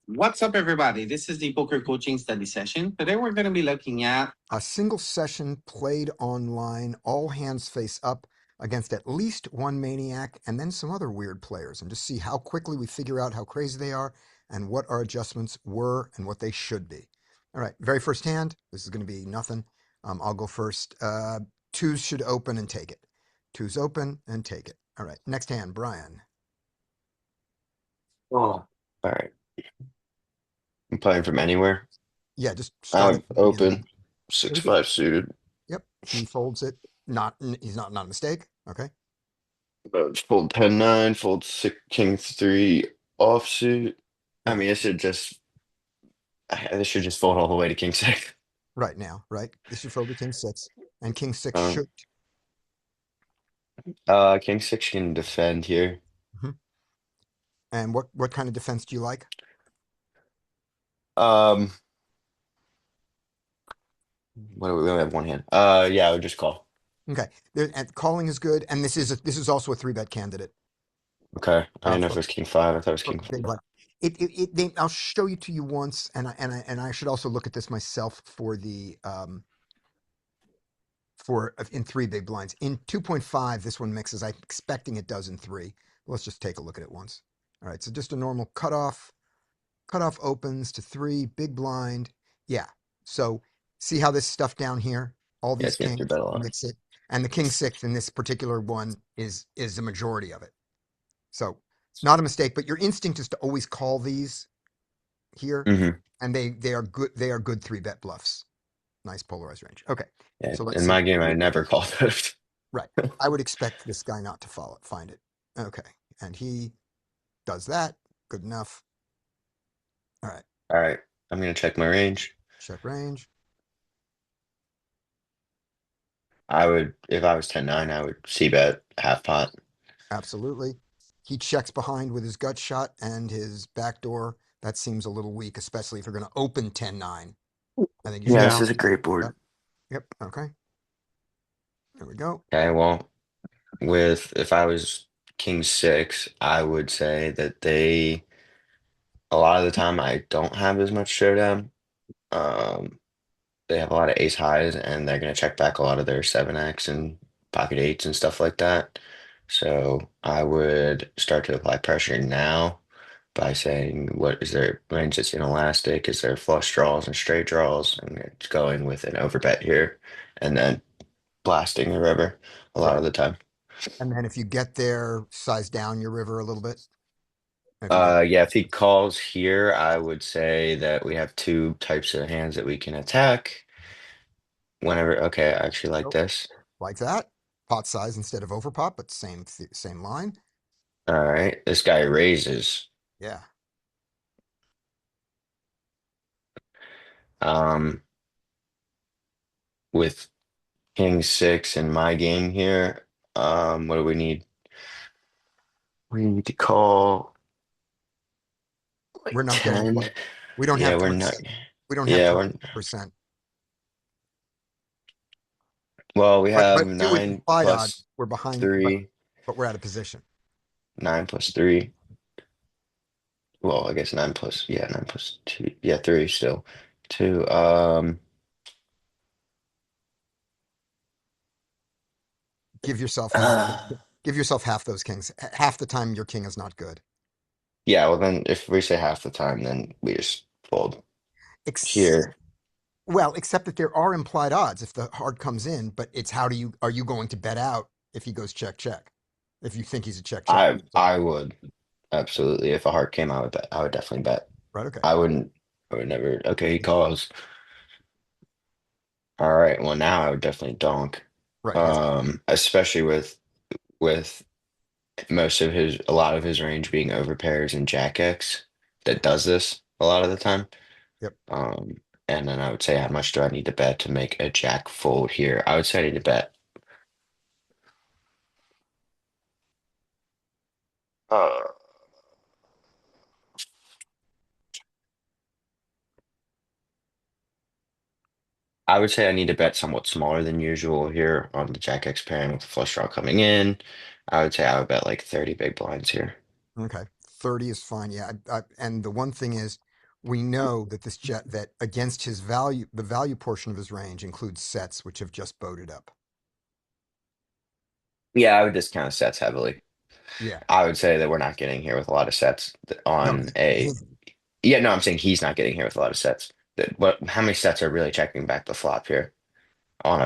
What's up, everybody? This is the poker coaching study session. Today, we're going to be looking at A single session played online, all hands face up against at least one maniac and then some other weird players, and just see how quickly we figure out how crazy they are and what our adjustments were and what they should be. All right, very first hand. This is going to be nothing. I'll go first. Twos should open and take it. Twos open and take it. All right, next hand, Brian. Oh, all right. I'm playing from anywhere. Yeah, just I start at have the beginning. open six Take it. five suited. Yep, he folds it. He's not a mistake. Okay. Fold 10-9, fold six king three offsuit. I Yep. mean, this should just fold all the way to king six. Right now, right? This should fold to king six, and king six Um, should. King six can defend here. Mhm. And what kind of defense do you like? Um, what do we only have one hand? Yeah, I would just call. Okay, and calling is good, and this is also a three bet candidate Okay, I didn't know if it for was king five. I thought it was king big four. blind. I'll show you to you once, and I should also look at this myself for the for in three big blinds. In 2.5, this one mixes. I'm expecting it does in three. Let's just take a look at it once. All right, so just a normal cutoff. Cutoff opens to three, big blind. Yeah. So see how this stuff down here, all Yeah, these it's gonna kings three bet a lot. mix it. And the king six in this particular one is the majority of it. So not a mistake, but your instinct is to always call these here. Mm-hmm. And they are good three bet bluffs. Nice polarized range. Okay. Yeah, So let's in see. my game, I never call those. Right. I would expect this guy not to find it. Okay. And he does that. Good enough. All right. All right, I'm gonna check my range. Check range. I would, if I was 10-9, I would c bet half pot. Absolutely. He checks behind with his gut shot and his backdoor. That seems a little weak, especially if you're going to open 10-9. I think you should Yeah, this yeah. is a great yep. board. Yep. Okay. There we go. Okay, well, with if I was king six, I would say that a lot of the time I don't have as much showdown. Um, they have a lot of ace highs and they're gonna check back a lot of their 7x and pocket eights and stuff like that. So I would start to apply pressure now by saying, what is their range that's inelastic? Is there flush draws and straight draws? And it's going with an overbet here and then blasting the river a lot Right. of the time. And then if you get there, size down your river a little bit. If you get Yeah, if he calls here, I would say that we have two types of hands that we can attack. Whenever, okay, I actually like oh, this. like that, pot size instead of over pot, but same line. All right, this guy raises. Yeah. Um, with King six in my game here, what do we need? We need to call like We're not getting 10. quite. We don't Yeah, have we're not. 20. We don't have Yeah, we're 20%. well, we have But do with nine implied odds, plus we're behind, but three, we're out of position. 9 plus 3. Well, I guess 9 plus, yeah, 9 plus 2. Yeah, three still. Two. Give yourself half. Uh, Give yourself half those kings. Half the time your king is not good. yeah, well then if we say half the time, then we just fold Ex- here. well, except that there are implied odds if the heart comes in, but it's how do you are you going to bet out if he goes check check? If you think he's a check check. I would absolutely if a heart came, I would bet. I would definitely bet. Right, okay. I wouldn't. I would never. Okay, he calls. All right. Well, now I would definitely donk. Right. Yes. Especially with a lot of his range being over pairs and Jack X that does this a lot of the time. Yep. Um, and then I would say, how much do I need to bet to make a Jack fold here? I would say I need to bet. Uh, I would say I need to bet somewhat smaller than usual here on the Jack X pairing with the flush draw coming in. I would say I would bet like 30 big blinds here. Okay. 30 is fine. Yeah. And the one thing is we know that this jet that against his value, the value portion of his range includes sets which have just boated up. Yeah, I would discount sets heavily. Yeah. I would say that we're not getting here with a lot of sets No, on a. Yeah, no, I'm saying he's not getting here with a lot of sets. How many sets are really checking back the flop here on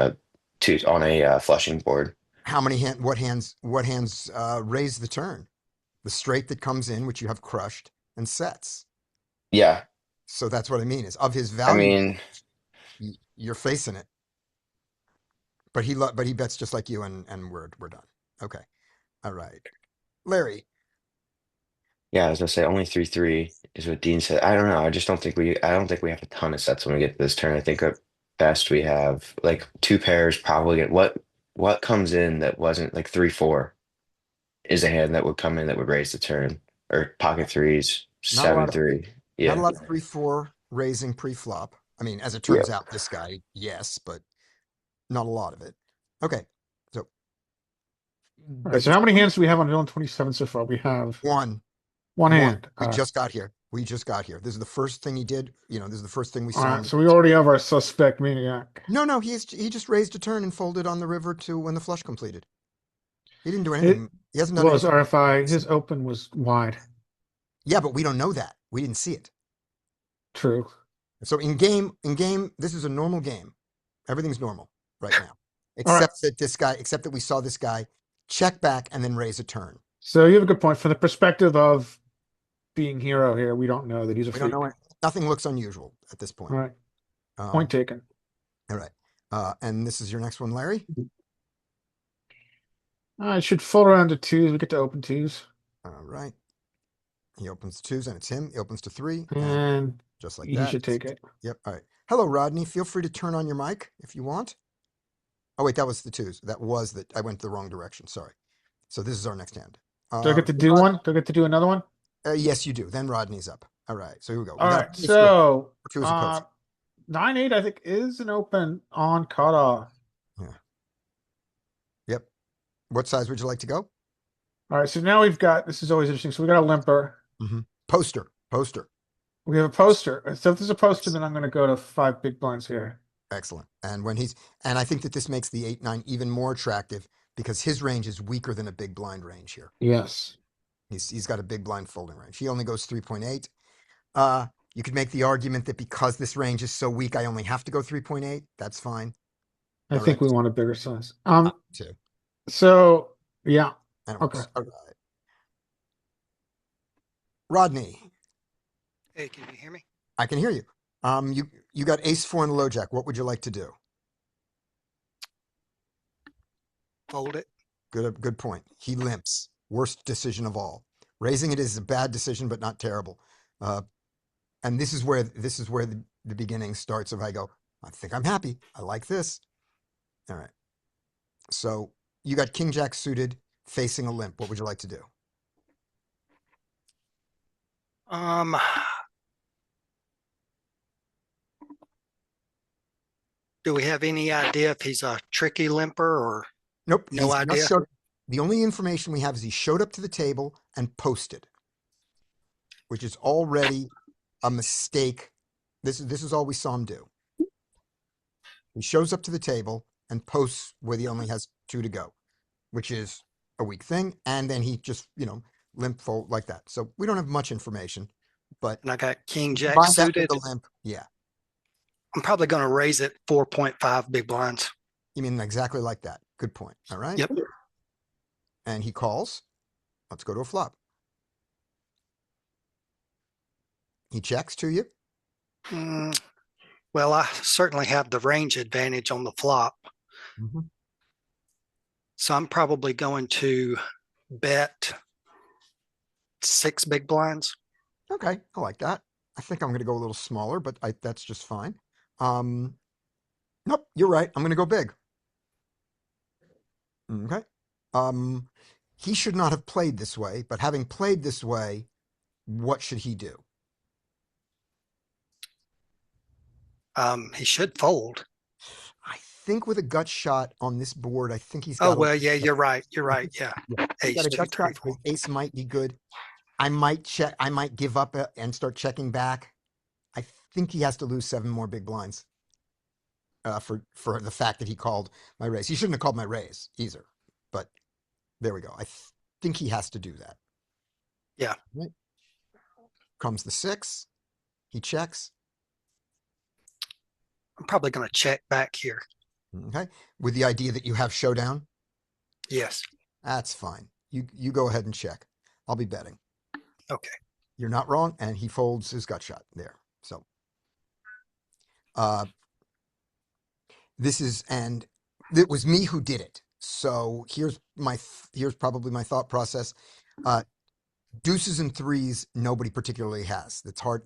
a flushing board? how many what hands raise the turn? The straight that comes in, which you have crushed, and sets. Yeah, So that's what I mean is of his I value, mean, you're facing it. But he bets just like you, and we're done. Okay. All right. Larry, yeah, as I say, only 3-3 is what Dean said. I don't know. I don't think we have a ton of sets when we get to this turn. I think at best we have like two pairs probably get what comes in that wasn't like 3-4 is a hand that would come in that would raise the turn or pocket threes, not a lot of 7-3. not a Yeah. lot of 3-4 raising pre-flop. I mean, as it Yeah. turns out, this guy, yes, but not a lot of it. Okay. So All right, so how many hands do we have on Villain 27 so far? We have one. one hand. We All right. just got here. We just got here. This is the first thing he did. This is the first thing we All saw. right, so we already have our suspect maniac. No, he just raised a turn and folded on the river to when the flush completed. He didn't do anything. He hasn't done Was anything. RFI, his open was wide. Yeah, but we don't know that. We didn't see it. True. So in game, this is a normal game. Everything's normal right now, All right. except that we saw this guy check back and then raise a turn. So you have a good point. From the perspective of being hero here, we don't know that he's a We don't freak. know it. Nothing looks unusual at this point. All right, Um, point taken. All right. And this is your next one, Larry. I should fold around to twos. We get to open twos. All right. He opens to twos and it's him. He opens to three. And And just like he that. should take it. Yep. All right. Hello, Rodney. Feel free to turn on your mic if you want. Oh, wait, that was the twos. I went the wrong direction. Sorry. So this is our next hand. Do I get to do one? Do I get to do another one? Yes, you do. Then Rodney's up. All right. So here we go. All right, so two is a post. 9-8, I think, is an open on cutoff. Yep. What size would you like to go? All right, so now we've got, this is always interesting. So we got a limper. Poster. We have a poster. So if there's a poster, then I'm going to go to 5 big blinds here. Excellent. And I think that this makes the 8-9 even more attractive because his range is weaker than a big blind range here. Yes. He's got a big blind folding range. He only goes 3.8. You could make the argument that because this range is so weak, I only have to go 3.8. That's fine. I think we want a bigger size. Too. So yeah. And it Okay. works. All right. Rodney, Hey, can you hear me? I can hear you. You got ace-4 and low jack. What would you like to do? Fold it. Good point. He limps. Worst decision of all. Raising it is a bad decision, but not terrible. And this is where the beginning starts. If I go, I think I'm happy. I like this. All right. So you got king jack suited facing a limp. What would you like to do? Do we have any idea if he's a tricky limper or Nope. No he's just idea. the only information we have is he showed up to the table and posted, which is already a mistake. This is all we saw him do. He shows up to the table and posts where he only has 2 to go, which is a weak thing. And then he just, limp fold like that. So we don't have much information, but and I got king jack combine that with suited? the limp. Yeah. I'm probably going to raise it 4.5 big blinds. You mean exactly like that. Good point. All right. Yep. And he calls. Let's go to a flop. He checks to you. Well, I certainly have the range advantage on the flop. So I'm probably going to bet 6 big blinds. Okay, I like that. I think I'm going to go a little smaller, but that's just fine. Nope, you're right. I'm going to go big. Okay. He should not have played this way, but having played this way, what should he do? He should fold. I think with a gut shot on this board, I think he's Oh, got. well, yeah, you're right. You're right. Yeah. He's got Ace, a 2, gut 3, shot. 4. His ace might be good. I might check. I might give up and start checking back. I think he has to lose 7 more big blinds. For the fact that he called my raise. He shouldn't have called my raise either. But there we go. I think he has to do that. Yeah. Right. Comes the 6. He checks. I'm probably going to check back here. Okay. With the idea that you have showdown. Yes. That's fine. You go ahead and check. I'll be betting. Okay. You're not wrong. And he folds his gut shot there. So this is, and it was me who did it. So here's probably my thought process. Deuces and threes, nobody particularly has. That's hard,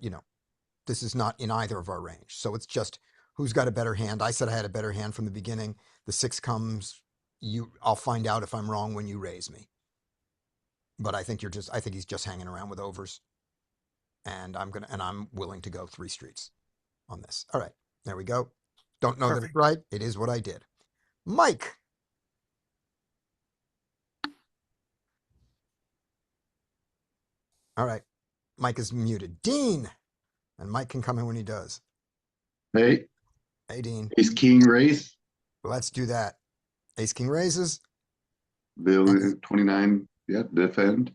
this is not in either of our range. So it's just who's got a better hand. I said I had a better hand from the beginning. The 6 comes, I'll find out if I'm wrong when you raise me. But I think he's just hanging around with overs. And I'm willing to go 3 streets on this. All right, there we go. Don't know that it's Perfect. right. It is what I did. Mike. All right. Mike is muted. Dean. And Mike can come in when he does. Hey, Hey, Dean. ace king raise, Let's do that. Ace King raises, Bill 29, yeah, defend,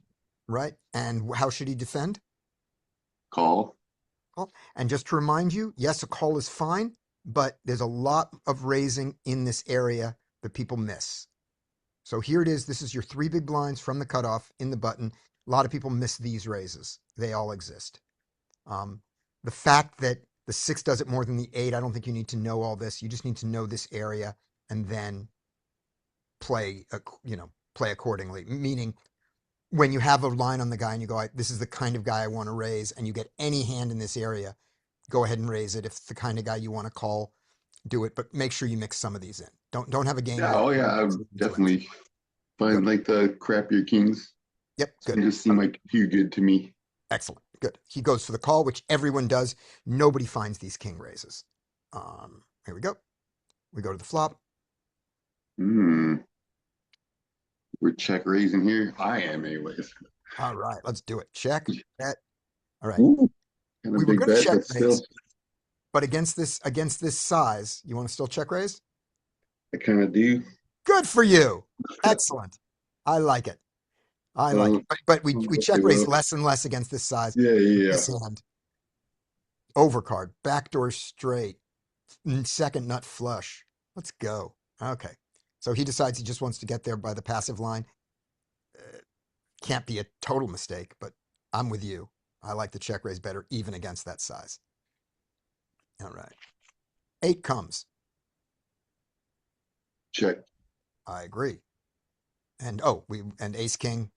right? And how should he defend? call. And just to remind you, yes, a call is fine, but there's a lot of raising in this area that people miss. So here it is. This is your 3 big blinds from the cutoff in the button. A lot of people miss these raises. They all exist. The fact that the 6 does it more than the 8, I don't think you need to know all this. You just need to know this area and then play accordingly. Meaning, when you have a line on the guy and you go, this is the kind of guy I want to raise, and you get any hand in this area, go ahead and raise it. If it's the kind of guy you want to call, do it. But make sure you mix some of these in. Don't have a game. Yeah, oh yeah, I would definitely find like the crappier kings. Yep, They good. just seem like too good to me. Excellent. Good. He goes for the call, which everyone does. Nobody finds these king raises. Here we go. We go to the flop. Hmm. We're check raising here. I am anyways. All right, let's do it. Check. Bet. All right. Ooh, kind We of were big gonna bet, check but still, raise. But against this size, you want to still check raise? I kind of do. Good for you. Excellent. I like it. I like it. But we check raise less and less against this size. Yeah, yeah, This hand. Overcard. Backdoor straight. Second nut flush. Let's go. Okay. So he decides he just wants to get there by the passive line. Can't be a total mistake, but I'm with you. I like the check raise better even against that size. All right. 8 comes. check. I agree. And ace king.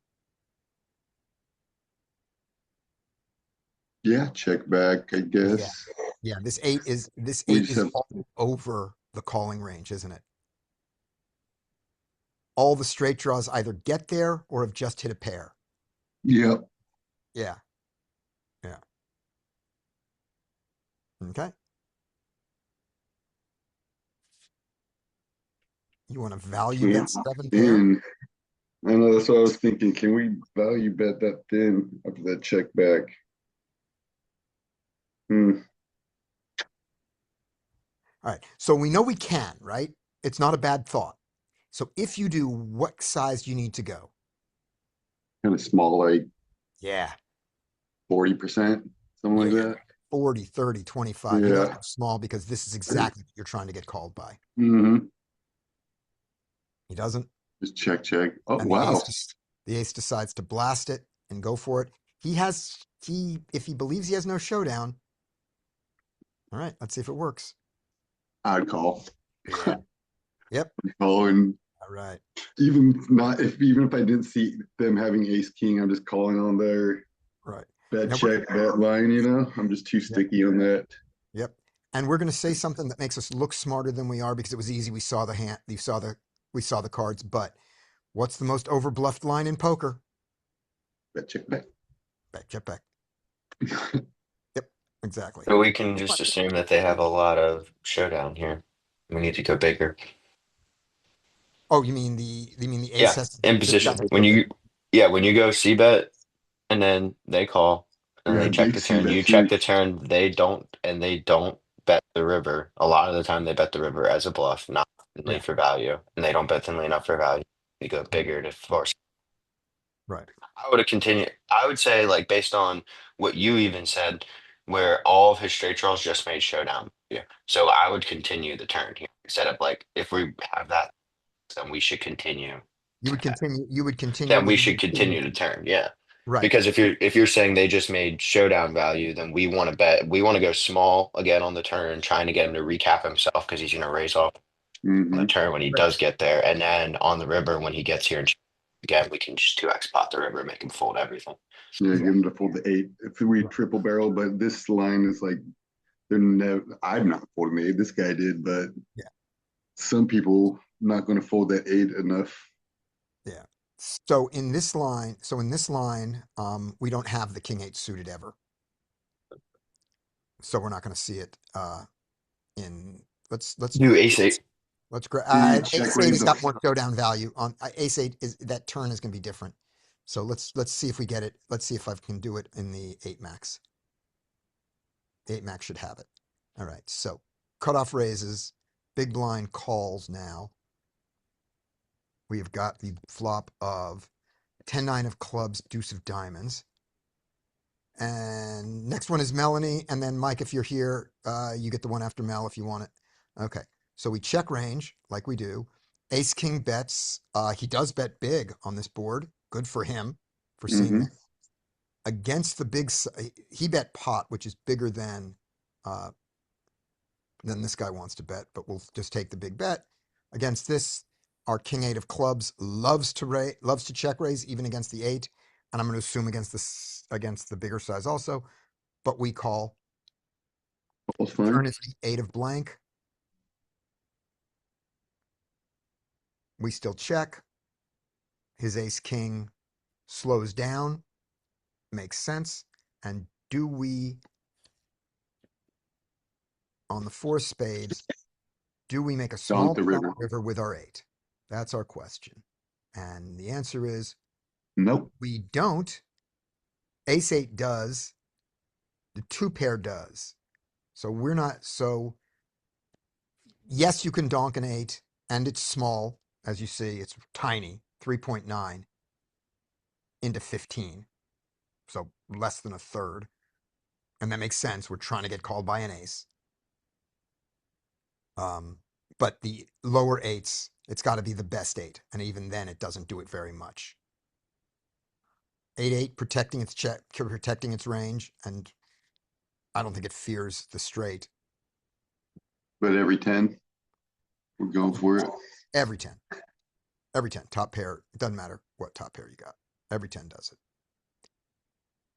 Yeah, check back, I guess. Yeah, this 8 We is just have- all over the calling range, isn't it? All the straight draws either get there or have just hit a pair. Yep. Yeah. Yeah. Okay. You want to value Yeah, that 7 pair? thin. I know that's what I was thinking. Can we value bet that thin after that check back? Hmm. All right. So we know we can, right? It's not a bad thought. So if you do, what size do you need to go? Kind of small, like Yeah. 40%, something like Yeah. that. 40, 30, 25. You Yeah. gotta go small because this is exactly what you're trying to get called by. Mm-hmm. He doesn't. Just check. Oh, And wow. the ace decides to blast it and go for it. If he believes he has no showdown. All right, let's see if it works. I'd call. Yeah. Yep. Oh, and All right. even if I didn't see them having ace king, I'm just calling on their Right. bet Now check, bet line, I'm just too sticky on that. Yep. And we're going to say something that makes us look smarter than we are because it was easy. We saw the hand. We saw the cards. But what's the most overbluffed line in poker? Bet check back. Bet back. Exactly. So we can just assume that they have a lot of showdown here. We need to go bigger. Oh, you mean the ace Yeah, has in position. When you go C bet and then they call, And Yeah, they check they the see turn. that You check too. the turn. They don't bet the river. A lot of the time, they bet the river as a bluff, not thinly Yeah. for value, and they don't bet thinly enough for value. They go bigger to force. Right. I would have continued. I would say, like based on what you even said, where all of his straight draws just made showdown. Yeah. So I would continue the turn here instead of like if we have that, then we should continue. You would continue. You would continue Then we with should your king. continue to turn. Yeah. Right. Because if you're saying they just made showdown value, then we want to bet we want to go small again on the turn, trying to get him to recap himself because he's going to raise off on the Hmm. turn when he Right. does get there, and then on the river when he gets here and again we can just 2x pot the river, make him fold everything. Yeah, Yeah. give them to fold the 8 if we triple barrel, but this line is like they're never. I'm not folding the 8. This guy did, but Yeah. some people not going to fold that 8 enough. Yeah. So in this line, we don't have the king 8 suited ever. So we're not going to see it in let's Do ace eight. let's grab See, check ace 8 raise has the got more showdown value on ace 8 is that turn is going to be different. So let's see if we get it. Let's see if I can do it in the 8 max. 8 max should have it. All right. So cutoff raises, big blind calls now. We've got the flop of 10-9 of clubs, deuce of diamonds. And next one is Melanie. And then Mike, if you're here, you get the one after Mel if you want it. Okay. So we check range like we do. Ace King bets. He does bet big on this board. Good for him for seeing Mhm. that. Against the big, he bet pot, which is bigger than this guy wants to bet, but we'll just take the big bet. Against this, our king 8 of clubs loves to check raise even against the 8, and I'm going to assume against the bigger size also, but we call. All's Turn fine. is the 8 of blank. We still check. His ace king slows down. Makes sense. And do we, on the 4 spades, do we make a small Donk the river. river with our 8? That's our question. And the answer is Nope. we don't. Ace 8 does. The 2 pair does. So we're not. So yes, you can donk an 8, and it's small, as you see. It's tiny, 3.9 into 15. So less than a third. And that makes sense. We're trying to get called by an ace. But the lower 8s, it's got to be the best 8. And even then, it doesn't do it very much. 8-8 protecting its check, protecting its range, and I don't think it fears the straight. But every 10, we're going for it. Every 10. Every 10. Top pair. It doesn't matter what top pair you got. Every 10 does it.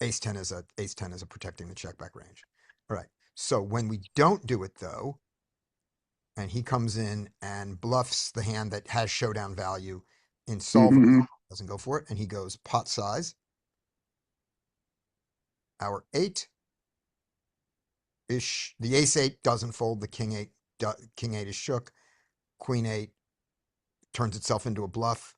Ace 10 is a protecting the check back range. All right. So when we don't do it though, and he comes in and bluffs the hand that has showdown value in solver, Mhm. doesn't go for it, and he goes pot size. Our 8 is the ace 8 doesn't fold. The king 8 is shook. Queen 8 turns itself into a bluff.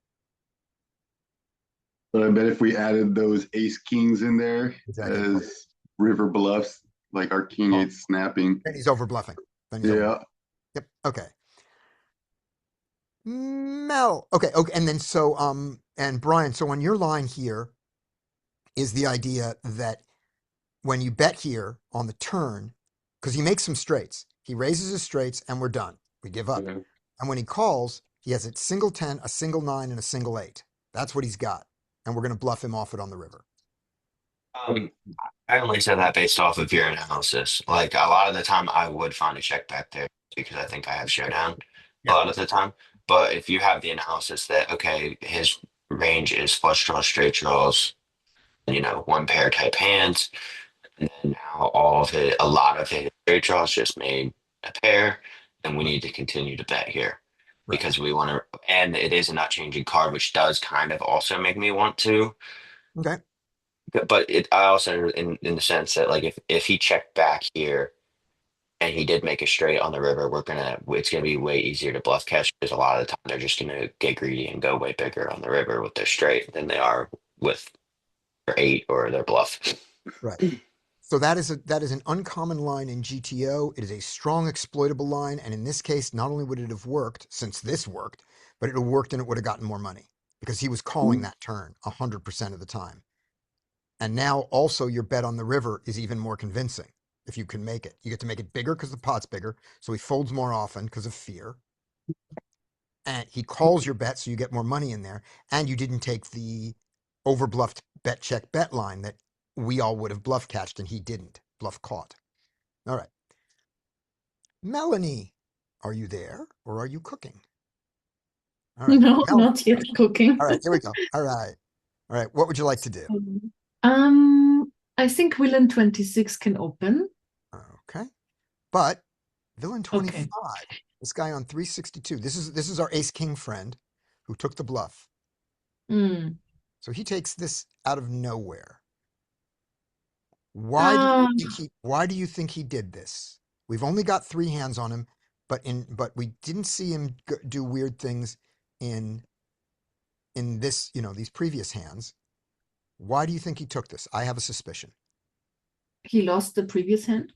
But I bet if we added those ace kings in there Exactly. as river bluffs, like our king Oh. 8 snapping. Then he's over bluffing. Then he's over. Yeah. Yep. Okay. Mel. Okay. Okay. And then and Brian, so on your line here is the idea that when you bet here on the turn, because he makes some straights, he raises his straights and we're done. We give up. Mhm. And when he calls, he has a single 10, a single 9, and a single 8. That's what he's got. And we're going to bluff him off it on the river. Um, I only said that based off of your analysis. Like a lot of the time, I would find a check back there because I think I have showdown a Yeah. lot of the time. But if you have the analysis that okay, his range is flush draws, straight draws, one pair type hands, and then now a lot of his straight draws just made a pair, then we need to continue to bet here Right. because we want to. And it is a not changing card, which does kind of also make me want to. Okay. But I also in the sense that like if he checked back here and he did make a straight on the river, it's gonna be way easier to bluff catch because a lot of the time they're just gonna get greedy and go way bigger on the river with their straight than they are with their 8 or their bluff. Right. So that is an uncommon line in GTO. It is a strong exploitable line, and in this case, not only would it have worked since this worked, but it would have worked and it would have gotten more money because he was calling that turn 100% of the time. And now also your bet on the river is even more convincing if you can make it. You get to make it bigger because the pot's bigger, so he folds more often because of fear. And he calls your bet so you get more money in there, and you didn't take the overbluffed bet check bet line that we all would have bluff catched and he didn't. Bluff caught. All right. Melanie, are you there or are you cooking? All right. No, Melanie. not yet cooking. All right, here we go. All right. All right. What would you like to do? I think villain 26 can open. Okay. But villain Okay. 25, this guy on 362. This is our ace king friend who took the bluff. Mm. So he takes this out of nowhere. Why do you think he did this? We've only got 3 hands on him, but we didn't see him do weird things in this, these previous hands. Why do you think he took this? I have a suspicion. He lost the previous hand.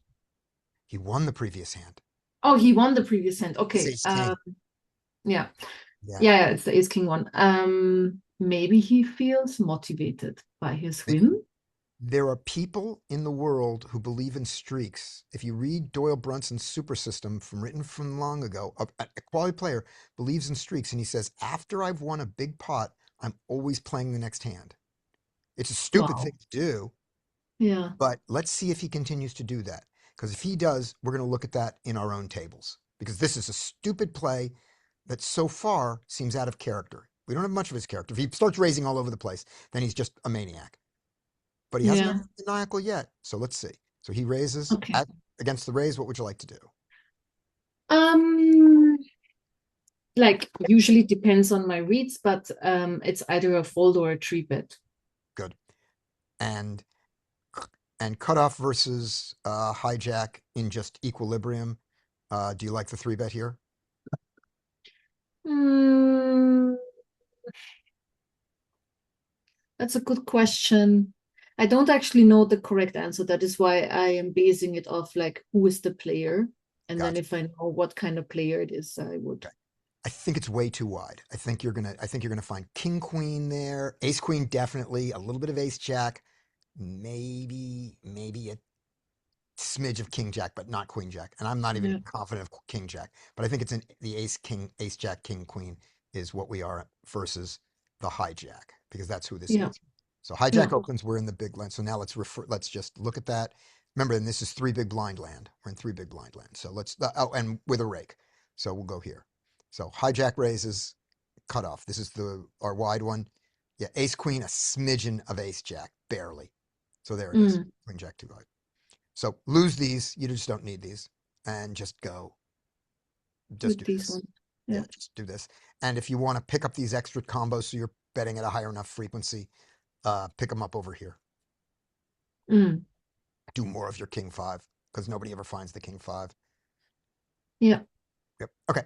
He won the previous hand. Oh, he won the previous hand. Okay. It's ace king. Yeah. Yeah. Yeah, it's the ace king one. Maybe he feels motivated by his win. There are people in the world who believe in streaks. If you read Doyle Brunson's Super System written from long ago, a quality player believes in streaks, and he says, after I've won a big pot, I'm always playing the next hand. It's a stupid Wow. thing to do, Yeah. but let's see if he continues to do that. Because if he does, we're going to look at that in our own tables. Because this is a stupid play that so far seems out of character. We don't have much of his character. If he starts raising all over the place, then he's just a maniac. But he hasn't Yeah. been maniacal yet. So let's see. So he raises Okay. against the raise. What would you like to do? Like usually depends on my reads, but it's either a fold or a 3-bet. Good. And cutoff versus hijack in just equilibrium. Do you like the 3-bet here? That's a good question. I don't actually know the correct answer. That is why I am basing it off like who is the player. And then Gotcha. if I know what kind of player it is, I would. Okay. I think it's way too wide. I think you're gonna find king queen there, ace queen definitely, a little bit of ace jack, maybe a smidge of king jack, but not queen jack. And I'm not even Yeah. confident of king jack. But I think it's in the ace jack, king queen is what we are versus the hijack, because that's who this Yeah. is. So hijack Yeah. opens, we're in the big land. So now let's just look at that. Remember, and this is 3 big blind land. We're in 3 big blind land. So let's and with a rake. So we'll go here. So hijack raises, cutoff. This is our wide one. Yeah, ace queen, a smidgen of ace jack, barely. So there it is. Queen jack 2 wide. So lose these. You just don't need these, and just go. Just With do these this. ones. Yeah, Yeah. just do this. And if you want to pick up these extra combos, so you're betting at a higher enough frequency, pick them up over here. Mm. Do more of your king 5 because nobody ever finds the king 5. Yeah. Yep. Okay.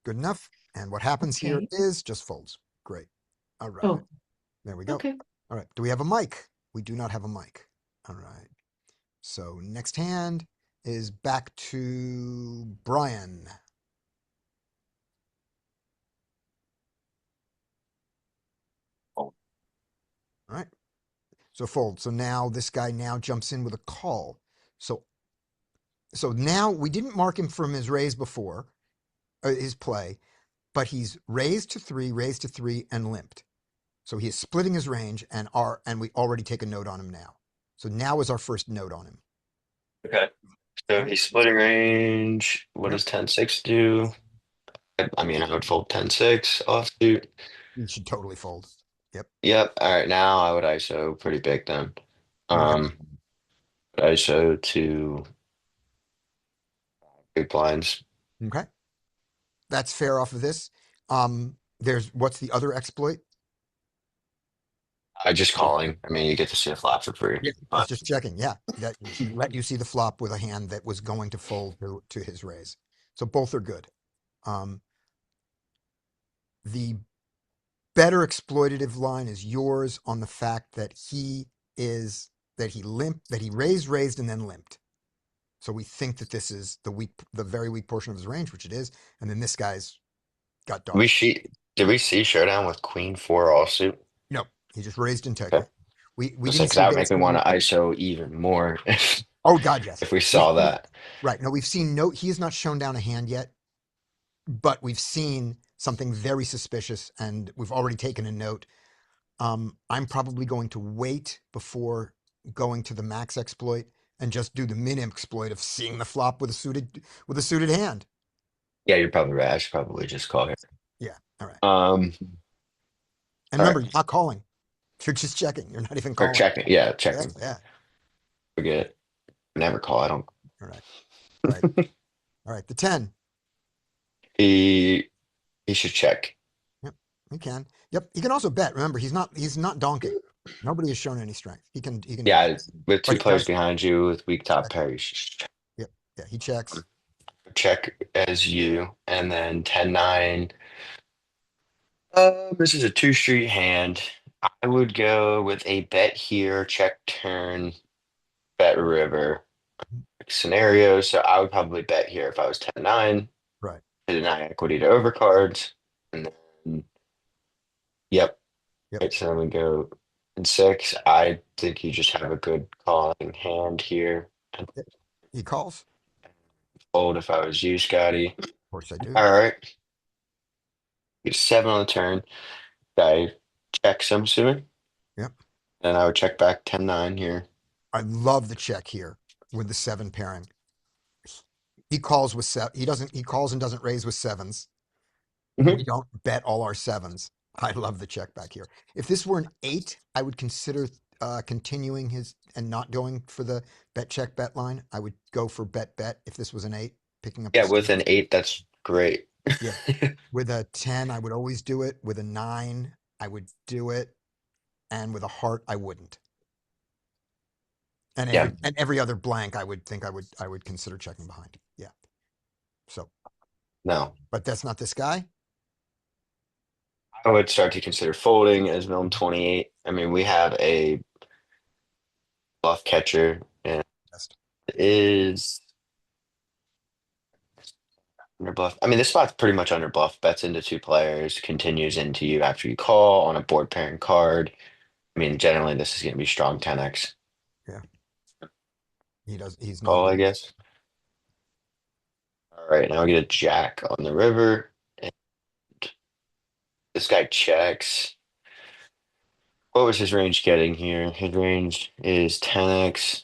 Good enough. And what happens here Okay. is just folds. Great. All right. Oh, There we go. okay. All right. Do we have a mic? We do not have a mic. All right. So next hand is back to Brian. Fold. All right. So fold. So now this guy now jumps in with a call. So now we didn't mark him from his raise before, his play, but he's raised to 3, and limped. So he is splitting his range, and we already take a note on him now. So now is our first note on him. Okay. So he's splitting range. What Yep. does 10-6 do? I mean, I would fold 10-6 offsuit. You should totally fold. Yep. All right. Now I would ISO pretty big then. Okay. ISO to big blinds. Okay. That's fair off of this. What's the other exploit? I just calling. I mean, you get to see a flop for free. I was But just checking. Yeah, that he let you see the flop with a hand that was going to fold to his raise. So both are good. The better exploitative line is yours on the fact that he is that he limped, that he raised, and then limped. So we think that this is the very weak portion of his range, which it is. And then this guy's got dark. Did we see showdown with Queen 4 offsuit? No, he just raised and take Okay. it. We Just didn't like see that would make me basically- want to ISO even more Oh God, yes. if we saw that. Right. No, we've seen he has not shown down a hand yet, but we've seen something very suspicious, and we've already taken a note. I'm probably going to wait before going to the max exploit and just do the min exploit of seeing the flop with a suited hand. Yeah, you're probably right. I should probably just call here. Yeah. All right. Um, And all remember, right. you're not calling. You're just checking. You're not even Or calling. checking. Yeah, Yeah. checking. Yeah. Forget it. Never call. I don't. All right. Right. All right. The 10. He should check. He can. Yep. He can also bet. Remember, he's not donking. Nobody has shown any strength. He can Yeah, with two But he players does- behind you with weak top pair, you should Yeah, he checks. check as you, and then 10-9. This is a 2-street hand. I would go with a bet here, check turn, bet river scenario. So I would probably bet here if I was 10-9. Right. To deny equity to overcards. And then yep. Yep. Right, so then we go in 6. I think you just have a good calling hand here. And He calls. fold if I was you, Scotty. Of course I do. All right. Get 7 on the turn. Guy checks, I'm assuming. Yep. And I would check back 10-9 here. I love the check here with the 7 pairing. He calls with he calls and doesn't raise with 7s. Mhm. We don't bet all our 7s. I love the check back here. If this were an 8, I would consider continuing his and not going for the bet check bet line. I would go for bet. If this was an 8, picking up. Yeah, the with 7. an 8, that's great. Yeah. With a 10, I would always do it. With a 9, I would do it. And with a heart, I wouldn't. And Yeah. every other blank, I would consider checking behind. Yeah. So, No. but that's not this guy. I would start to consider folding as Milne 28. I mean, we have a bluff catcher and Yes. it is under bluff. I mean, this spot's pretty much under bluff. Bets into 2 players, continues into you after you call on a board pairing card. I mean, generally this is going to be strong 10x He's not. call, I guess. All right, now we get a jack on the river. And this guy checks. What was his range getting here? His range is 10x.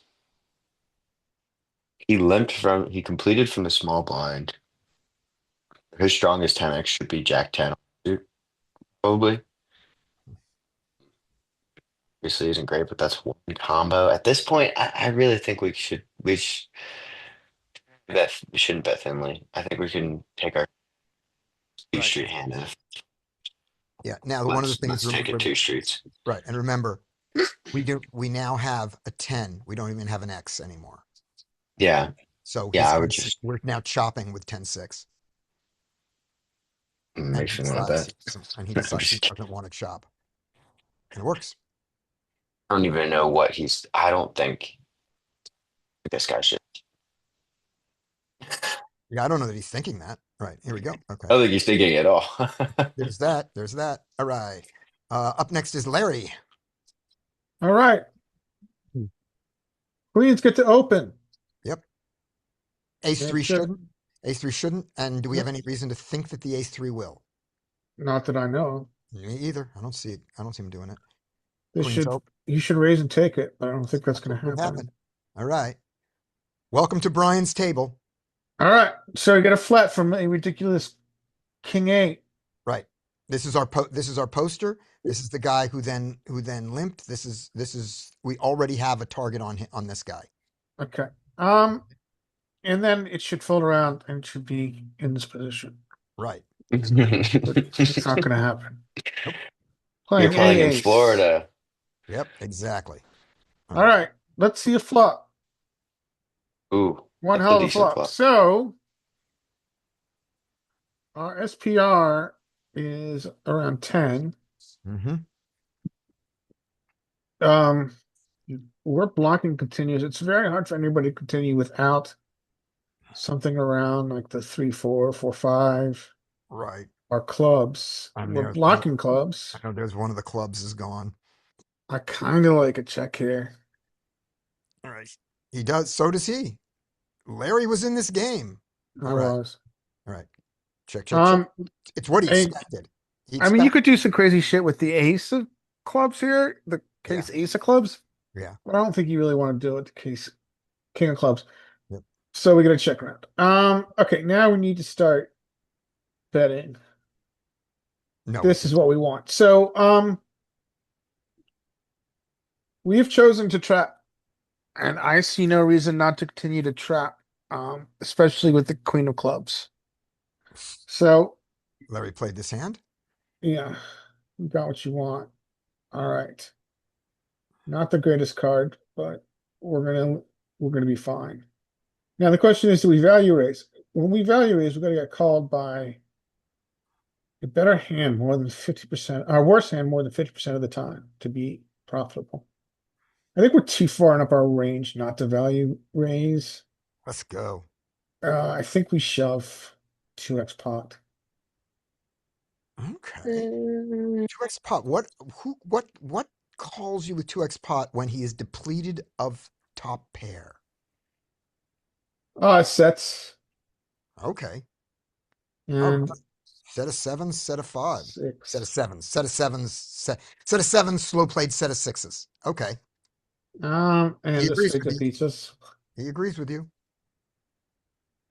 He completed from the small blind. His strongest 10x should be Jack 10, probably. Obviously isn't great, but that's one combo. At this point, I really think we shouldn't bet thinly. I think we can take our 2-street hand in. Yeah. Now, one of the Let's things. take it 2 streets. Right. And remember, we now have a 10. We don't even have an X anymore. Yeah, So Yeah, I would just- we're now chopping with 10-6. makes me want to bet. And he I'm decides he just kidding. doesn't want to chop. And it works. I don't even know what I don't think this guy should. Yeah, I don't know that he's thinking that. Right. Here we go. Okay. I don't think he's thinking at all. There's that. There's that. All right. Up next is Larry. All right. Queens get to open. Ace Yeah, 3 sure. shouldn't. Ace 3 shouldn't. And do we Yep. have any reason to think that the Ace 3 will? Not that I know. Me either. I don't see it. I don't see him doing it. This Queens should open. you should raise and take it, but I don't think that's going to What happen. happened? All right. Welcome to Brian's table. All right. So we get a flat from a ridiculous King 8. Right. This is our poster. This is the guy who then limped. This is we already have a target on this guy. Okay. And then it should fold around and it should be in this position. Right. It's not going to happen. You're playing in A-ace. Florida. Yep. Exactly. All right. Let's see a flop. Ooh, One That's a hell of a decent flop. flop. So our SPR is around 10. Mm-hmm. we're blocking continues. It's very hard for anybody to continue without something around like the 3-4, 4-5, Right. or clubs. And We're there's blocking clubs. I know there's one of the clubs is gone. I kind of like a check here. All right. He does. So does he. Larry was in this game. I All right. was. All right. Check, check, check. It's what he I- expected. He I mean, you expect- could do some crazy shit with the ace of clubs here, the case ace of clubs. Yeah. But I don't think you really want to do it the case king of clubs. Yep. So we got to check around. Okay, now we need to start betting. No. This is what we want. So we have chosen to trap, and I see no reason not to continue to trap, especially with the queen of clubs. So Larry played this hand. yeah, you got what you want. All right. Not the greatest card, but we're gonna be fine. Now the question is, do we value raise? When we value raise, we're gonna get called by a better hand more than 50%, our worse hand more than 50% of the time to be profitable. I think we're too far up our range not to value raise. Let's go. I think we shove 2x pot. Okay. 2x pot. What calls you with 2x pot when he is depleted of top pair? Sets Okay. and Set of sevens, set of fives, six. set of sevens, set of sevens, set of sevens, slow played set of sixes. Okay. And He just agrees straight with you. defeats us. He agrees with you.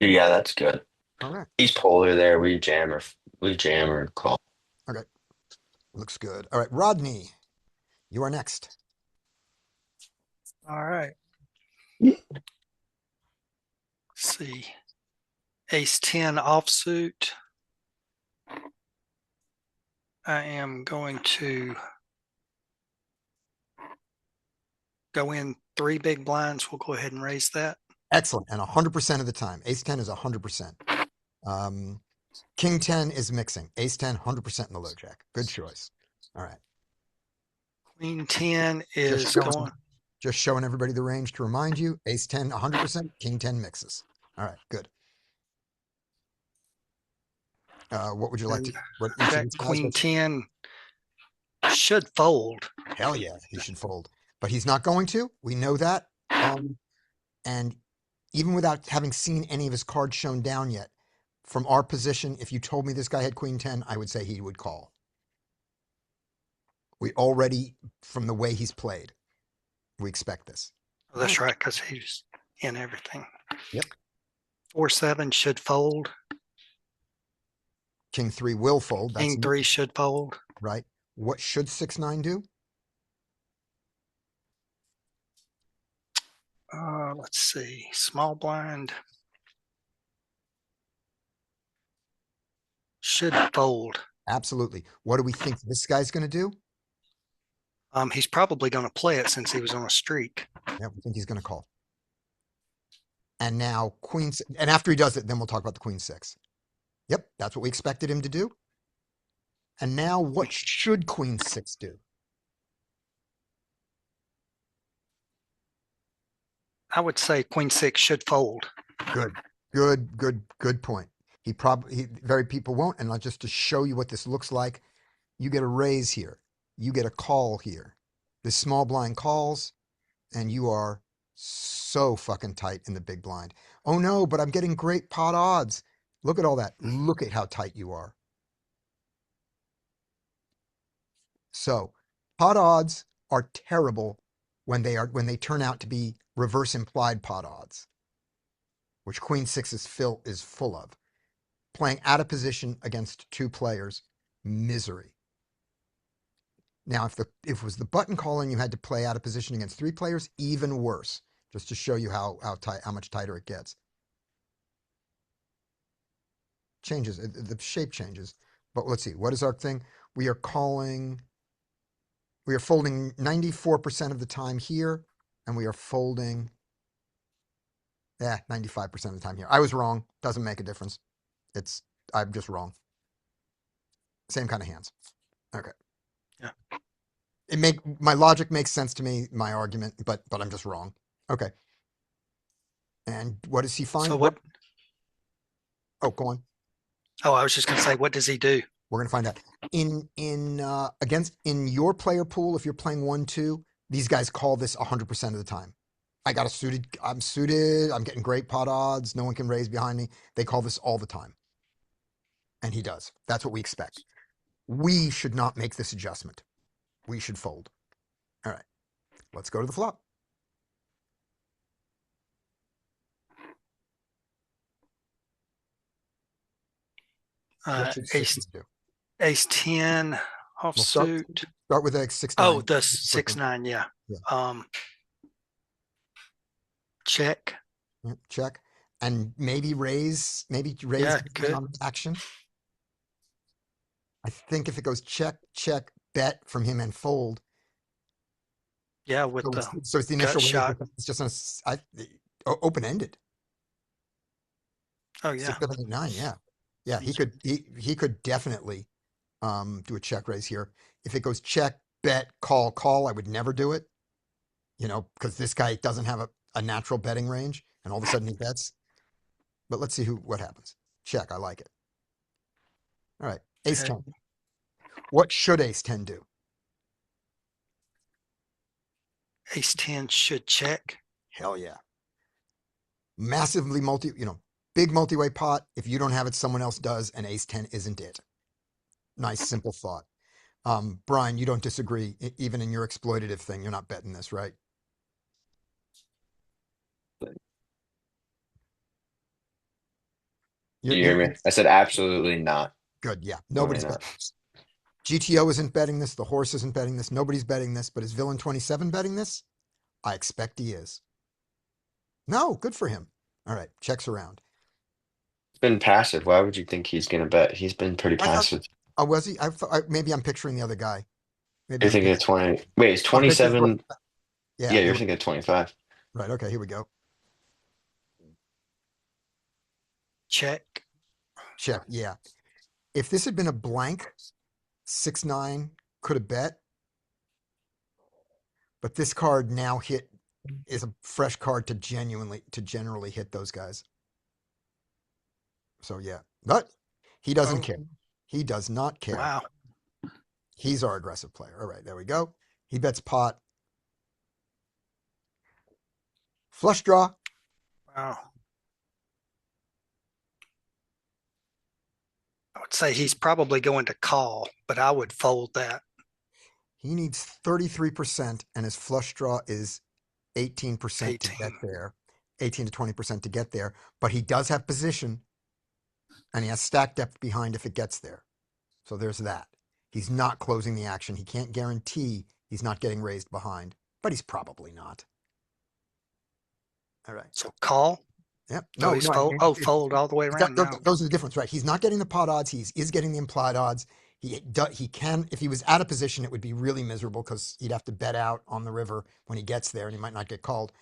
Yeah, that's good. All right. He's polar there. We jam or call. Looks good. All right. Rodney, you are next. All right. Let's see. Ace 10 offsuit. I am going to go in 3 big blinds. We'll go ahead and raise that. Excellent. And 100% of the time. Ace 10 is 100%. King 10 is mixing. Ace 10, 100% in the low jack. Good choice. All right. Queen 10 is showing- going. Just showing everybody the range to remind you. Ace 10, 100%. King 10 mixes. All right. Good. What would you like to? What each of That these guys Queen would- 10 should fold. Hell yeah, he should fold. But he's not going to. We know that. And even without having seen any of his cards shown down yet, from our position, if you told me this guy had Queen 10, I would say he would call. We already, from the way he's played, we expect this. Oh, that's right, because he's in everything. Yep. 4-7 should fold. King 3 will fold. That's King 3 should fold. right. What should 6-9 do? Let's see. Small blind should fold. Absolutely. What do we think this guy's going to do? He's probably going to play it since he was on a streak. Yeah, we think he's going to call. And now Queen, and after he does it, then we'll talk about the Queen 6. Yep, that's what we expected him to do. And now what should Queen 6 do? I would say Queen 6 should fold. Good point. Very people won't. And just to show you what this looks like, you get a raise here. You get a call here. This small blind calls, and you are so fucking tight in the big blind. Oh no, but I'm getting great pot odds. Look at all that. Look at how tight you are. So pot odds are terrible when they turn out to be reverse implied pot odds, which Queen 6 is full of. Playing out of position against 2 players, misery. Now, if it was the button call and you had to play out of position against 3 players, even worse. Just to show you how much tighter it gets. Changes, the shape changes. But let's see, what is our thing? We are folding 94% of the time here, and we are folding 95% of the time here. I was wrong. Doesn't make a difference. I'm just wrong. Same kind of hands. Okay. Yeah. My logic makes sense to me, my argument, but I'm just wrong. Okay. And what does he find? So what? Oh, go on. Oh, I was just gonna say, what does he do? We're gonna find out. In your player pool, if you're playing 1-2, these guys call this 100% of the time. I'm suited, I'm getting great pot odds, no one can raise behind me. They call this all the time. And he does. That's what we expect. We should not make this adjustment. We should fold. All right. Let's go to the flop. What should Ace 6 do? Ace 10 We'll start offsuit. with a 6-9. Oh, the 6-9, yeah. Yeah. Check. Yeah, check. And maybe raise Yeah, good. on action. I think if it goes check, check, bet from him and fold. Yeah, with So the it's the initial gut shot. It's just open ended. Oh yeah. 6, 7, 8, 9. Yeah. Yeah. He could definitely do a check raise here. If it goes check, bet, call, I would never do it. Because this guy doesn't have a natural betting range, and all of a sudden he bets. But let's see what happens. Check. I like it. All right. Ace Okay. 10. What should Ace 10 do? Ace 10 should check. Hell yeah. Massively big multi-way pot. If you don't have it, someone else does, and Ace 10 isn't it. Nice, simple thought. Brian, you don't disagree, even in your exploitative thing. You're not betting this, right? Do you hear me? I said absolutely not. Good, yeah. No, Nobody's we're not. betting this. GTO isn't betting this. The horse isn't betting this. Nobody's betting this. But is Villain 27 betting this? I expect he is. No, good for him. All right, checks around. He's been passive. Why would you think he's gonna bet? He's been pretty I thought- passive. Oh, was he? Maybe I'm picturing the other guy. Maybe You're I'm thinking of picturing- 20. Wait, it's I'm picturing- 27. Yeah, Yeah, you're thinking of 25. right. Okay, here we go. Check. Check. Yeah. If this had been a blank 6-9, could have bet. But this card now is a fresh card to generally hit those guys. So yeah, but he doesn't Oh. care. He does not care. Wow. He's our aggressive player. All right, there we go. He bets pot. Flush draw. Wow. I would say he's probably going to call, but I would fold that. He needs 33%, and his flush draw is 18% to get 18. there. 18 to 20% to get there. But he does have position, and he has stack depth behind if it gets there. So there's that. He's not closing the action. He can't guarantee he's not getting raised behind, but he's probably not. All right. So call. Yep. No, he's fold. Oh, fold all the way around now. Those are the difference, right? He's not getting the pot odds. He is getting the implied odds. He can, if he was out of position, it would be really miserable because he'd have to bet out on the river when he gets there and he might not get called.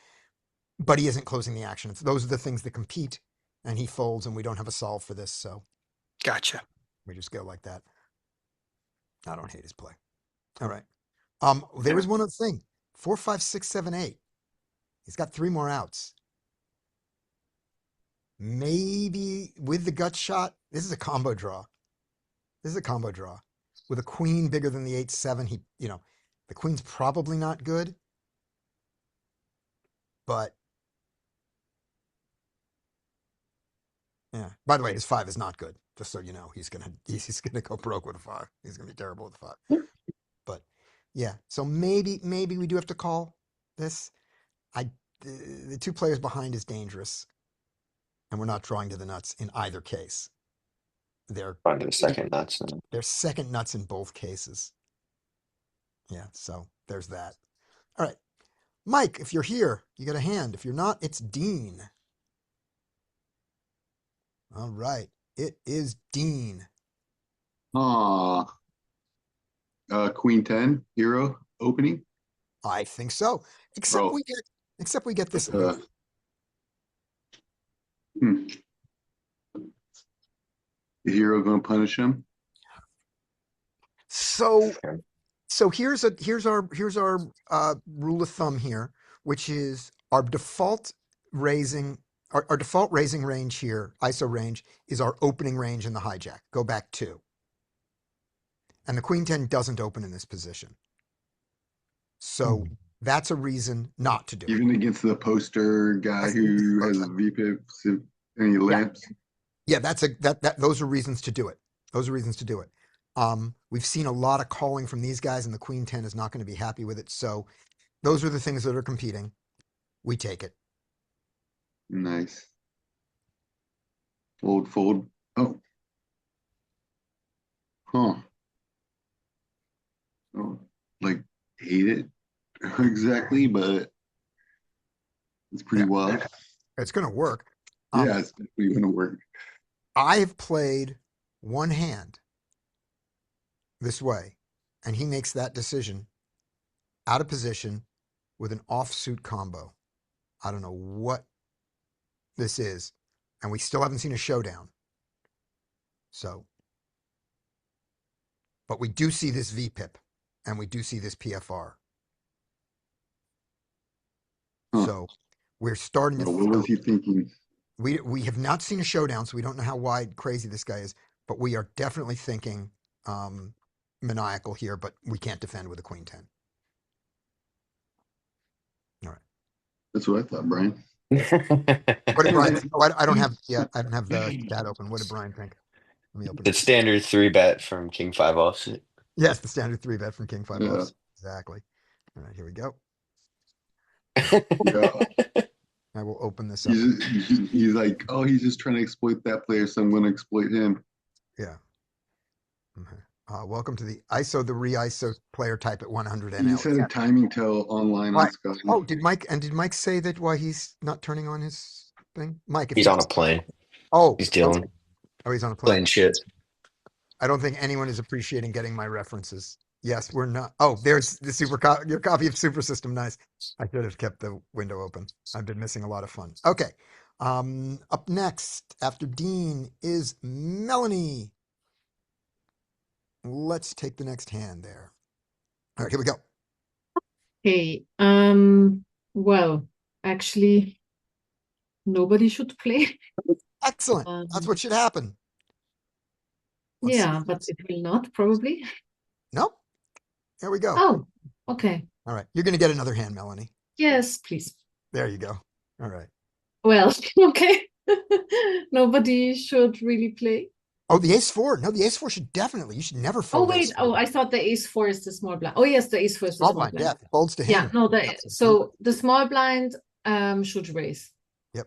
But he isn't closing the action. Those are the things that compete, and he folds, and we don't have a solve for this, so Gotcha. we just go like that. I don't hate his play. All right. There was one other thing. 4, 5, 6, 7, 8. He's got 3 more outs. Maybe with the gut shot. This is a combo draw. This is a combo draw. With a queen bigger than the 8-7, the queen's probably not good. But yeah. By the way, his 5 is not good. Just so you know, he's gonna go broke with a 5. He's gonna be terrible with a 5. But yeah, so maybe we do have to call this. The 2 players behind is dangerous, and we're not drawing to the nuts in either case. They're On to the second nuts. They're second nuts in both cases. Yeah, so there's that. All right. Mike, if you're here, you got a hand. If you're not, it's Dean. All right. It is Dean. Queen 10, hero opening. I think so. Except Bro. we get this. The hero gonna punish him. So So here's our rule of thumb here, which is our default raising our default raising range here, ISO range, is our opening range in the hijack. Go back 2. And the queen 10 doesn't open in this position. So that's a reason not to do it. Even against the poster guy That's who has perfect. VPIPs and he lamps. Yeah, those are reasons to do it. Those are reasons to do it. We've seen a lot of calling from these guys, and the queen 10 is not going to be happy with it. So those are the things that are competing. We take it. Nice. Fold, fold. Oh. Huh. Oh, like hate it exactly, but it's pretty Yeah. wild. It's going to work. Yeah, it's definitely gonna work. I have played one hand this way, and he makes that decision out of position with an offsuit combo. I don't know what this is, and we still haven't seen a showdown. So, but we do see this VPIP, and we do see this PFR. Huh. So we're starting to. Well, what was he thinking? We have not seen a showdown, so we don't know how wide crazy this guy is. But we are definitely thinking maniacal here. But we can't defend with a queen 10. That's what I thought, Brian. What did Brian? Oh, I don't have. Yeah, I don't have the stat open. What did Brian think? Let me open It's it. standard 3-bet from King 5 offsuit. Yes, the standard 3-bet from King 5 Yeah. offsuit. Exactly. All right, here we go. Yeah. I will open this up. He's like, oh, he's just trying to exploit that player, so I'm gonna exploit him. Yeah. Okay. Welcome to the ISO the re-ISO player type at 100 He just had NL. a timing tell online Why? on Sky. Oh, did Mike say that why he's not turning on his thing? Mike, if He's you on a plane. oh, He's dealing, oh, he's on a plane. playing shit. I don't think anyone is appreciating getting my references. Yes, we're not. Oh, there's the your copy of Super System. Nice. I should have kept the window open. I've been missing a lot of fun. Okay. Up next after Dean is Melanie. Let's take the next hand there. All right, here we go. Okay. Well, actually, nobody should play. Excellent. That's what should happen. Let's see. Yeah, but it will not probably. Nope. There we go. Oh, okay. All right. You're going to get another hand, Melanie. Yes, please. There you go. All right. Well, okay. Nobody should really play. Oh, the ace 4. No, the ace 4 should definitely. You should never Oh, fold. wait. ace Oh, 4. I thought the ace 4 is the small blind. Oh, yes, the ace 4 is the Small small blind. blind. Yeah, it folds to him. Yeah, no, That's so the small blind should raise. Yep.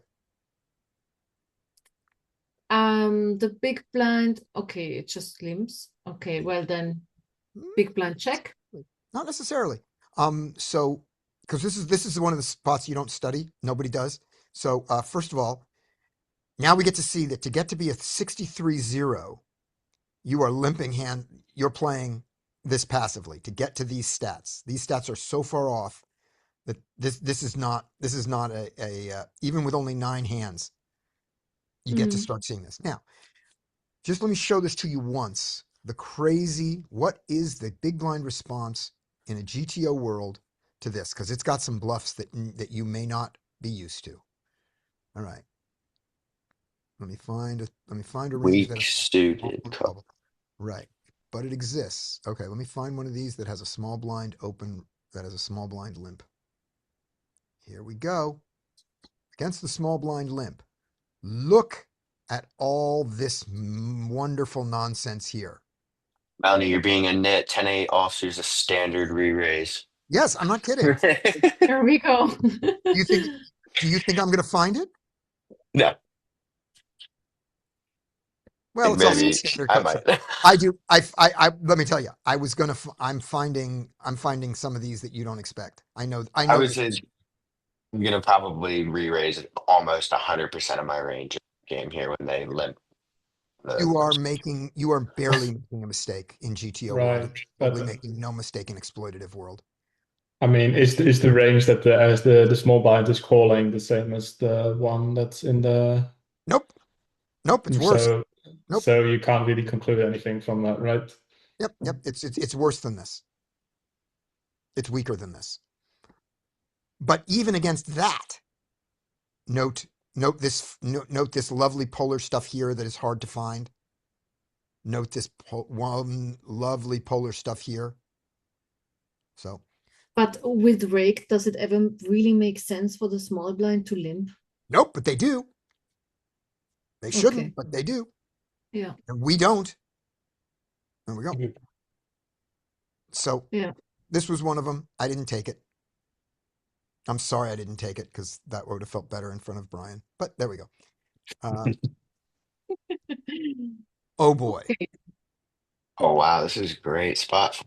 The big blind, okay, it just limps. Okay, well then, big blind check. Not necessarily. So because this is one of the spots you don't study. Nobody does. So first of all, now we get to see that to get to be a 63-0, you are limping hand. You're playing this passively to get to these stats. These stats are so far off that this is not a even with only 9 hands, you get to start seeing this. Now, just let me show this to you once. What is the big blind response in a GTO world to this? Because it's got some bluffs that you may not be used to. All right. Let me find a range Weak suited call. Right. But it exists. Okay, let me find one of these that has a small blind open, that has a small blind limp. Here we go. Against the small blind limp. Look at all this wonderful nonsense here. Melanie, you're being a nit. 10-8 offsuit is a standard re-raise. Yes, I'm not kidding. There we go. Do you think I'm going to find it? No, Well, it's also maybe a standard I cut. might. I do. Let me tell you, I'm finding some of these that you don't expect. I know. I would say I'm gonna probably re-raise almost 100% of my range game here when they limp. You are barely making a mistake in GTO world. Right, Probably but making no mistake in exploitative world. I mean, is the range that the small blind is calling the same as the one that's in the? Nope, it's worse. So Nope. so you can't really conclude anything from that, right? Yep. It's worse than this. It's weaker than this. But even against that, note this lovely polar stuff here that is hard to find. Note this one lovely polar stuff here. So, But with rake, does it ever really make sense for the small blind to limp? nope, but they do. They shouldn't, Okay. but they do. Yeah. And we don't. There we go. Mhm. So Yeah. this was one of them. I didn't take it. I'm sorry I didn't take it because that would have felt better in front of Brian. But there we go. Oh boy. Okay. Oh wow, this is a great spot.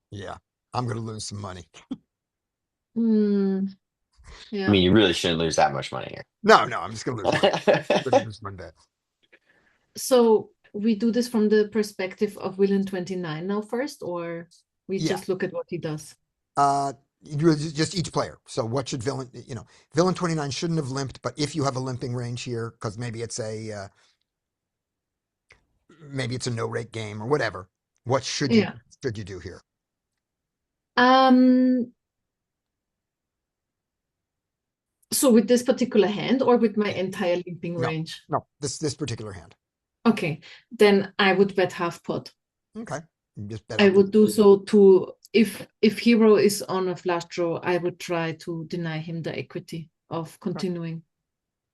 Yeah. I'm going to lose some money. Hmm. I Yeah. mean, you really shouldn't lose that much money No, I'm just going to lose money. I'm here. going to lose one bet. So we do this from the perspective of Villain 29 now first, or we Yeah. just look at what he does? Just each player. So what should Villain 29 shouldn't have limped, but if you have a limping range here, because maybe it's a no rake game or whatever, what should you do here? So with this particular hand or with my Yeah. entire limping No. range? No, this particular hand. Okay, then I would bet half pot. Okay. Just bet I on would do so to if hero is on a flash draw, I would try to deny him the equity of continuing.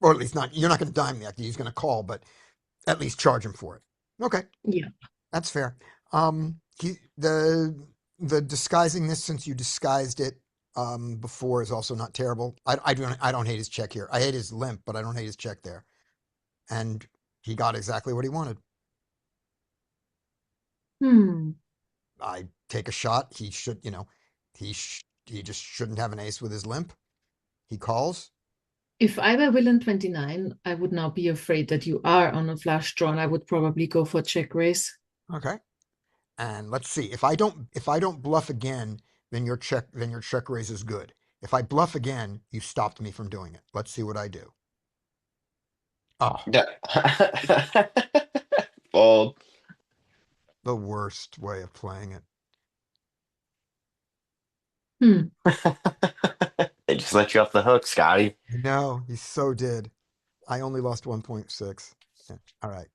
or at least not. You're not going to dime the equity. He's going to call, but at least charge him for it. Okay, Yeah. that's fair. The disguising this since you disguised it before is also not terrible. I don't hate his check here. I hate his limp, but I don't hate his check there. And he got exactly what he wanted. I take a shot. He should, he just shouldn't have an ace with his limp. He calls. If I were Villain 29, I would now be afraid that you are on a flash draw, and I would probably go for check raise. Okay. And let's see. If I don't bluff again, then your check raise is good. If I bluff again, you stopped me from doing it. Let's see what I do. Oh, Yeah. Fold. the worst way of playing it. They just let you off the hook, Scotty. No, he so did. I only lost 1.6. Yeah. All right.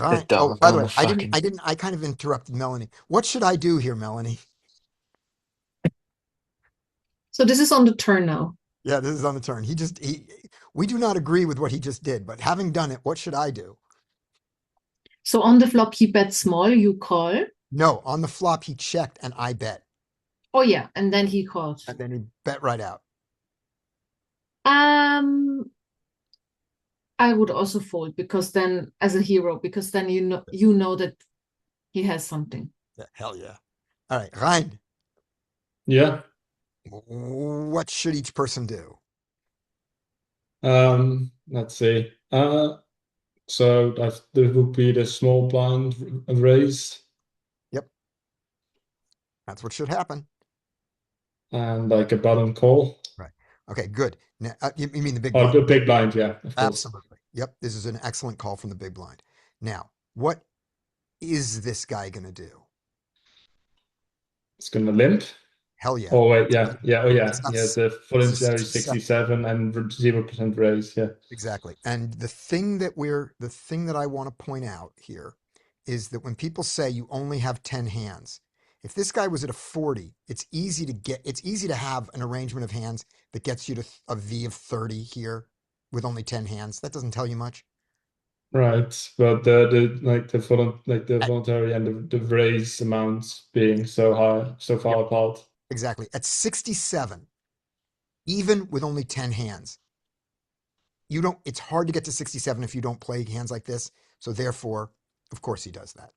Right. Oh, by the way, I kind of interrupted Melanie. What should I do here, Melanie? So this is on the turn now. Yeah, this is on the turn. We do not agree with what he just did, but having done it, what should I do? So on the flop, he bets small, you call. No, on the flop, he checked and I bet. Oh yeah, and then he calls. And then he bet right out. I would also fold because then, as a hero, because then you know that he has something. Yeah, hell yeah. All right, Rein, Yeah. what should each person do? Let's see. So there would be the small blind raise Yep. That's what should happen. and like a button call. Okay, good. Now, you mean the big Oh, blind? the big blind, yeah, of course. Absolutely. Yep, this is an excellent call from the big blind. Now, what is this guy going to do? It's gonna limp. Hell yeah. Oh wait, yeah. Oh yeah. It's not Yeah, the voluntary 67. 67 and 0% raise, yeah. Exactly. And the thing that I want to point out here is that when people say you only have 10 hands, if this guy was at a 40, it's easy to have an arrangement of hands that gets you to a V of 30 here with only 10 hands. That doesn't tell you much. Right, but the voluntary and the raise amounts being so high, so far apart. Exactly. At 67, even with only 10 hands, it's hard to get to 67 if you don't play hands like this. So therefore, of course he does that.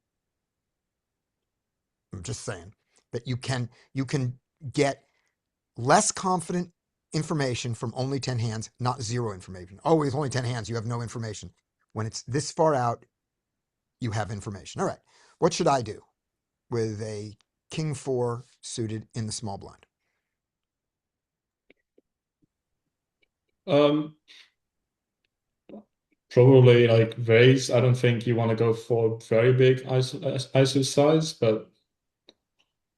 I'm just saying that you can get less confident information from only 10 hands, not zero information. Oh, with only 10 hands, you have no information. When it's this far out, you have information. All right. What should I do with a king 4 suited in the small blind? probably like raise. I don't think you want to go for very big ISO size, but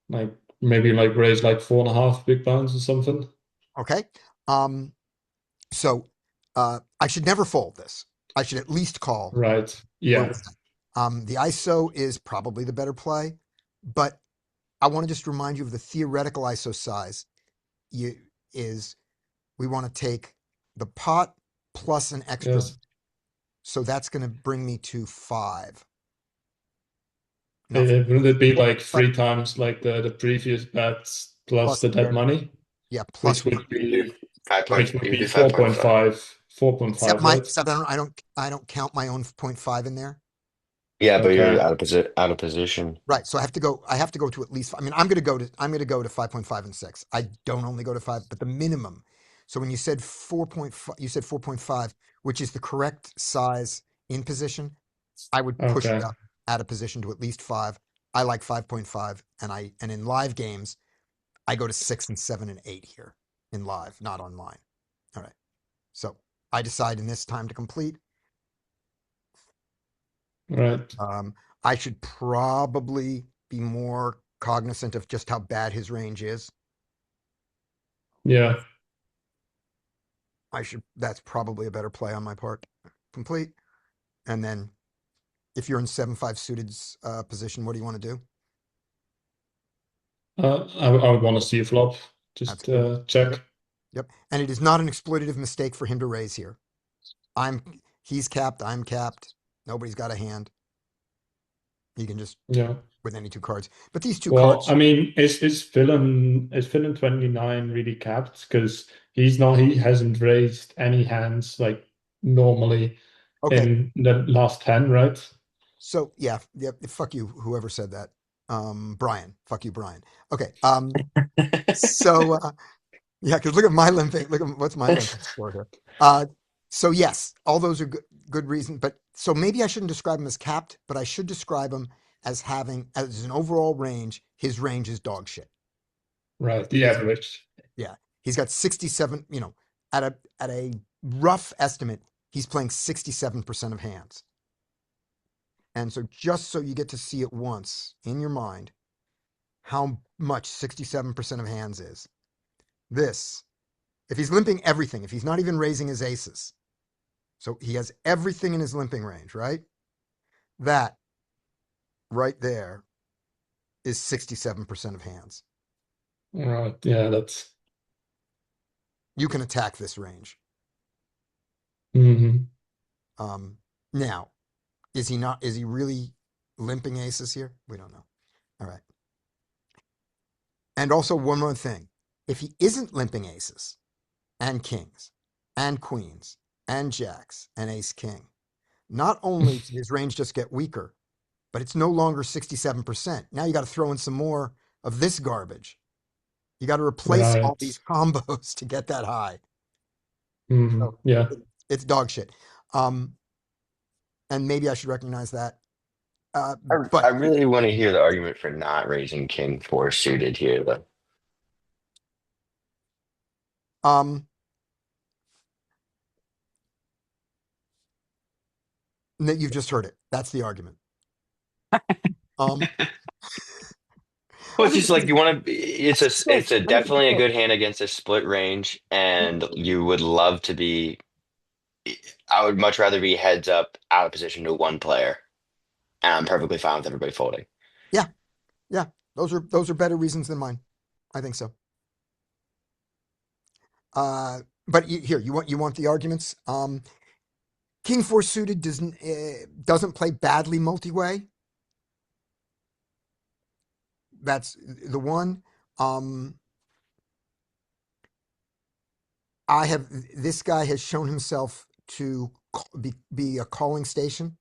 like maybe like raise like 4.5 big blinds or something. Okay. So I should never fold this. I should at least call. Right. or Yeah. raise. The ISO is probably the better play, but I want to just remind you of the theoretical ISO size. We want to take the pot plus an extra. Yes. So that's going to bring me to 5. Wouldn't it be like 3 times like the previous bets plus Plus the dead the- money? Yeah, plus Which would be 5.5. 4.5. 4.5, except right? except I don't count my own 0.5 in there. Yeah, but you're Okay. out of position. Right. So I have to go to at least, I mean, I'm going to go to 5.5 and 6. I don't only go to 5, but the minimum. So when you said 4.5, you said 4.5, which is the correct size in position. I would push Okay. it up out of position to at least 5. I like 5.5, and in live games, I go to 6 and 7 and 8 here in live, not online. All right. So I decide in this time to complete. Right. I should probably be more cognizant of just how bad his range is. Yeah. That's probably a better play on my part. Complete. And then if you're in 7-5 suited position, what do you want to do? I would want to see a flop. That's Just cool. check. Yep. And it is not an exploitative mistake for him to raise here. He's capped, I'm capped. Nobody's got a hand. He can just Yeah. with any 2 cards. But these 2 Well, cards. I mean, is villain 29 really capped? Because he hasn't raised any hands like normally Okay. in the last 10, right? So yeah, fuck you, whoever said that. Brian. Fuck you, Brian. Okay. So yeah, because look at my limping. Look at what's my limping score here. So yes, all those are good reason. But so maybe I shouldn't describe him as capped, but I should describe him as having as an overall range. His range is dog shit. Right, the average. Yeah, he's got 67. You know, at a rough estimate, he's playing 67% of hands. And so just so you get to see it once in your mind, how much 67% of hands is. This, if he's limping everything, if he's not even raising his aces, so he has everything in his limping range, right? That right there is 67% of hands. Right, yeah, that's. You can attack this range. Mhm. Now, is he really limping aces here? We don't know. All right. And also one more thing. If he isn't limping aces and kings and queens and jacks and ace king, not only does his range just get weaker, but it's no longer 67%. Now you got to throw in some more of this garbage. You got to replace all Right. these combos to get that high. Mhm. So Yeah. it's dog shit. And maybe I should recognize that. But I really want to hear the argument for not raising king 4 suited here, though. You've just heard it. That's the argument. Well, it's just like you want to. It's a Let me definitely a go. good hand against a split range, and you would love to be. I would much rather be heads up out of position to one player, and I'm perfectly fine with everybody folding. Yeah, those are better reasons than mine. I think so. But here you want the arguments. King 4 suited doesn't play badly multi-way. That's the one. This guy has shown himself to be a calling station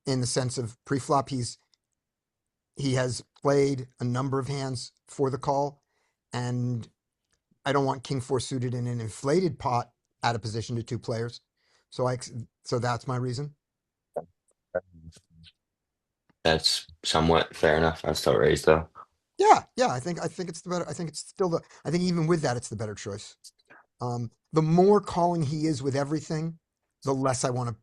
in the sense of pre-flop. He has played a number of hands for the call, and I don't want King 4 suited in an inflated pot out of position to 2 players. So that's my reason. That's somewhat fair enough. I still raise though. Yeah. I think it's the better. I think even with that, it's the better choice. The more calling he is with everything, the less I want to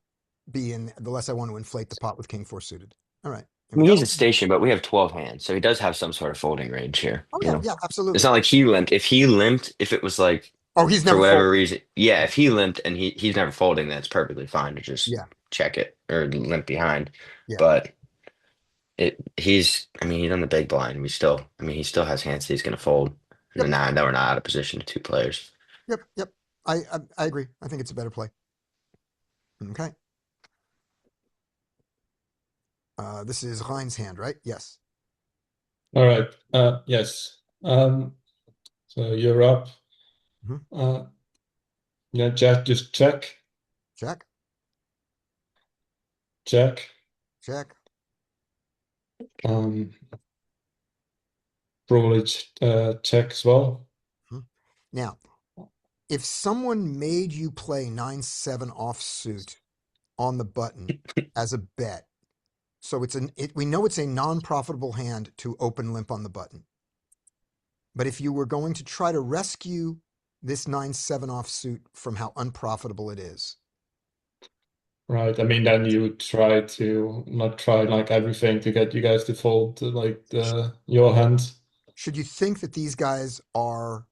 the less I want to inflate the pot with king four suited. All right. I Here we mean, go. he's a station, but we have 12 hands, so he does have some sort of folding range here. Oh You yeah, know, yeah, it's absolutely. not like he limped. If he limped, if it was like Oh, he's for never whatever folded. reason, yeah, if he limped and he's never folding, that's perfectly fine to just Yeah. check it or limp behind. Yeah. But he's on the big blind. He still has hands that he's gonna fold. Yep. And now we're not out of position to two players. Yep. I agree. I think it's a better play. Okay. This is Rein's hand, right? Yes. All right. Yes. So you're up. Mhm. Yeah, Jack, just check. Check. Check. Check. Probably check as well. Now, if someone made you play 9-7 offsuit on the button as a bet, so we know it's a non-profitable hand to open limp on the button. But if you were going to try to rescue this 9-7 offsuit from how unprofitable it is, Right. I mean, then you try to not try like everything to get you guys to fold to, like your hand. should you think that these guys are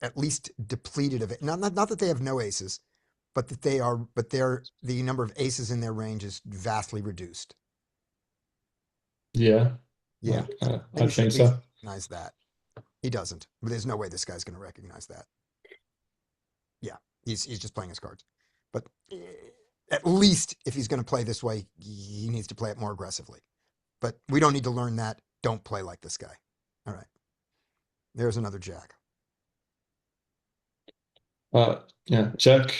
at least depleted of it? Not that they have no aces, but that the number of aces in their range is vastly reduced. Yeah. Yeah. Like, I You should think at least so. recognize that. He doesn't. But there's no way this guy's going to recognize that. Yeah, he's just playing his cards. But at least if he's going to play this way, he needs to play it more aggressively. But we don't need to learn that. Don't play like this guy. All right. There's another jack. Yeah, check.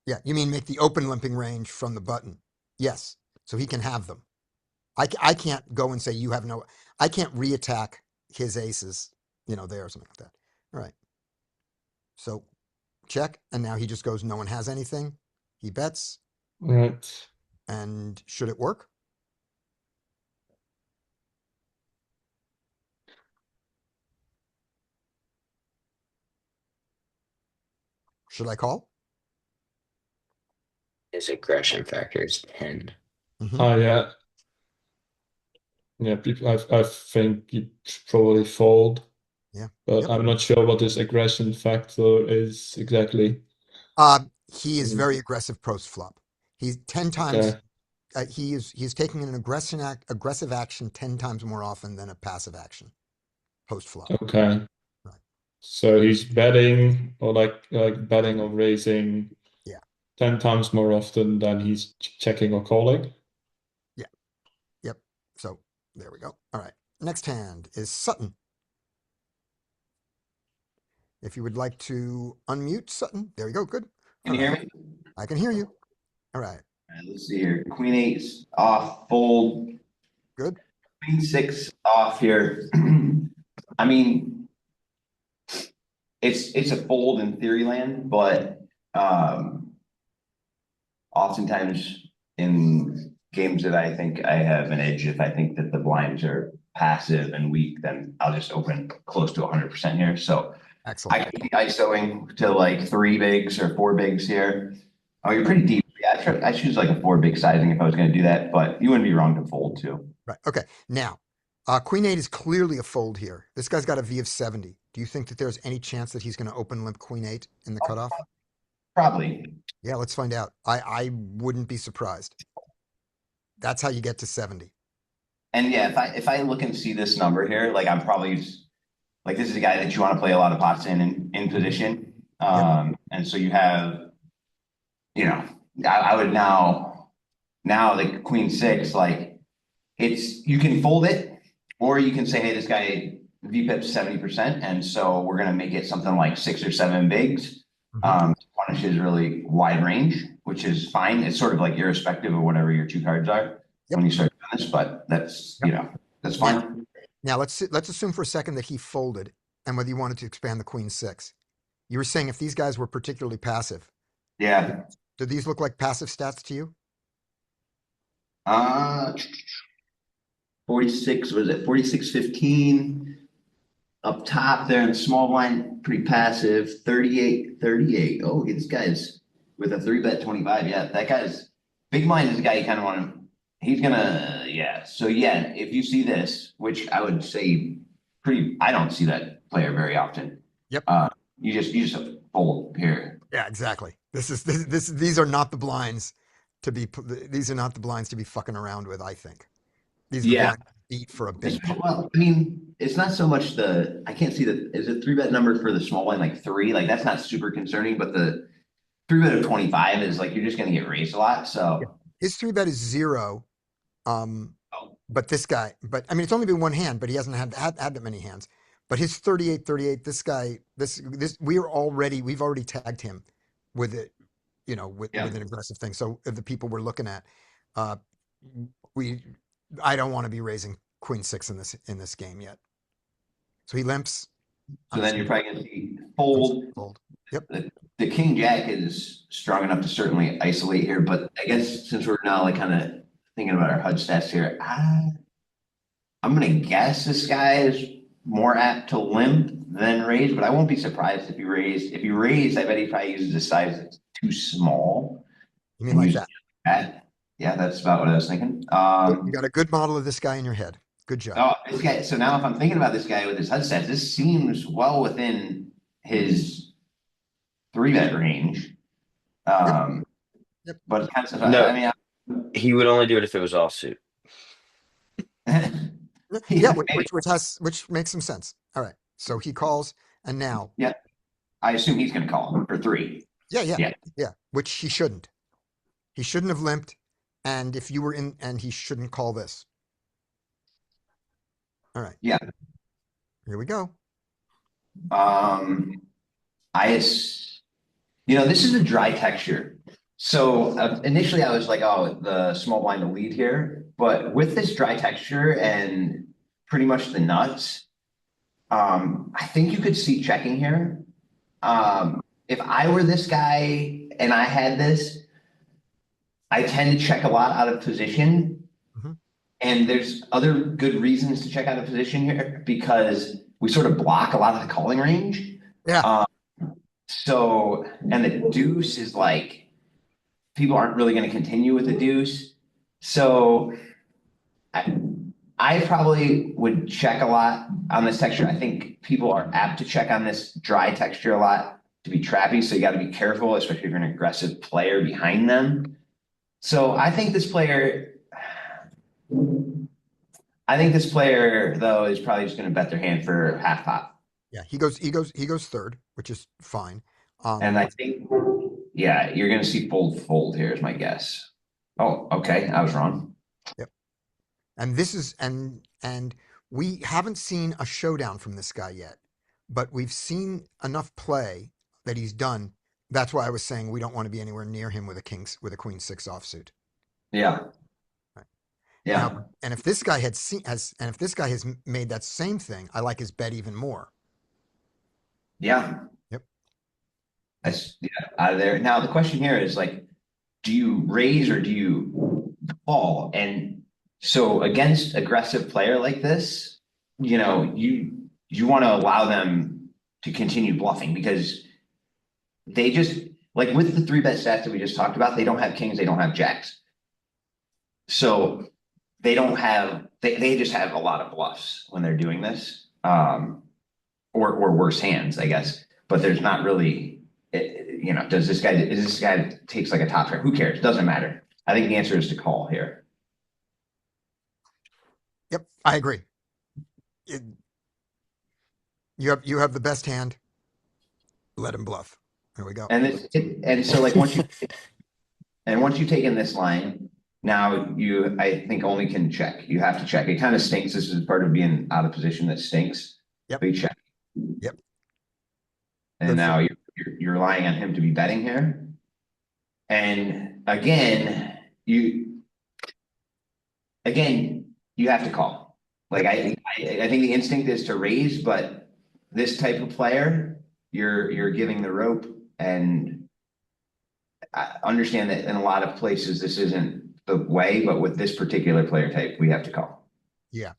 Yeah, you mean make the open limping range from the button. Yes, so he can have them. I can't go and say you have no, I can't reattack his aces, there or something like that. All right. So check, and now he just goes, no one has anything. He bets, Right. and should it work? Should I call? His aggression factor is 10. Mhm. Yeah. Yeah, I think you should probably fold. Yeah. But Yep. I'm not sure what his aggression factor is exactly. He is very aggressive post flop. He's 10 times. Okay. He's taking an aggressive action 10 times more often than a passive action post flop. Okay. Right. So he's betting or like betting or raising Yeah. 10 times more often than he's checking or calling. Yeah. Yep. So there we go. All right. Next hand is Sutton. If you would like to unmute Sutton, there you go. Good. Can you hear me? I can hear you. All right. All right, let's see here. Queen eight's off, fold. Good. Queen six off here. I mean, it's a fold in theory land, but oftentimes in games that I think I have an edge, if I think that the blinds are passive and weak, then I'll just open close to 100% here. So Excellent. I could be ISOing to like 3 bigs or 4 bigs here. Oh, you're pretty deep. Yeah, I choose like a 4 big sizing if I was going to do that, but you wouldn't be wrong to fold too. Right. Okay. Now, Queen 8 is clearly a fold here. This guy's got a V of 70. Do you think that there's any chance that he's going to open limp Queen 8 in the cutoff? Probably. Yeah, let's find out. I wouldn't be surprised. That's how you get to 70. And yeah, if I look and see this number here, like I'm probably just, like this is a guy that you want to play a lot of pots in position. And so you have, I would now the queen six, like you can fold it, or you can say, hey, this guy VPIP's 70%, and so we're gonna make it something like 6 or 7 bigs. Punish his really wide range, which is fine. It's sort of like irrespective of whatever your 2 cards are when you start doing this, but that's that's fine. Now let's assume for a second that he folded, and whether you wanted to expand the queen 6. You were saying if these guys were particularly passive. Yeah. Do these look like passive stats to you? 46, was it 46-15 up top there in the small blind, pretty passive. 38. Oh, this guy's with a 3-bet 25, yeah, that guy's big blind is a guy you kind of want to, he's gonna, yeah. So yeah, if you see this, which I would say I don't see that player very often. Yep. You just fold here. Yeah, exactly. These are not the blinds to be, these are not the blinds to be fucking around with, I think. These are the Yeah. blinds to beat for a big. Well, I mean, it's not so much I can't see is it 3-bet number for the small blind like 3? Like that's not super concerning, but the 3-bet of 25 is like you're just gonna get raised a lot. So His 3-bet is 0. But this guy, I mean, it's only been one hand, but he hasn't had that many hands. But his 38, this guy, we've already tagged him with it, with an aggressive thing. So the people we're looking at, I don't want to be raising queen 6 in this game yet. So he limps. so then you're probably gonna see fold. Fold. Yep. The king jack is strong enough to certainly isolate here, but I guess since we're now like kind of thinking about our HUD stats here, I'm gonna guess this guy is more apt to limp than raise, but I won't be surprised if he raised. If he raised, I bet he probably uses a size that's too small. You mean like that? Yeah, that's about what I was thinking. You got a good model of this guy in your head. Good job. Oh, this guy. So now if I'm thinking about this guy with his HUD stats, this seems well within his 3-bet range. Yep. But it's kind of, No. I mean, He would only do it if it was offsuit. Yeah, which makes some sense. All right. So he calls, and now. Yeah. I assume he's going to call for 3. Yeah. Which he shouldn't. He shouldn't have limped. And if you were in, and he shouldn't call this. All right. Yeah. Here we go. This is a dry texture. So initially I was like, oh, the small blind to lead here, but with this dry texture and pretty much the nuts, I think you could see checking here. If I were this guy and I had this, I tend to check a lot out of position. Mhm. And there's other good reasons to check out of position here because we sort of block a lot of the calling range. Yeah. And the deuce is like, people aren't really going to continue with the deuce. So I probably would check a lot on this texture. I think people are apt to check on this dry texture a lot to be trappy. So you got to be careful, especially if you're an aggressive player behind them. So I think this player, though, is probably just going to bet their hand for half pot. Yeah. He goes third, which is fine. And I think, yeah, you're going to see fold here is my guess. Oh, okay. I was wrong. Yep. And this is, and we haven't seen a showdown from this guy yet, but we've seen enough play that he's done. That's why I was saying we don't want to be anywhere near him with a queen 6 offsuit. Yeah. Right. Yeah. Now, and if this guy if this guy has made that same thing, I like his bet even more. Yeah. Yep. That's out of there. Now the question here is like, do you raise or do you call? And so against aggressive player like this, you want to allow them to continue bluffing because they just like with the 3-bet stats that we just talked about, they don't have kings, they don't have jacks. So they don't have, they just have a lot of bluffs when they're doing this, or worse hands, I guess. But there's not really, is this guy that takes like a top pair? Who cares? Doesn't matter. I think the answer is to call here. Yep, I agree. You have the best hand. Let him bluff. There we go. And so like once you take in this line, now you I think only can check. You have to check. It kind of stinks. This is part of being out of position that stinks. Yep. But you check. Yep. And Good now you're relying on him to be betting here. And again, you have to call. Like I think the instinct is to raise, but this type of player, you're giving the rope, and I understand that in a lot of places this isn't the way, but with this particular player type, we have to call. Yeah.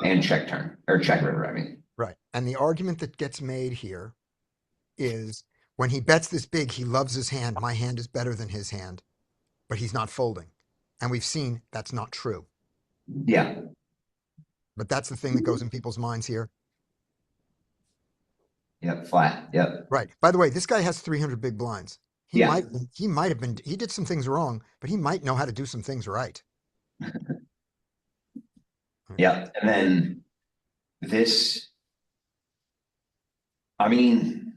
And check turn or check river, I mean. Right. And the argument that gets made here is When he bets this big, he loves his hand. My hand is better than his hand, but he's not folding. And we've seen that's not true. Yeah, But that's the thing that goes in people's minds here. yep, flat, yep. Right. By the way, this guy has 300 big blinds. Yeah. He might have been, he did some things wrong, but he might know how to do some things right. Yeah, and then this, I mean,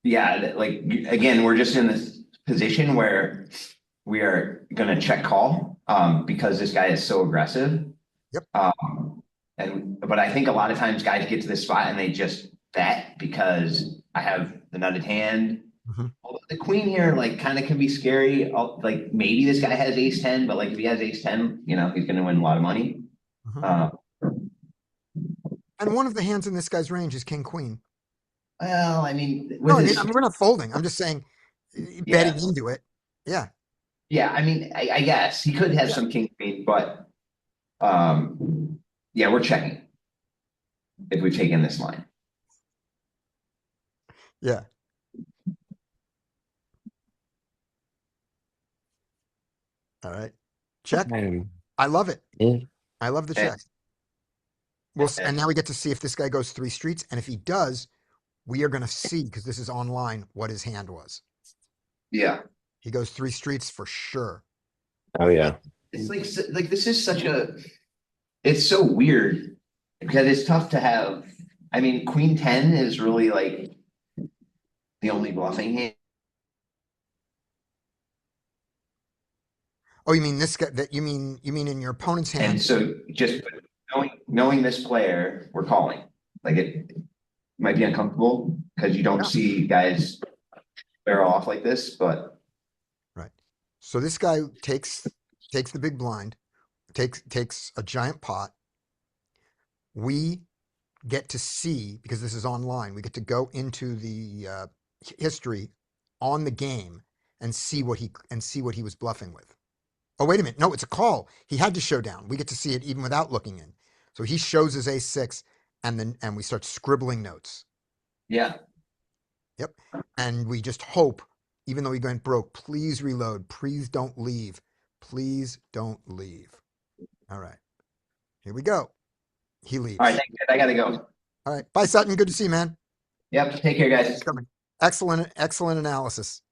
yeah, like, again, we're just in this position where we are gonna check call, because this guy is so aggressive. Yep. But I think a lot of times guys get to this spot and they just bet because I have the nutted hand. Mhm. Although the queen here, like, kind of can be scary. Like, maybe this guy has ace 10, but like, if he has ace 10, he's gonna win a lot of money. Mhm. And one of the hands in this guy's range is king queen. Well, I mean, No, with his, I mean, we're not folding. I'm just saying betting into it. Yeah. yeah, I mean, I guess he could have some king queen, but yeah, we're checking if we've taken this line. Yeah. All right. Check. I love it. Yeah. I love the check. And now we get to see if this guy goes 3 streets. And if he does, we are going to see, because this is online, what his hand was. Yeah. He goes 3 streets for sure. Oh yeah. It's like this is it's so weird because it's tough to have. I mean, queen 10 is really like the only bluffing hand. Oh, you mean this guy that you mean in your opponent's hand? And so just knowing this player, we're calling. Like, it might be uncomfortable because you don't see guys barrel off like this, but right. So this guy takes the big blind, takes a giant pot. We get to see, because this is online, we get to go into the history on the game and see what he was bluffing with. Oh, wait a minute. No, it's a call. He had to show down. We get to see it even without looking in. So he shows his ace 6 and we start scribbling notes. yeah. Yep. And we just hope, even though he went broke, please reload. Please don't leave. Please don't leave. All right. Here we go. He leaves. All right, thanks, guys. I gotta go. All right. Bye, Sutton. Good to see you, man. Yep, take care, guys. Excellent analysis.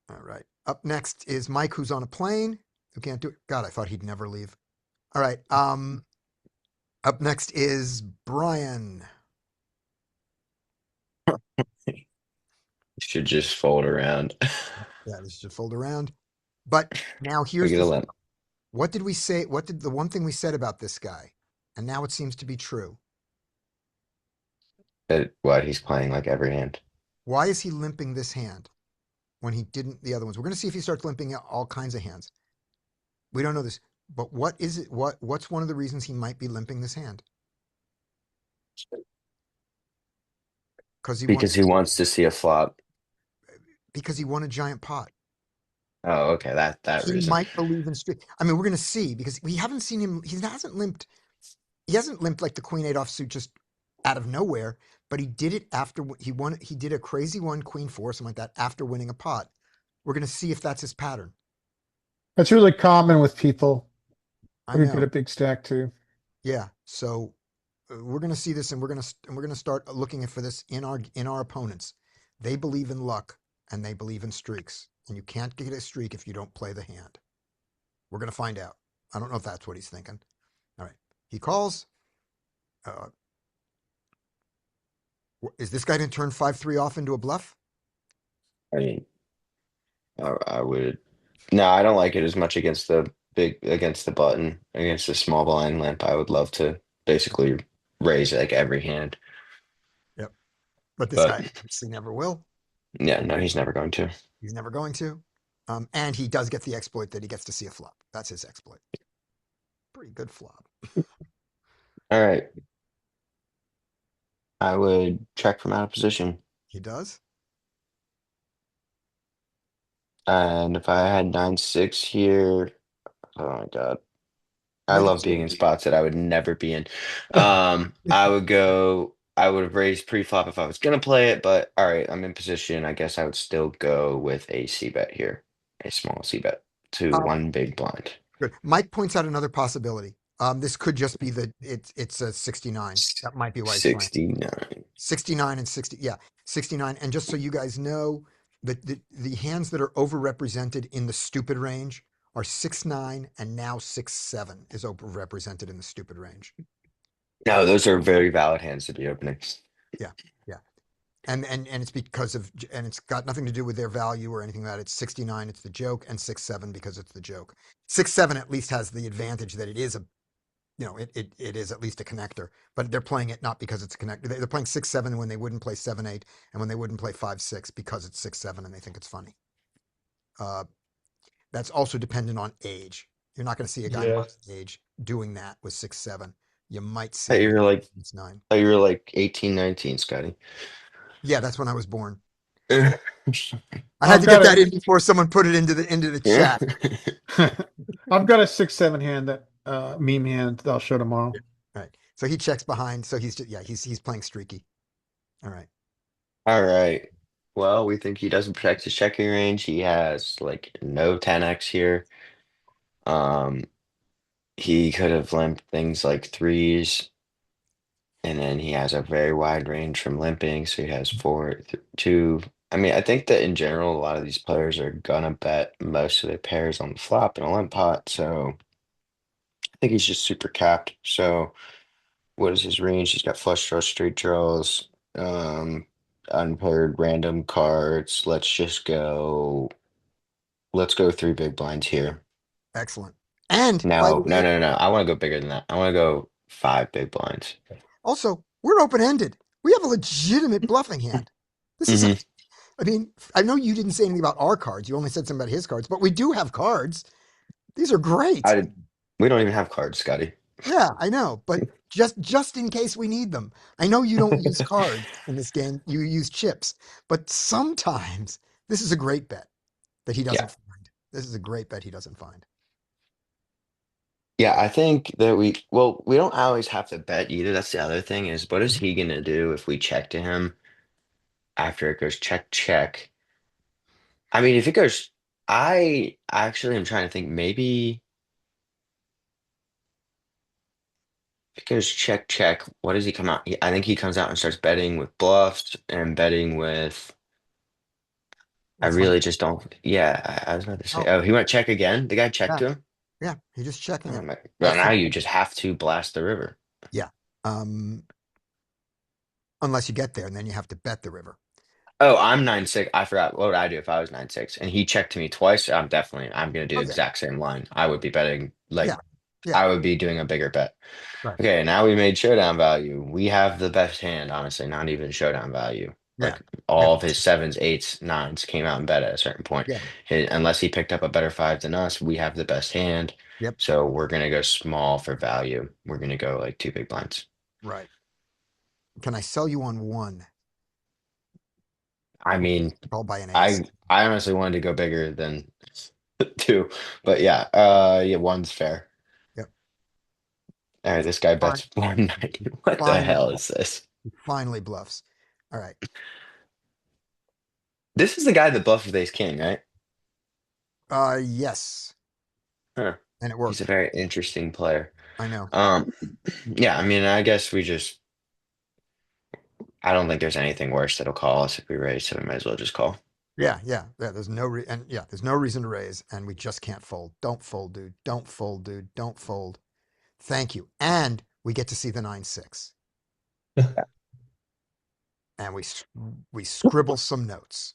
All right. Up next is Mike, who's on a plane, who can't do it. God, I thought he'd never leave. All right. Up next is Brian. Should just fold around. Yeah, this should fold around. But now here's what did we say? What did the one thing we said about this guy? And now it seems to be true. What, he's playing like every hand. Why is he limping this hand when he didn't the other ones? We're going to see if he starts limping all kinds of hands. We don't know this, but what is it? What's one of the reasons he might be limping this hand? Because he wants to see a flop. Because he won a giant pot. Oh, okay. That He reason. might believe in street. I mean, we're going to see, because we haven't seen him. He hasn't limped like the queen 8 offsuit just out of nowhere, but he did it after he won. He did a crazy one, queen 4, something like that, after winning a pot. We're going to see if that's his pattern. That's really common with people I who know. get a big stack too. Yeah. So we're going to see this, and we're going to start looking for this in our opponents. They believe in luck and they believe in streaks, and you can't get a streak if you don't play the hand. We're going to find out. I don't know if that's what he's thinking. All right. He calls. Is this guy going to turn 5-3 off into a bluff? I mean, I would. No, I don't like it as much against the button, against the small blind limp. I would love to basically raise like every hand. Yep. But this guy obviously never will. Yeah, no, he's never going to. He's never going to. And he does get the exploit that he gets to see a flop. That's his exploit. Pretty good flop. All right. I would check from out of position. He does. And if I had 9-6 here, oh my God. I love being in spots that I would never be in. I would go I would have raised pre-flop if I was gonna play it, but all right, I'm in position. I guess I would still go with a C bet here, a small C bet to Uh, one big blind. Good. Mike points out another possibility. This could just be it's a 69. That might be why he's playing. 69. 69 and 60. Yeah, 69. And just so you guys know, the hands that are overrepresented in the stupid range are 6-9 and now 6-7 is overrepresented in the stupid range. No, those are very valid hands to be opening. Yeah, yeah. And it's because of and it's got nothing to do with their value or anything like that. It's 69, it's the joke, and 6-7 because it's the joke. 6-7 at least has the advantage that it is it is at least a connector, but they're playing it not because it's a connector. They're playing 6-7 when they wouldn't play 7-8 and when they wouldn't play 5-6 because it's 6-7 and they think it's funny. That's also dependent on age. You're not going to see a guy Yeah. my age doing that with 6-7. You might Hey, see you're like, it's 9. oh, you're like 18, 19, Scotty. Yeah, that's when I was born. Yeah. I had I've to got get that it. in before someone put it into the chat. I've got a 6-7 hand that meme hand that I'll show tomorrow. Right. So he checks behind. So he's playing streaky. All right. All right. Well, we think he doesn't protect his checking range. He has like no 10x here. He could have limped things like threes, and then he has a very wide range from limping. So he has 4, 2. I mean, I think that in general, a lot of these players are gonna bet most of their pairs on the flop in a limp pot. So I think he's just super capped. So what is his range? He's got flush draws, straight draws, unpaired random cards. Let's go 3 big blinds here. Excellent. And by No, the no, way, no, no, no. I want to go bigger than that. I want to go 5 big blinds. also, we're open-ended. We have a legitimate bluffing hand. This is, Mhm. I mean, I know you didn't say anything about our cards. You only said something about his cards, but we do have cards. These are great. We don't even have cards, Scotty. Yeah, I know, but just in case we need them. I know you don't use cards in this game. You use chips, but sometimes this is a great bet that he doesn't find. This is a great bet he doesn't find. Yeah, I think that we don't always have to bet either. That's the other thing is what is he gonna do if we check to him after it goes check, check? I mean, if it goes, I actually am trying to think maybe if it goes check, check, what does he come out? I think he comes out and starts betting with bluffs and betting with. I That's fine. really just don't. Yeah, I was about to say. Oh. Oh, he went check again. The guy checked to him. Yeah, he's just checking Oh it. my, well, now you just have to blast the river. Yeah. Unless you get there and then you have to bet the river. Oh, I'm 9-6. I forgot. What would I do if I was 9-6? And he checked to me twice. I'm gonna do the Okay. exact same line. I would be betting like Yeah. I would be doing a bigger bet. Right. Okay, now we made showdown value. We have the best hand, honestly, not even showdown value. Yeah. Like all of his 7s, 8s, 9s came out and bet at a certain point. Yeah. Unless he picked up a better 5 than us, we have the best hand. Yep. So we're gonna go small for value. We're gonna go like 2 big blinds. Right. Can I sell you on one? I mean, Called by an ace. I honestly wanted to go bigger than 2, but yeah, yeah, 1's fair. Yep. All right, this guy bets 190. What the Fine. hell is this? He finally bluffs. All right. This is the guy that bluffs with ace king, right? Yes. Huh. And it works. He's a very interesting player. I know. Yeah, I mean, I guess I don't think there's anything worse that'll call us if we raise, so we might as well just call. Yeah. There's no there's no reason to raise, and we just can't fold. Don't fold, dude. Don't fold, dude. Don't fold. Thank you. And we get to see the 9-6. And we scribble some notes.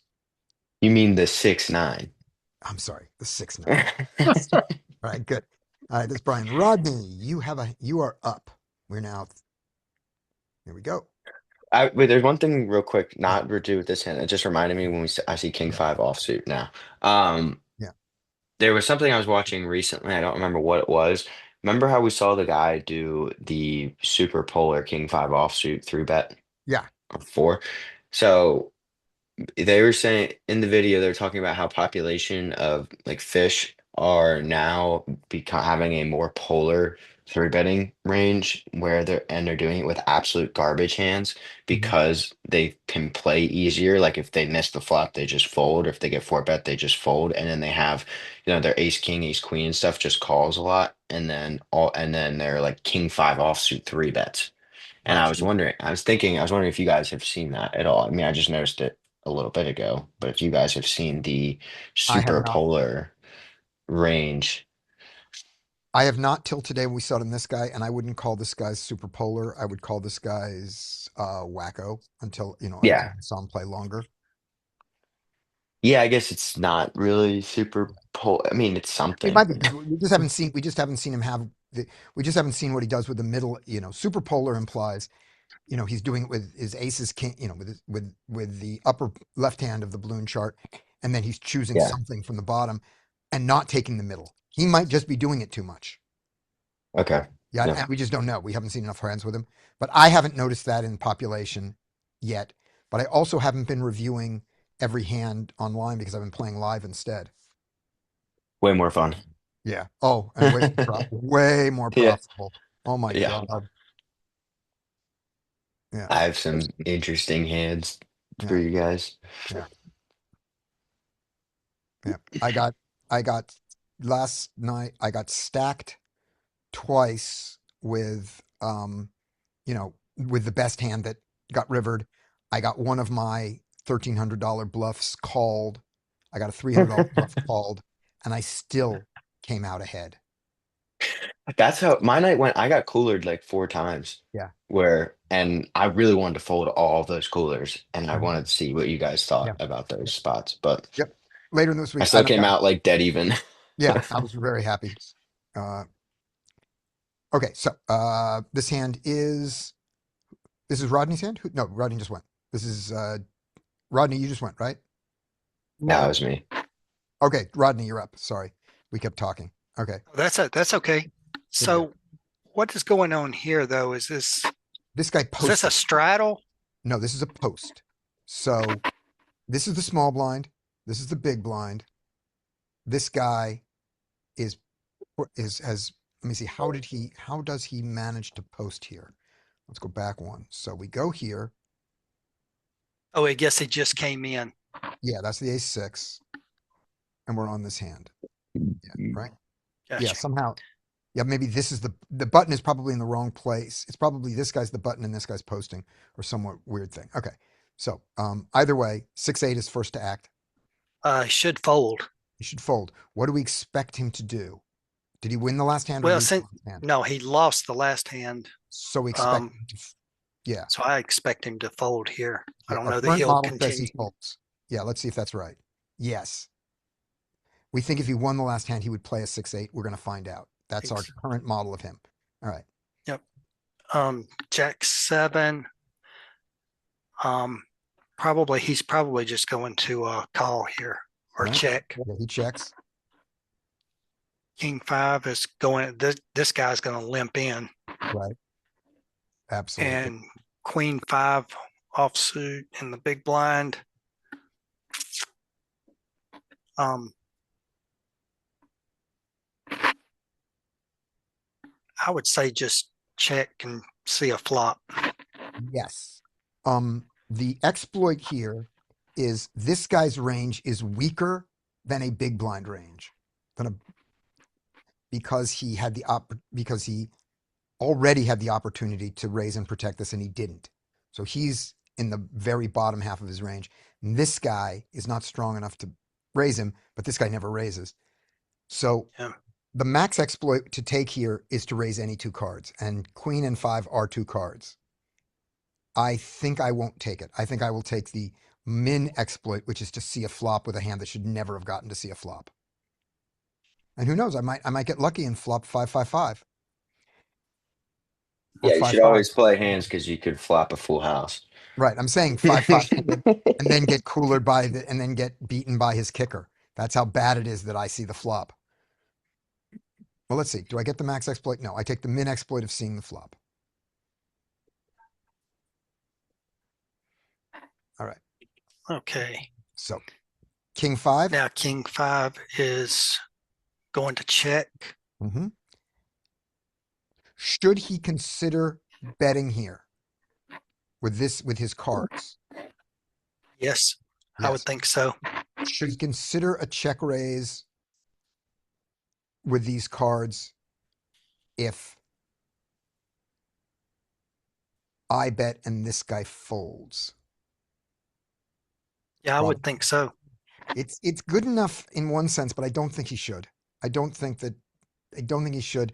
You mean the 6-9? I'm sorry, the 6-9. All right, good. All right, this is Brian. Rodney, you are up. We're now. Here we go. Wait, there's one thing real quick, not to do with this hand. It just reminded me when I see King 5 offsuit now. Yeah. There was something I was watching recently. I don't remember what it was. Remember how we saw the guy do the super polar King 5 offsuit 3-bet? Yeah. Or 4. So they were saying in the video, they're talking about how population of like fish are now having a more polar three betting range where they're doing it with absolute garbage hands because they can play easier. Like if they miss the flop, they just fold. Or if they get four bet, they just fold. And then they have, their ace king, ace queen and stuff just calls a lot. And then they're like king five offsuit three bets. And I was wondering if you guys have seen that at all. I mean, I just noticed it a little bit ago, but if you guys have seen the I have super not. polar range. I have not till today. We saw it in this guy, and I wouldn't call this guy's super polar. I would call this guy's wacko until until Yeah. I saw him play longer. Yeah, I guess it's not really super I mean, it's It something. might be. We just haven't seen. We just haven't seen him have. We just haven't seen what he does with the middle. Super polar implies, he's doing it with his aces king. With the upper left hand of the balloon chart, and then he's choosing Yeah. something from the bottom, and not taking the middle. He might just be doing it too much. Okay. Yeah, Yeah. and we just don't know. We haven't seen enough hands with him, but I haven't noticed that in population yet. But I also haven't been reviewing every hand online because I've been playing live instead. Way more fun. Yeah. Oh, and way more Yeah. profitable. Oh my Yeah. God. Yeah. I have some interesting hands for Yeah. you guys. Yeah. Yeah. I got last night. I got stacked twice with with the best hand that got rivered. I got one of my $1,300 bluffs called. I got a $300 bluff called, and I still came out ahead. That's how my night went. I got coolered like 4 times. Yeah. And I really wanted to fold all of those coolers, and I Mhm. wanted to see what you guys thought Yeah. about those spots. But Yep. Later in this I week, still came out like dead even. yeah, I was very happy. Okay, so this is Rodney's hand. No, Rodney just went. This is Rodney. You just went, right? That was me. Okay, Rodney, you're up. Sorry, we kept talking. Okay, That's okay. So what is going on here though? Is this this guy is this a posted. straddle? No, this is a post. So this is the small blind. This is the big blind. This guy has. Let me see. How does he manage to post here? Let's go back one. So we go here. Oh, I guess he just came in. Yeah, that's the ace six, and we're on this hand. Yeah, right. Gotcha. Yeah, somehow. Yeah, maybe this is the button is probably in the wrong place. It's probably this guy's the button and this guy's posting, or somewhat weird thing. Okay, so either way, 6-8 is first to act. Should fold. He should fold. What do we expect him to do? Did he win the last hand? Or Well, lose the last hand? no, he lost the last hand. So we expect. Um, Yeah. So I expect him to fold here. I don't Our know that current he'll model says continue. he folds. Yeah, let's see if that's right. Yes. We think if he won the last hand, he would play a 6-8. We're going to find out. That's our current model of him. All right. Yep. Jack 7. He's probably just going to call here or Right. check. Yeah, he checks. King 5 is going. This guy's going to limp in, Right. Absolutely. and Queen 5 offsuit in the big blind. I would say just check and see a flop. Yes. The exploit here is this guy's range is weaker than a big blind range. Because he already had the opportunity to raise and protect this and he didn't. So he's in the very bottom half of his range. And this guy is not strong enough to raise him, but this guy never raises. So Yeah. the max exploit to take here is to raise any two cards, and Queen and 5 are two cards. I think I won't take it. I think I will take the min exploit, which is to see a flop with a hand that should never have gotten to see a flop. And who knows? I might get lucky and flop 5-5-5. Or Yeah, you should 5-5. always play hands because you could flop a full house. Right. I'm saying 5-5 and then get cooler and then get beaten by his kicker. That's how bad it is that I see the flop. Well, let's see. Do I get the max exploit? No, I take the min exploit of seeing the flop. All right. Okay. So King 5. Now King 5 is going to check. Mm-hmm. Should he consider betting here with his cards? Yes, I would Yes. think so. Should he consider a check raise with these cards if I bet and this guy folds? Yeah, I would Probably. think so. It's good enough in one sense, but I don't think he should. I don't think he should,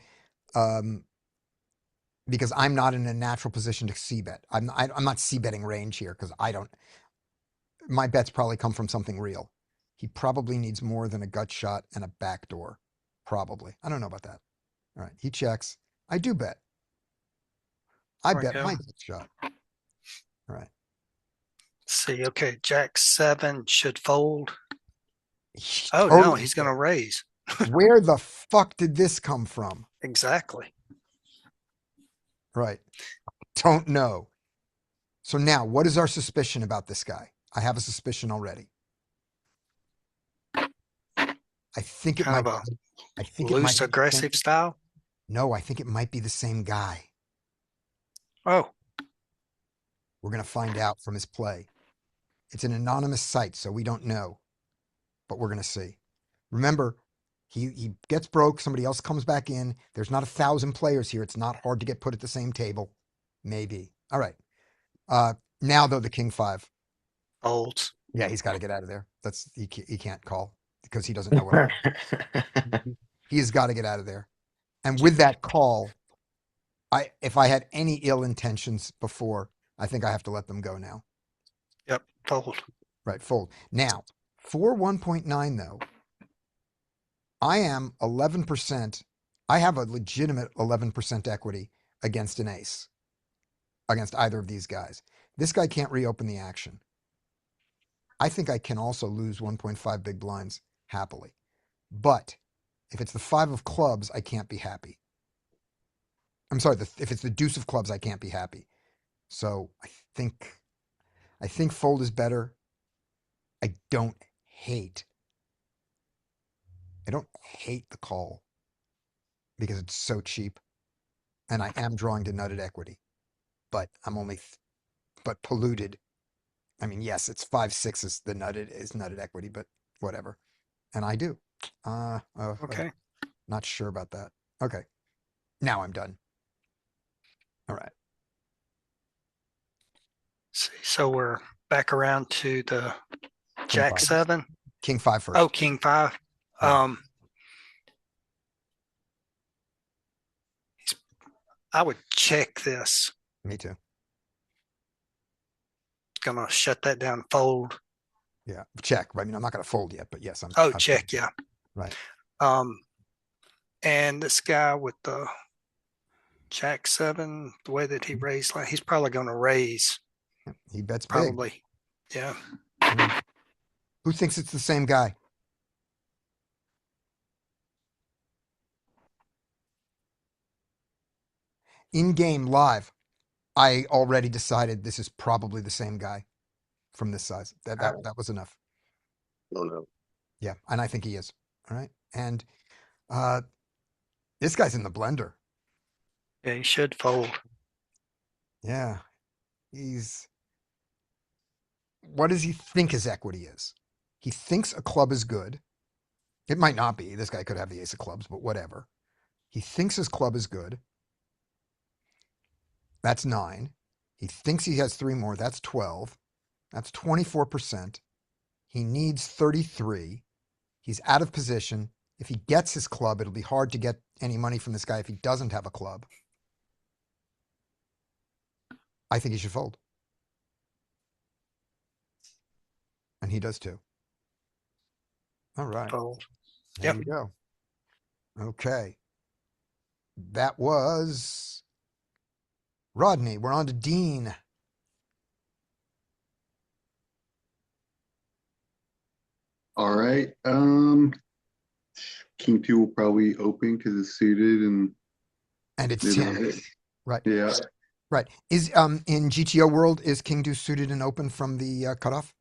because I'm not in a natural position to c bet. I'm not c betting range here because my bets probably come from something real. He probably needs more than a gut shot and a backdoor. Probably. I don't know about that. All right. He checks. I do bet. I There we bet go. my gut shot. All right. See, okay, Jack 7 should fold. He Oh, no, totally he's going to should. raise. Where the fuck did this come from? Exactly. Right. Don't know. So now, what is our suspicion about this guy? I have a suspicion already. I think it Kind might. of I a think it might. loose, be the aggressive same- style. No, I think it might be the same guy. Oh, We're gonna find out from his play. It's an anonymous site, so we don't know, but we're gonna see. Remember, he gets broke. Somebody else comes back in. There's not 1,000 players here. It's not hard to get put at the same table. Maybe. All right. Now though, the king 5. folds. Yeah, he's got to get out of there. He can't call because he doesn't know what. He's got to get out of there. And with that call, if I had any ill intentions before, I think I have to let them go now. Yep, fold. Right, fold. Now, for 1.9 though, I am 11%. I have a legitimate 11% equity against an ace, against either of these guys. This guy can't reopen the action. I think I can also lose 1.5 big blinds happily. But if it's the 5 of clubs, I can't be happy. I'm sorry, if it's the deuce of clubs, I can't be happy. So I think fold is better. I don't hate the call because it's so cheap and I am drawing to nutted equity, but I'm only, but polluted. I mean, yes, it's 5-6 is nutted equity, but whatever. And I do. Okay. Not sure about that. Okay. Now I'm done. All right. See, so we're back around to the Jack 5. 7. King 5 first. Oh, King 5. Yeah. I would check this. Me too. Gonna shut that down, fold. Yeah. Check. I mean, I'm not going to fold yet, but yes, Oh, I'm check, yeah. Right. And this guy with the Jack 7, the way that he raised, like he's probably gonna raise. He bets big. Probably. Yeah. Who thinks it's the same guy? In game live, I already decided this is probably the same guy from this size. That was enough. Oh no. Yeah, and I think he is. All right. And this guy's in the blender. Yeah, he should fold. Yeah. What does he think his equity is? He thinks a club is good. It might not be. This guy could have the ace of clubs, but whatever. He thinks his club is good. That's 9. He thinks he has 3 more. That's 12. That's 24%. He needs 33. He's out of position. If he gets his club, it'll be hard to get any money from this guy if he doesn't have a club. I think he should fold. And he does too. All right. Fold. There Yep. you go. Okay. That was Rodney. We're on to Dean. All right, king 2 will probably open because it's suited and And it's maybe 10. hit. Right. Yeah, Right. Is in GTO world, is King Deuce suited and open from the cutoff?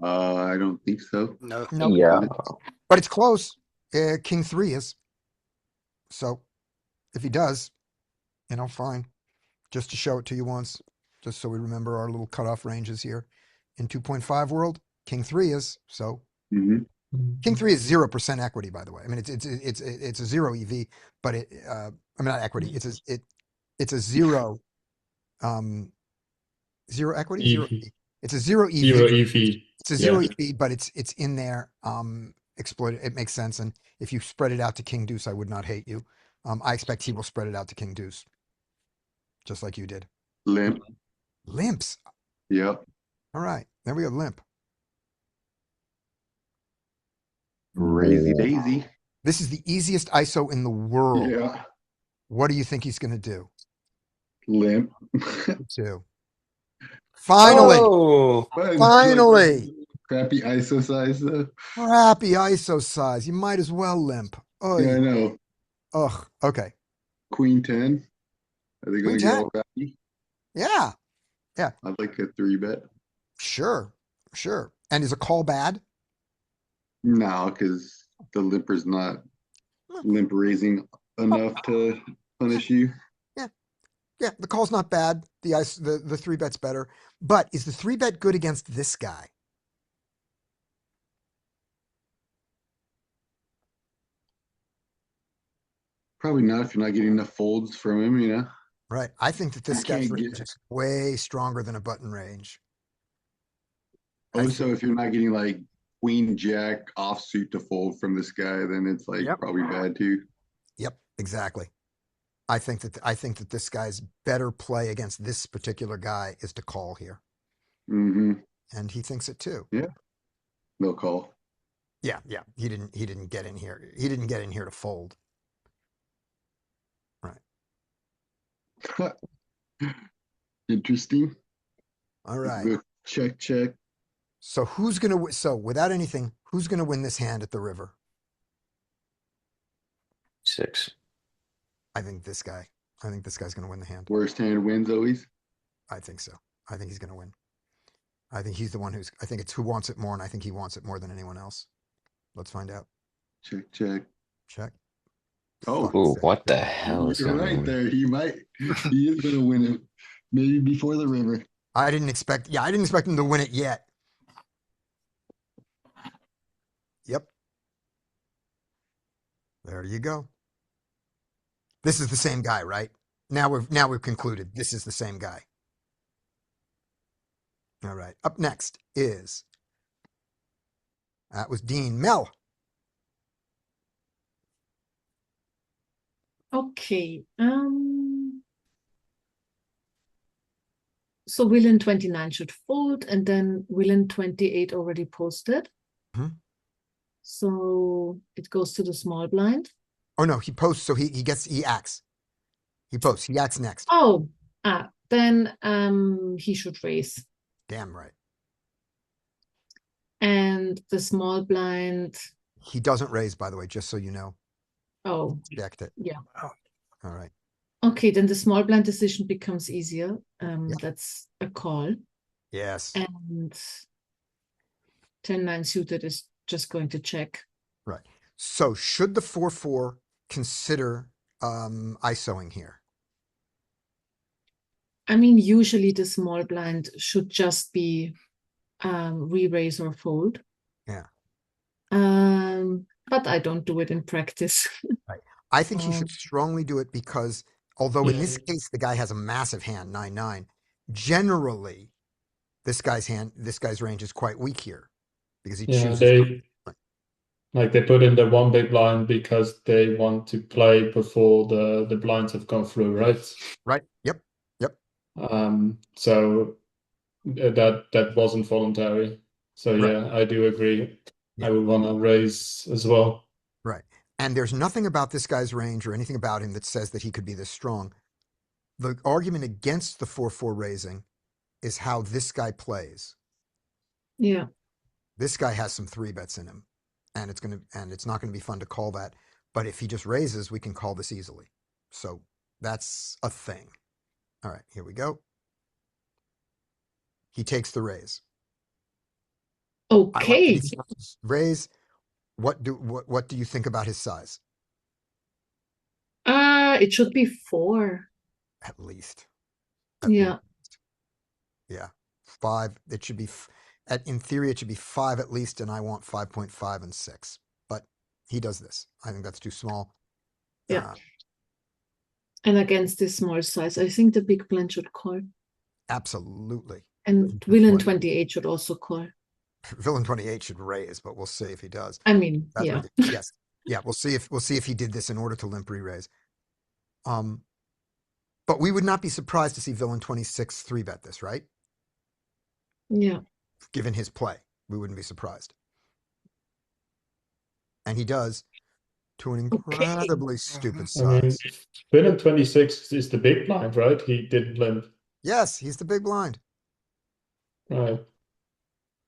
I don't think so. No. No. Yeah. But it's close. King 3 is. So if he does, fine. Just to show it to you once, just so we remember our little cutoff ranges here. In 2.5 world, king 3 is, so Mhm. king 3 is 0% equity, by the way. I mean, it's a 0 EV, but I mean, not equity, it's a 0, 0 equity, 0 EV. EV. It's a 0 EV. Zero EV. It's a 0 Yeah. EV, but it's in there, exploited. It makes sense. And if you spread it out to king deuce, I would not hate you. I expect he will spread it out to king deuce, just like you did. Limp. Limps. Yep. All right, there we go, limp. Crazy Ooh. daisy. This is the easiest ISO in the world. Yeah. What do you think he's going to do? Limp. Two. Finally, Oh, But it's finally, like crappy ISO size though. crappy ISO size. You might as well limp. Yeah, I Oy. know. Ugh. Okay. Queen 10. Are they Queen gonna get 10. all crappy? Yeah. I'd like a 3-bet. Sure. Sure. And is a call bad? No, because the limper's not limp raising enough to punish you. Yeah. The call's not bad. The 3-bet's better. But is the 3-bet good against this guy? Probably not if you're not getting enough folds from him, you know. Right. I think that this You guy's can't range get- is way stronger than a button range. I Also, think- if you're not getting like queen jack offsuit to fold from this guy, then it's like Yep. probably bad too. Yep, exactly. I think that this guy's better play against this particular guy is to call here, Mm-hmm. and he thinks it too. No call. Yeah. He didn't get in here. He didn't get in here to fold. Interesting. All right. Good. Check. So so without anything, who's gonna win this hand at the river? 6. I think this guy. I think this guy's gonna win the hand. Worst hand wins always. I think so. I think he's gonna win. I think he's the one I think it's who wants it more, and I think he wants it more than anyone else. Let's find out. Check. Check. Oh. Fuck's Ooh, sake. what the hell is You're going right on? there. He is gonna win it. Maybe before the river. I didn't expect him to win it yet. Yep. There you go. This is the same guy, right? Now we've concluded this is the same guy. All right. Up next is that was Dean. Mel. Okay. So Villain 29 should fold, and then Villain 28 already posted. Mhm. So it goes to the small blind. Oh no, he posts, so he acts. He posts. He acts next. Oh, then he should raise. Damn right. And the small blind. He doesn't raise, by the way, just so you know. Oh, Checked it. yeah. All right. Okay, then the small blind decision becomes easier. That's a call. Yes. And 10-9 suited is just going to check. Right. So should the 4-4 consider ISOing here? I mean, usually the small blind should just be re-raise or fold. Yeah. But I don't do it in practice. I think he should strongly do it because although in this case the guy has a massive hand, 9-9, generally this guy's range is quite weak here because he Yeah, chooses. they put in the one big blind because they want to play before the blinds have gone through, right? Right. Yep. So that wasn't voluntary. So Right. yeah, I do agree. Yeah. I would want to raise as well. Right. And there's nothing about this guy's range or anything about him that says that he could be this strong. The argument against the 4-4 raising is how this guy plays. Yeah. This guy has some 3-bets in him, and it's not gonna be fun to call that. But if he just raises, we can call this easily. So that's a thing. All right, here we go. He takes the raise. I like that Okay. he starts raise. What do you think about his size? It should be 4. at least. At Yeah. least. Yeah. 5. It should be, in theory, it should be 5 at least, and I want 5.5 and 6. But he does this. I think that's too small. Yeah. And against this small size, I think the big blind should call. Absolutely. And villain 28 should also call. Villain 28 should raise, but we'll see if he does. I mean, That's yeah. ridiculous. Yes. Yeah, we'll see if he did this in order to limp re-raise. But we would not be surprised to see Villain 26 3-bet this, right? Yeah. Given his play, we wouldn't be surprised. And he does to an incredibly stupid I mean, size. villain 26 is the big blind, right? He didn't limp. Yes, he's the big blind. Right.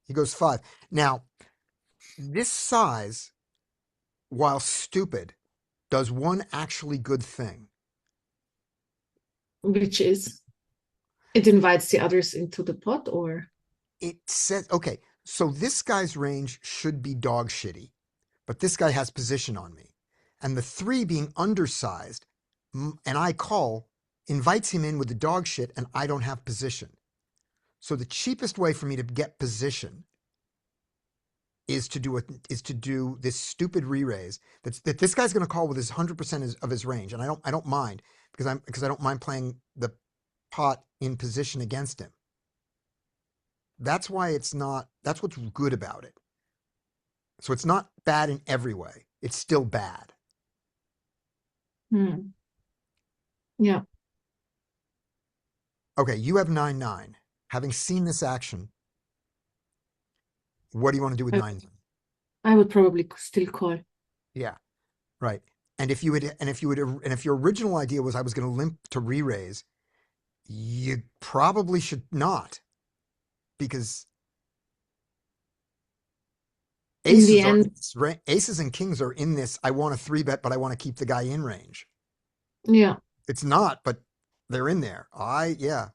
He goes 5. Now, this size, while stupid, does one actually good thing. Which is, it invites the others into the pot, or? It says, okay, so this guy's range should be dog shitty, but this guy has position on me. And the 3 being undersized, and I call, invites him in with the dog shit, and I don't have position. So the cheapest way for me to get position is to do this stupid re-raise that this guy's going to call with his 100% of his range, and I don't mind because I don't mind playing the pot in position against him. That's why that's what's good about it. So it's not bad in every way. It's still bad. Yeah. Okay, you have 9-9. Having seen this action, what do you want to do with 9-9? I would probably still call. Yeah, right. And if your original idea was I was going to limp to re-raise, you probably should not, because aces and kings are in this. I want a 3-bet, but I want to keep the guy in range. Yeah. It's not, but they're in there. Yeah.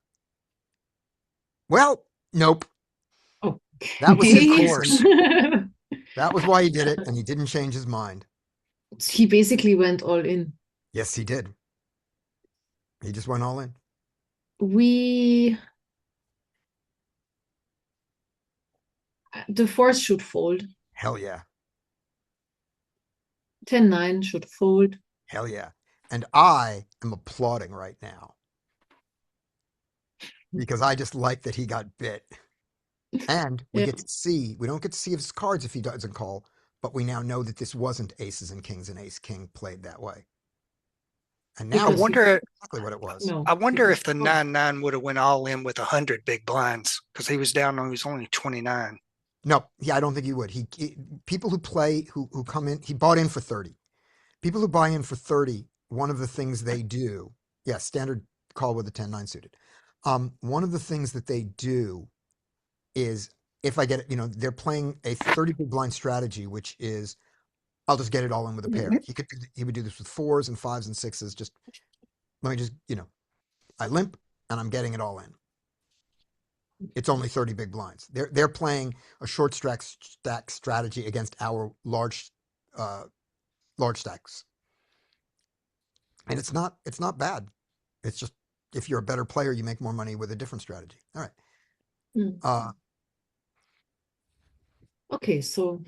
Well, nope. Oh, that was his course. That was why he did it, and he didn't change his mind. He basically went all in. Yes, he did. He just went all in. The 4s should fold. Hell yeah. 10-9 should fold. Hell yeah. And I am applauding right now because I just like that he got bit. And we don't get to see his cards if he doesn't call, but we now know that this wasn't aces and kings and ace king played that way. And now I wonder exactly what it was. No. I wonder if the 9-9 would have went all in with 100 big blinds, because he was down on, he was only 29. No, I don't think he would. People who play, who come in, he bought in for 30. People who buy in for 30, one of the things they do, standard call with a 10-9 suited. One of the things that they do is, if I get it, they're playing a 30 big blind strategy, which is, I'll just get it all in with a pair. He would do this with 4s and 5s and 6s. Just let me just, I limp and I'm getting it all in. It's only 30 big blinds. They're playing a short stack strategy against our large stacks. And it's not bad. It's just, if you're a better player, you make more money with a different strategy. All right. Okay, so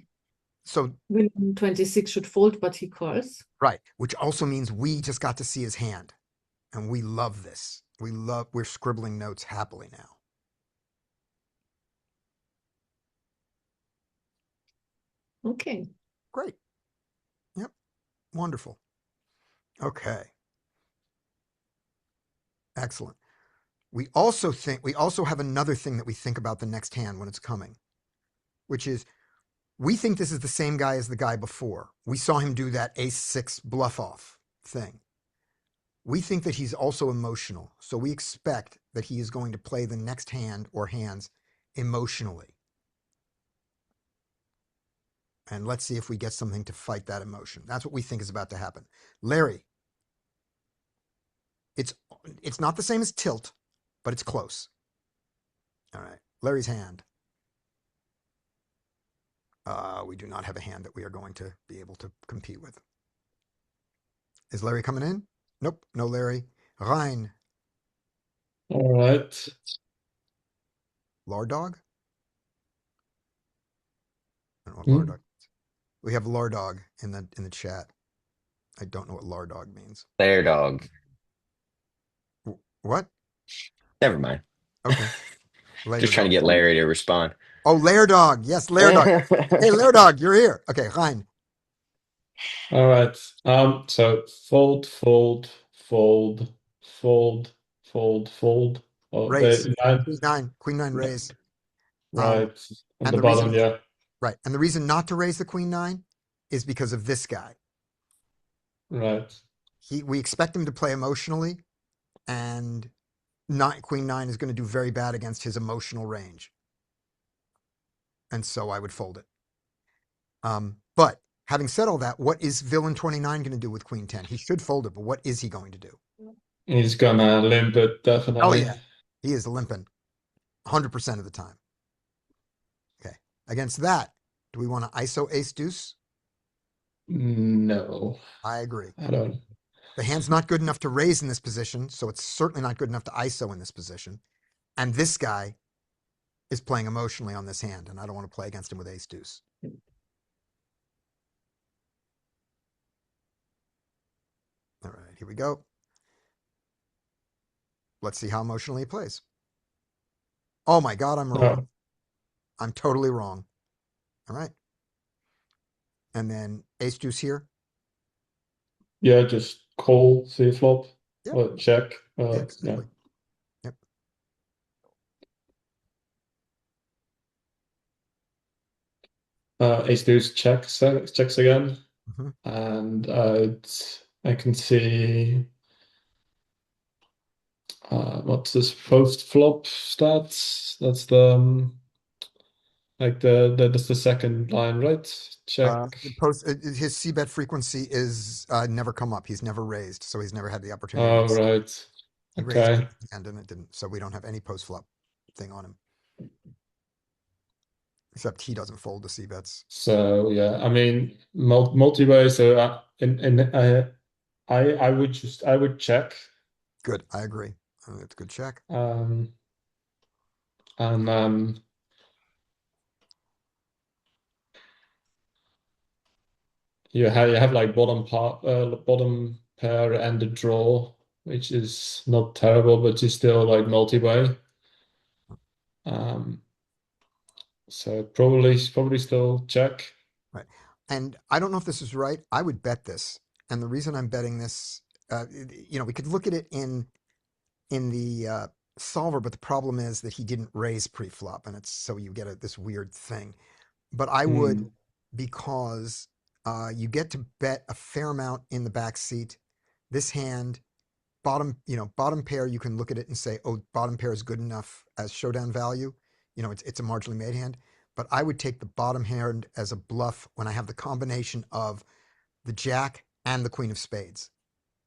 Villain 26 should fold, but he calls. Right, which also means we just got to see his hand, and we love this. We're scribbling notes happily now. Okay. Great. Yep. Wonderful. Okay. Excellent. We also have another thing that we think about the next hand when it's coming, which is, we think this is the same guy as the guy before. We saw him do that ace-6 bluff off thing. We think that he's also emotional. So we expect that he is going to play the next hand or hands emotionally. And let's see if we get something to fight that emotion. That's what we think is about to happen. Larry, it's not the same as tilt, but it's close. All right, Larry's hand. We do not have a hand that we are going to be able to compete with. Is Larry coming in? Nope, no Larry. Rein, All right. Lardog? I don't know what Hmm. Lardog is. We have Lardog in the chat. I don't know what Lardog means. Lair dog. What? Never mind. Okay. Layer Just trying to dog. get Larry to respond. Oh, Lair Dog. Yes, Lair Dog. Hey, Lair Dog, you're here. Okay, fine. All right. So fold, fold, fold, fold, fold, fold. Oh, Raise. nine. Queen nine raise. Right. On and the the bottom, reason- yeah. Right. And the reason not to raise the queen nine is because of this guy. Right. We expect him to play emotionally, and queen nine is going to do very bad against his emotional range. And so I would fold it. But having said all that, what is villain 29 going to do with queen 10? He should fold it, but what is he going to do? He's gonna limp it, definitely. Oh, yeah. He is limping 100% of the time. Okay. Against that, do we want to ISO ace deuce? No, I agree. I don't. The hand's not good enough to raise in this position, so it's certainly not good enough to ISO in this position. And this guy is playing emotionally on this hand, and I don't want to play against him with ace deuce. All right, here we go. Let's see how emotionally he plays. Oh my God, I'm wrong. I'm totally wrong. All right. And then ace deuce here. Yeah, just call, see flop, Yep. or check. Yeah, Yeah. exactly. Yep. Ace deuce checks again, Mhm. and I can see what's this post flop stats? That's the like that's the second line, right? Check. His c-bet frequency is never come up. He's never raised, so he's never had the opportunity. Oh, right. He raised Okay. and then it didn't, so we don't have any post flop thing on him. Except he doesn't fold the c-bets. So yeah, I mean multi-way. So I would check. Good, I agree. I think it's a good check. And then you have like bottom pair and the draw, which is not terrible, but you still like multi-way. So probably still check. Right. And I don't know if this is right. I would bet this. And the reason I'm betting this, we could look at it in the solver, but the problem is that he didn't raise pre-flop, and it's so you get this weird thing. But I would, because you get to bet a fair amount in the back seat. This hand, bottom pair, you can look at it and say, oh, bottom pair is good enough as showdown value. It's a marginally made hand. But I would take the bottom hand as a bluff when I have the combination of the jack and the queen of spades.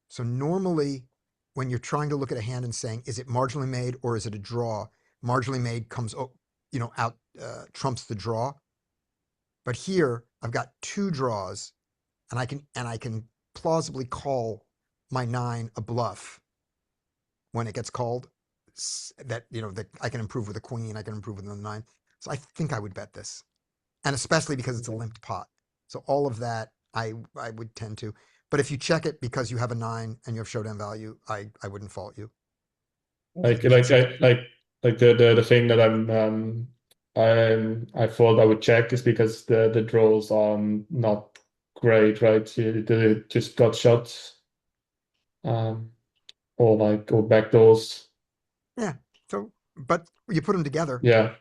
So normally, when you're trying to look at a hand and saying, is it marginally made or is it a draw? Marginally made comes, out, trumps the draw. But here I've got two draws, and I can plausibly call my 9 a bluff when it gets called. That I can improve with a queen, I can improve with the 9. So I think I would bet this, and especially because it's a limped pot. So all of that I would tend to. But if you check it because you have a 9 and you have showdown value, I wouldn't fault you. Like the thing that I thought I would check is because the draws are not great, right? They just got shots, or backdoors. Yeah. So, but you put them together. Yeah.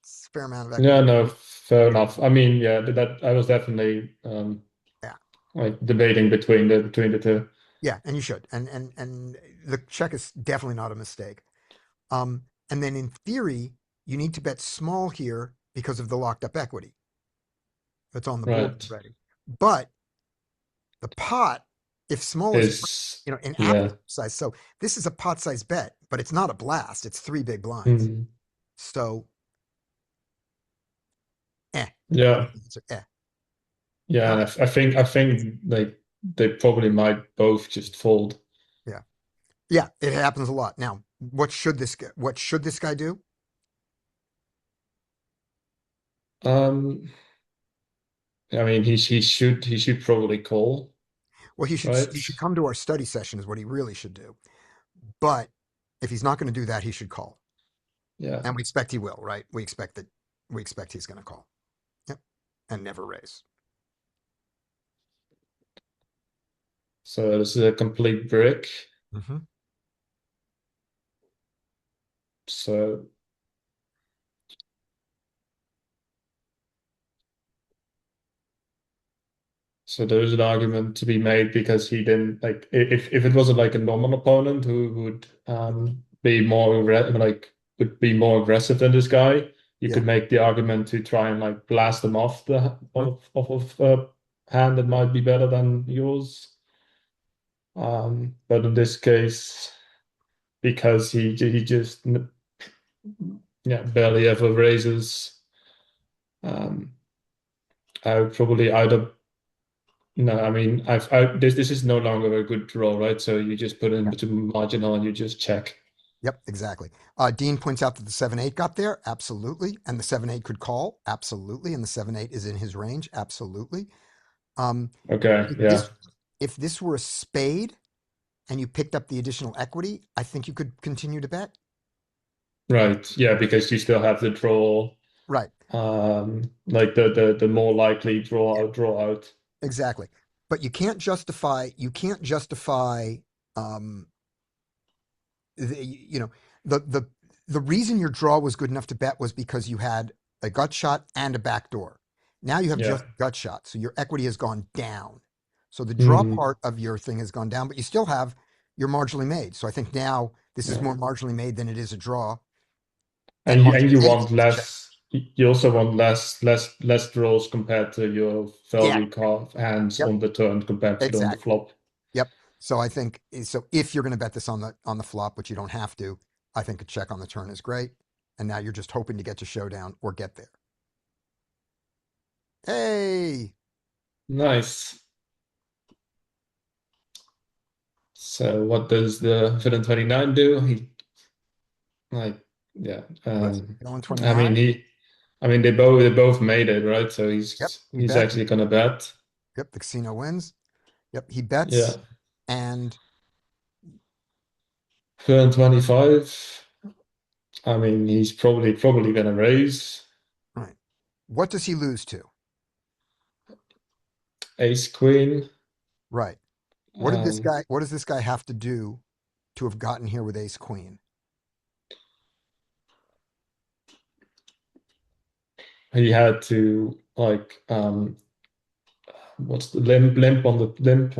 It's a fair amount of. Yeah. No. Fair enough. I mean, yeah. That I was definitely like debating between the two. Yeah, and you should. And the check is definitely not a mistake. And then in theory, you need to bet small here because of the locked up equity that's on the board already. But the pot, if small is in apple size, so this is a pot size bet, but it's not a blast. It's 3 big blinds. So, Yeah. Yeah, I think they probably might both just fold. Yeah, it happens a lot. Now, What should this guy do? I mean, he should probably call, Well, he right? should come to our study session is what he really should do. But if he's not going to do that, he should call. Yeah. And we expect he will, right? We expect he's going to call. Yep. And never raise. So this is a complete brick. Mm-hmm. So there's an argument to be made because he didn't like if it wasn't like a normal opponent who would be more would be more aggressive than this guy, you could make the argument to try and like blast them off of a hand that might be better than yours. But in this case, because he just barely ever raises, I would probably either. No, I mean, this is no longer a good draw, right? So you just put in to marginal and you just check. Yep, exactly. Dean points out that the 7-8 got there, absolutely, and the 7-8 could call, absolutely, and the 7-8 is in his range, absolutely. Okay, yeah. If this were a spade and you picked up the additional equity, I think you could continue to bet. Right, yeah, because you still have the draw. Right. Like the more likely draw out. Exactly. But you can't justify the reason your draw was good enough to bet was because you had a gut shot and a backdoor. Now you have just gut shot, so your equity has gone down. So the draw part of your thing has gone down, but you still have your marginally made. So I think now this is more marginally made than it is a draw. And you want less. You also want less draws compared to your value card hands on the turn compared to on the flop. Yep. So I think if you're going to bet this on the flop, which you don't have to, I think a check on the turn is great. And now you're just hoping to get to showdown or get there. Hey. Nice. So what does the villain 29 do? I mean they both made it, right? So he's actually gonna bet. Yep, the casino wins. Yep, he bets. Yeah. And villain 25. I mean, he's probably gonna raise. Right. What does he lose to? Ace queen. Right. What does this guy have to do to have gotten here with ace queen? He had to what's the limp on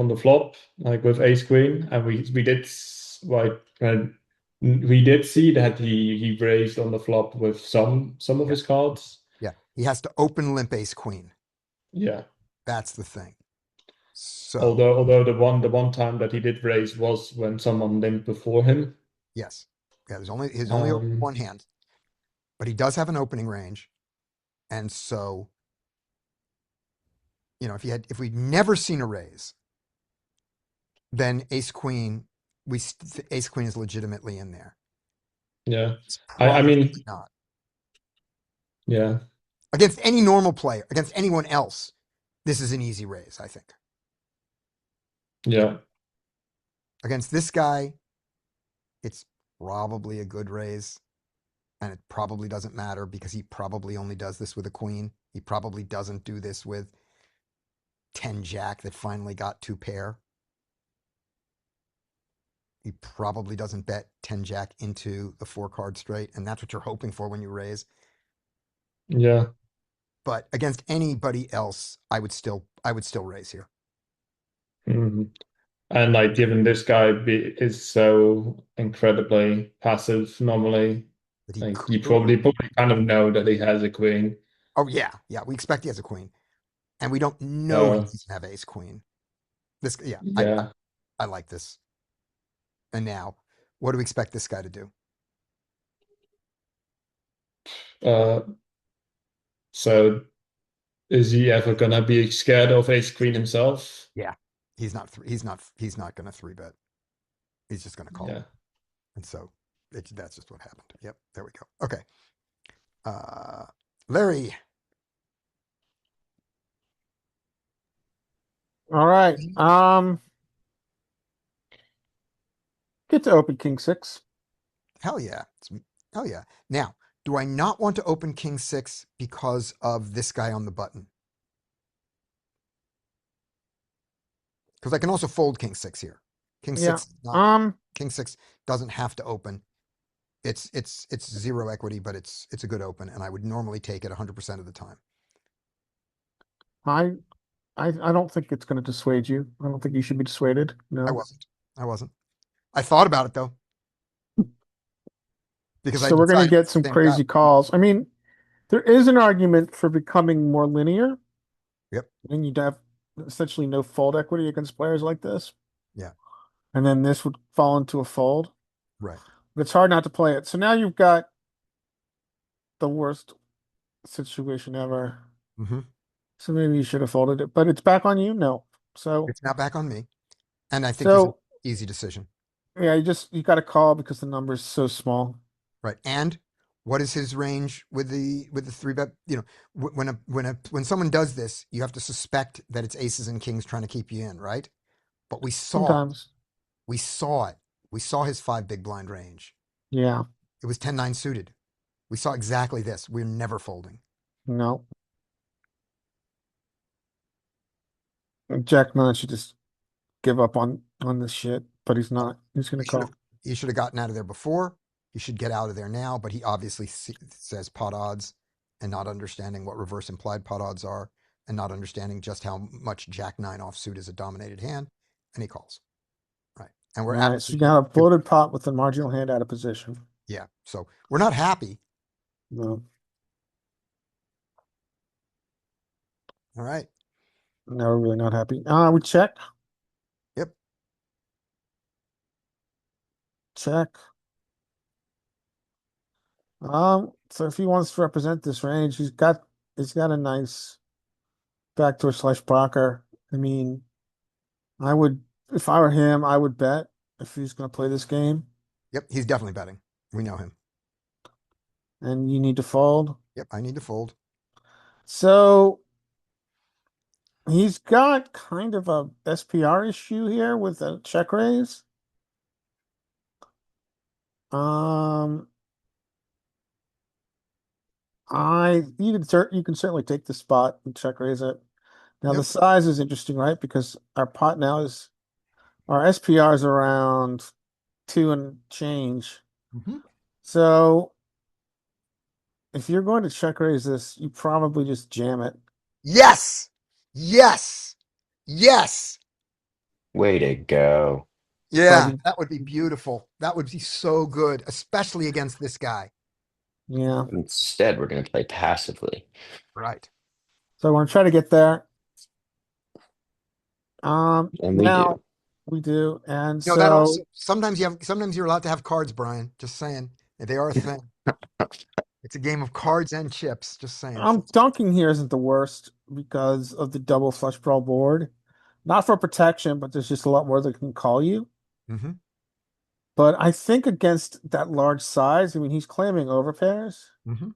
the flop, like with ace queen, and we did see that he raised on the flop with some of his cards. Yeah, he has to open limp ace queen. Yeah, that's the thing. So although the one time that he did raise was when someone limped before him. Yes, yeah, there's only one hand, but he does have an opening range. And so, if we'd never seen a raise, then ace queen is legitimately in there. Yeah, I mean, not. Yeah. Against any normal player, against anyone else, this is an easy raise, I think. Yeah. Against this guy, it's probably a good raise. And it probably doesn't matter because he probably only does this with a queen. He probably doesn't do this with 10 jack that finally got 2 pair. He probably doesn't bet 10 jack into the 4 card straight. And that's what you're hoping for when you raise. Yeah. But against anybody else, I would still raise here. Mm-hmm. And given this guy is so incredibly passive normally, you probably kind of know that he has a queen. Oh yeah, we expect he has a queen, and we don't know he doesn't have ace queen. I like this. And now, what do we expect this guy to do? So, is he ever gonna be scared of ace queen himself? Yeah, he's not gonna 3-bet. He's just gonna call. Yeah. And so That's just what happened. Yep, there we go. Okay. Larry. All right. Get to open king six. Hell yeah. Hell yeah. Now, do I not want to open king six because of this guy on the button? Because I can also fold king six here. King Yeah. six, king six doesn't have to open. It's zero equity, but it's a good open, and I would normally take it 100% of the time. I don't think it's going to dissuade you. I don't think you should be dissuaded. No. I wasn't. I thought about it though. Because So we're going to decided get some same crazy guy. calls. I mean, there is an argument for becoming more linear. Yep. And you'd have essentially no fold equity against players like this. Yeah. And then this would fall into a fold. Right. But it's hard not to play it. So now you've got the worst situation ever. Mm-hmm. So maybe you should have folded it, but it's back on you. No. So It's not back on me. And I think it's an so easy decision. yeah, you got to call because the number is so small. Right. And what is his range with the three bet? You know, when someone does this, you have to suspect that it's aces and kings trying to keep you in, right? But we saw Sometimes. it. We saw his 5 big blind range. Yeah. It was 10-9 suited. We saw exactly this. We're never folding. No. Jack 9 should just give up on this shit, but he's not. He's gonna call. He should have gotten out of there before. He should get out of there now, but he obviously says pot odds and not understanding what reverse implied pot odds are and not understanding just how much Jack 9 offsuit is a dominated hand, and he calls. Right. And we're Right, so you got a bloated pot with a marginal hand out of position. Yeah. So we're not happy. No. All right. No, we're really not happy. We check. Yep. Check. So if he wants to represent this range, he's got a nice backdoor slash blocker. I mean, if I were him, I would bet if he's going to play this game. Yep. He's definitely betting. We know him. And you need to fold. Yep. I need to fold. So he's got kind of a SPR issue here with a check raise. You can certainly take the spot and check raise it. Now the Yep. size is interesting, right? Because our pot now is our SPR is around 2 and change. Mhm. So if you're going to check raise this, you probably just jam it. Yes. Yes. Yes. Way to go. Yeah. Probably. That would be beautiful. That would be so good, especially against this guy. Yeah. Instead, we're going to play passively. Right. So we're gonna try to get there. And we Now do. we do, and You know, that so also sometimes you're allowed to have cards, Brian. Just saying. They are a thing. It's a game of cards and chips. Just saying. dunking here isn't the worst because of the double flush draw board. Not for protection, but there's just a lot more that can call you. Mm-hmm. But I think against that large size, I mean, he's claiming overpairs. Mm-hmm.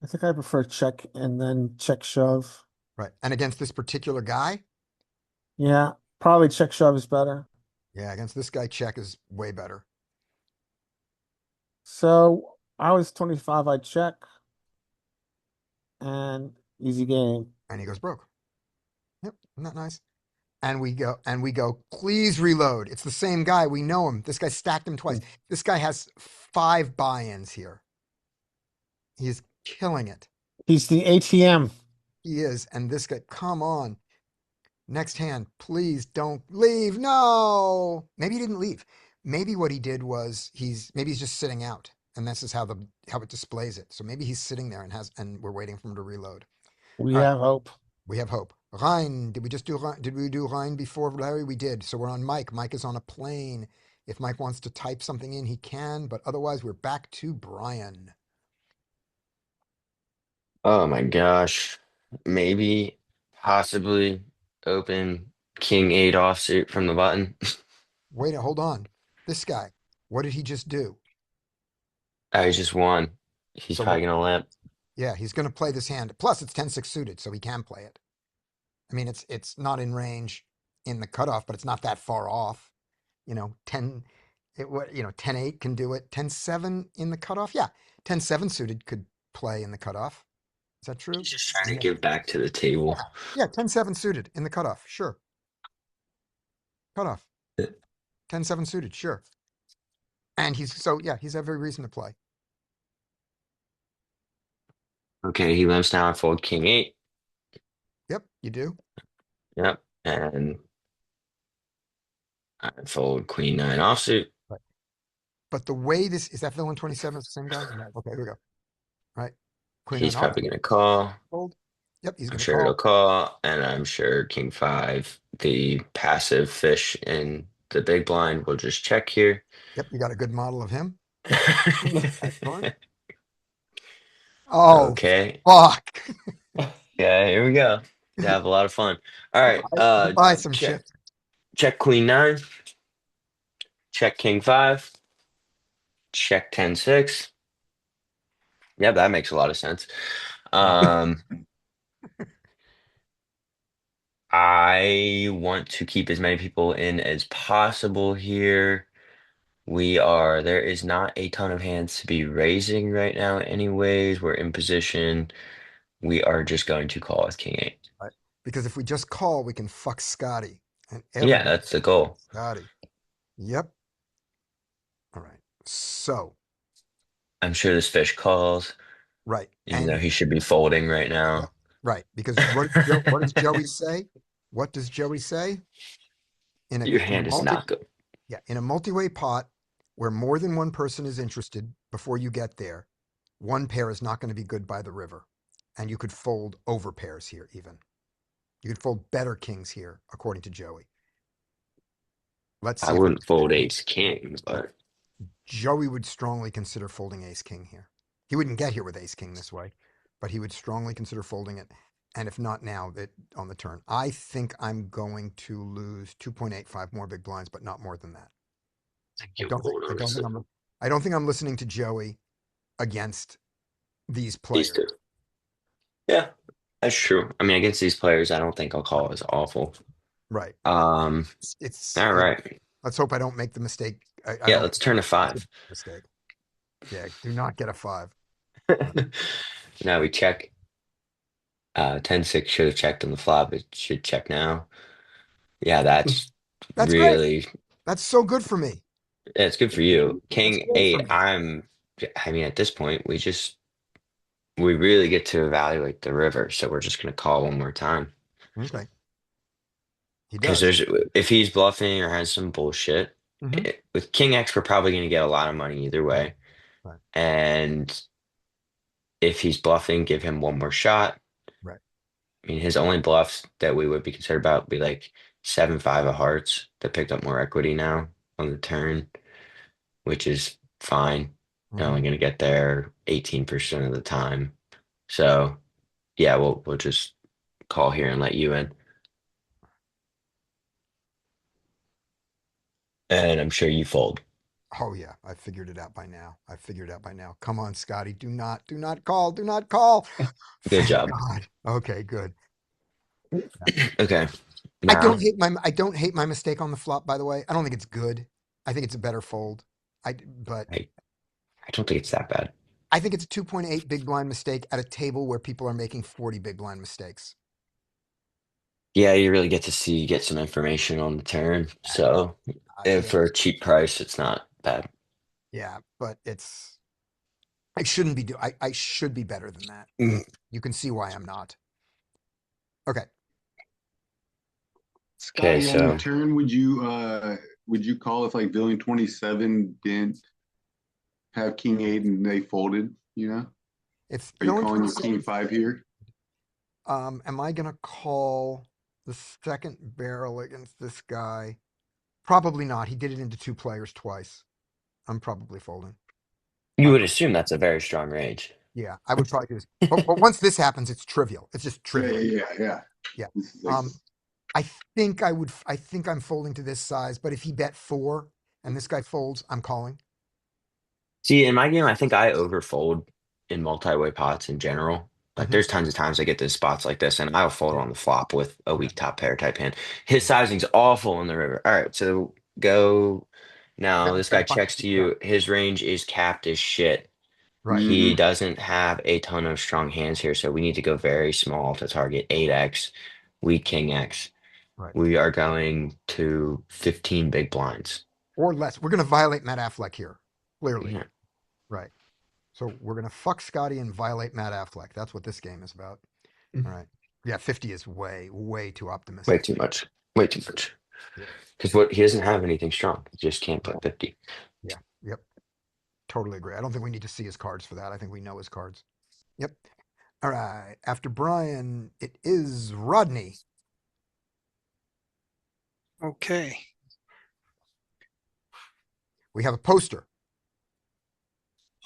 I think I prefer check and then check shove. Right. And against this particular guy, Yeah, probably check shove is better. yeah, against this guy, check is way better. So I was 25, I check. And easy game. And he goes broke. Yep, isn't that nice? And we go, please reload. It's the same guy. We know him. This guy stacked him twice. This guy has 5 buy-ins here. He is killing it. He's the ATM. He is. And this guy, come on. Next hand, please don't leave. No. Maybe he didn't leave. Maybe what he did was he's just sitting out. And this is how it displays it. So maybe he's sitting there and we're waiting for him to reload. We All right. have hope. We have hope. Ryan, did we do Ryan before Larry? We did. So we're on Mike. Mike is on a plane. If Mike wants to type something in, he can, but otherwise we're back to Brian. Oh my gosh. Maybe, possibly open King 8 offsuit from the button. Wait, hold on. This guy, what did he just do? I just won. He's So probably gonna limp. yeah, he's going to play this hand. Plus, it's 10-6 suited, so he can play it. I mean, it's not in range in the cutoff, but it's not that far off. 10, 10-8 can do it. 10-7 in the cutoff. Yeah, 10-7 suited could play in the cutoff. Is that true? He's just trying to Yeah. give back to the table. Yeah, 10-7 suited in the cutoff. Sure. Cutoff. 10-7 suited. Sure. And he's every reason to play. Okay, he limps now. I fold king 8. Yep, you do. Yep, and I fold queen 9 offsuit. But the way this is that villain 27 is the same guy? No. Okay, here we go. Right. Queen He's nine off. probably gonna call. Fold. Yep, he's I'm gonna sure it'll call. call, and I'm sure king 5, the passive fish in the big blind, will just check here. Yep, you got a good model of him. Excellent. Oh, Okay. fuck. Yeah, here we go. To have a lot of fun. All right. Buy some check, shit. check queen 9. Check king 5. Check 10-6. Yeah, that makes a lot of sense. I want to keep as many people in as possible here. There is not a ton of hands to be raising right now anyways. We're in position. We are just going to call with king 8. Right. Because if we just call, we can fuck Scotty. And Yeah, everybody that's the goal. Scotty. Yep. All right. So, I'm sure this fish calls, right. even though he should be folding right Yeah, now. right. Because what does Joey say? What does Joey say? Your hand is not good. Yeah, in a multi-way pot where more than one person is interested before you get there, one pair is not going to be good by the river. And you could fold over pairs here even. You could fold better kings here, according to Joey. Let's see. I wouldn't fold ace king, but Joey would strongly consider folding ace king here. He wouldn't get here with ace king this way, but he would strongly consider folding it. And if not now, on the turn. I think I'm going to lose 2.85 more big blinds, but not more than that. I don't think I'm listening to Joey against these players. These two. Yeah, that's true. I mean, against these players, I don't think I'll call as awful. Right. It's all right. Let's hope I don't make the mistake. Yeah, let's turn to 5. Mistake. Yeah, do not get a 5. Now we check. 10-6 should have checked on the flop. It should check now. Yeah, that's really great. That's so good for me. Yeah, it's good for you. King 8, I mean, at this point, we really get to evaluate the river, so we're just gonna call one more time. Okay. Because if he's bluffing or has some bullshit, with King X, we're probably gonna get a lot of money either way. Right. And if he's bluffing, give him one more shot. Right. I mean, his only bluffs that we would be concerned about would be like 7-5 of hearts that picked up more equity now on the turn, which is fine. You're only going to get there 18% of the time. So, yeah, we'll just call here and let you in. And I'm sure you fold. Oh yeah, I figured it out by now. Come on, Scotty. Do not call. Do not call. Good job. God. Okay, good. Okay. Now, I don't hate my mistake on the flop, by the way. I don't think it's good. I think it's a better fold. I don't think it's that bad. I think it's a 2.8 big blind mistake at a table where people are making 40 big blind mistakes. Yeah, you really get some information on the turn. So for a cheap price, it's not bad. Yeah, but I shouldn't be I should be better than that. You can see why I'm not. Okay. Scotty, on the turn, would you call if like villain 27 didn't have king 8 and they folded, Are you calling your king 5 here? Am I gonna call the second barrel against this guy? Probably not. He did it into 2 players twice. I'm probably folding. You would assume that's a very strong range. Yeah, I would probably do this. But once this happens, it's trivial. It's just trivial. Yeah. I think I'm folding to this size, but if he bet 4 and this guy folds, I'm calling. See, in my game, I think I overfold in multi-way pots in general. Like Mhm. there's tons of times I get to spots like this, and I'll fold on the flop with a weak top pair type hand. His sizing's awful in the river. All right, so go now. This guy checks to you. His range is capped as shit. Right. He doesn't have a ton of strong hands here, so we need to go very small to target 8x, weak king X. Right. We are going to 15 big blinds. Or less. We're going to violate Matt Affleck here. Clearly. Yeah. Right. So we're going to fuck Scotty and violate Matt Affleck. That's what this game is about. Mhm. All right. Yeah, 50 is way, way too optimistic. Way too much. Way too much. Yeah. Because what he doesn't have anything strong. He just can't put 50. Yeah. Yep. Totally agree. I don't think we need to see his cards for that. I think we know his cards. Yep. All right. After Brian, it is Rodney. Okay. We have a poster.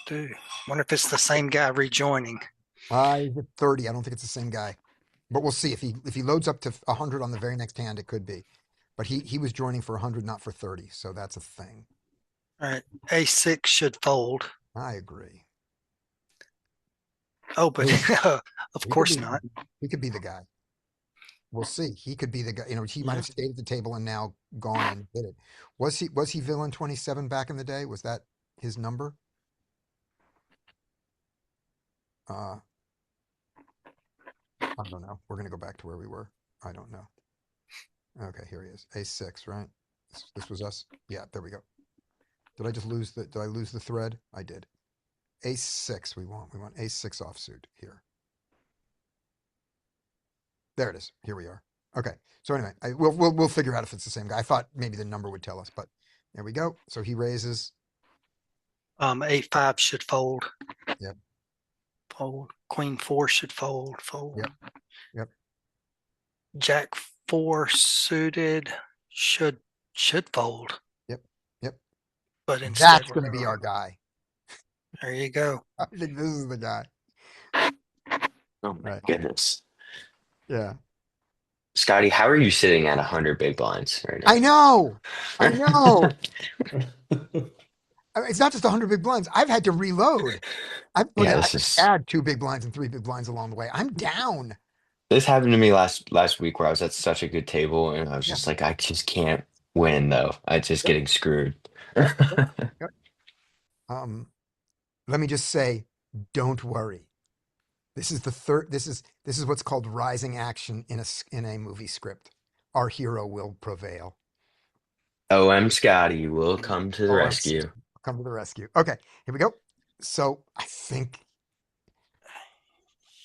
Dude, wonder if it's the same guy rejoining. He's at 30. I don't think it's the same guy. But we'll see. If he loads up to 100 on the very next hand, it could be. But he was joining for 100, not for 30. So that's a thing. All right. A6 should fold. I agree. Oh, but of course not. He could be the guy. We'll see. He could be the guy. You know, he might have stayed at the table and now gone and did it. Was he villain 27 back in the day? Was that his number? I don't know. We're gonna go back to where we were. I don't know. Okay, here he is. A6, right? This was us. Yeah, there we go. Did I just lose did I lose the thread? I did. A6 we want A6 offsuit here. There it is. Here we are. Okay. So anyway, we'll figure out if it's the same guy. I thought maybe the number would tell us, but there we go. So he raises. A5 should fold. Yep. Fold. Queen 4 should fold. Fold. Yep. Jack 4 suited should fold. Yep. But instead That's going to be our guy. There you go. I think this is the guy. Oh my goodness. Yeah. Scotty, how are you sitting at 100 big blinds right now? I know. I mean, it's not just 100 big blinds. I've had to reload. I've add 2 big blinds and 3 big blinds along the way. I'm down. This happened to me last week where I was at such a good table and I was just like, I just can't win though. I'm just getting screwed. Let me just say, don't worry. This is the third. This is what's called rising action in a movie script. Our hero will prevail. OM Scotty will come to the rescue. Come to the rescue. Okay, here we go. So I think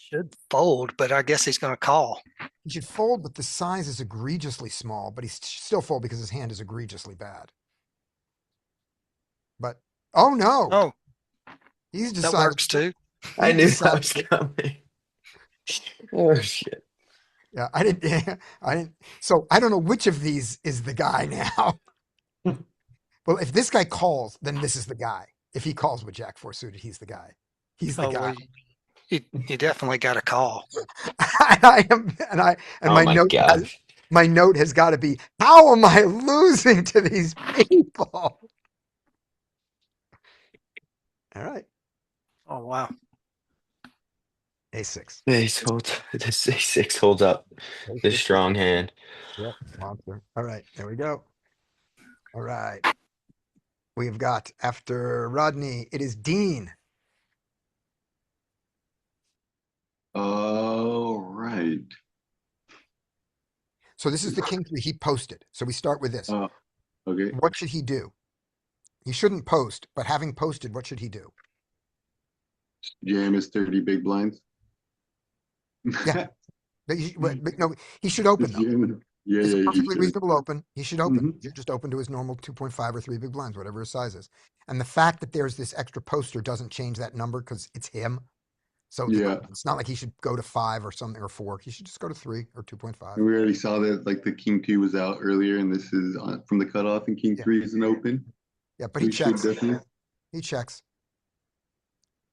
should fold, but I guess he's going to call. He should fold, but the size is egregiously small. But he's still fold because his hand is egregiously bad. But oh no! He's decided that works too. I knew that was coming. Oh shit! Yeah, I didn't. So I don't know which of these is the guy now. Well, if this guy calls, then this is the guy. If he calls with Jack 4 suited, he's the guy. He's the guy. Well, you definitely got a call. My note has got to be, how am I losing to these people? All right. Oh wow. A6. This A6 holds up. This strong hand. Yep, monster. All right, there we go. All right. We've got, after Rodney, it is Dean. All right. So this is the king 3 he posted. So we start with this. Okay. What should he do? He shouldn't post, but having posted, what should he do? Jam is 30 big blinds. Yeah. But no, he should open them. Yeah, it's a perfectly reasonable open. He should open. You're just open to his normal 2.5 or 3 big blinds, whatever his size is. And the fact that there's this extra poster doesn't change that number because it's him. So it's not like he should go to 5 or something or 4. He should just go to 3 or 2.5. And we already saw that like the king 2 was out earlier, and this is from the cutoff, and king 3 is an open. Yeah, but he checks. He checks.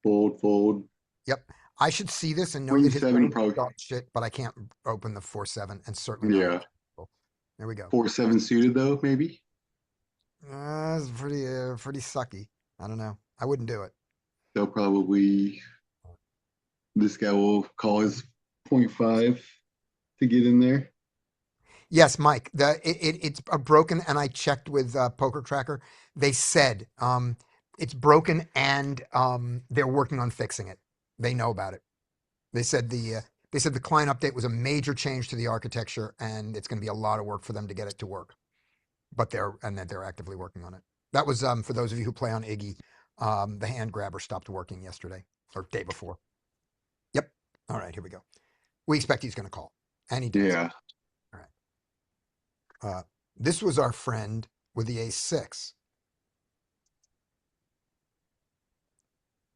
Fold. Yep. I should see this and know that his range is shit, but I can't open the 4-7 and certainly not. There we go. 4-7 suited though, maybe. It's pretty sucky. I don't know. I wouldn't do it. They'll probably, this guy will call his 0.5 to get in there. Yes, Mike. It's a broken, and I checked with Poker Tracker. They said it's broken, and they're working on fixing it. They know about it. They said the client update was a major change to the architecture, and it's going to be a lot of work for them to get it to work. But they're actively working on it. That was for those of you who play on Iggy. The hand grabber stopped working yesterday or day before. Yep. All right, here we go. We expect he's going to call, and he does. Yeah. This was our friend with the ace-6.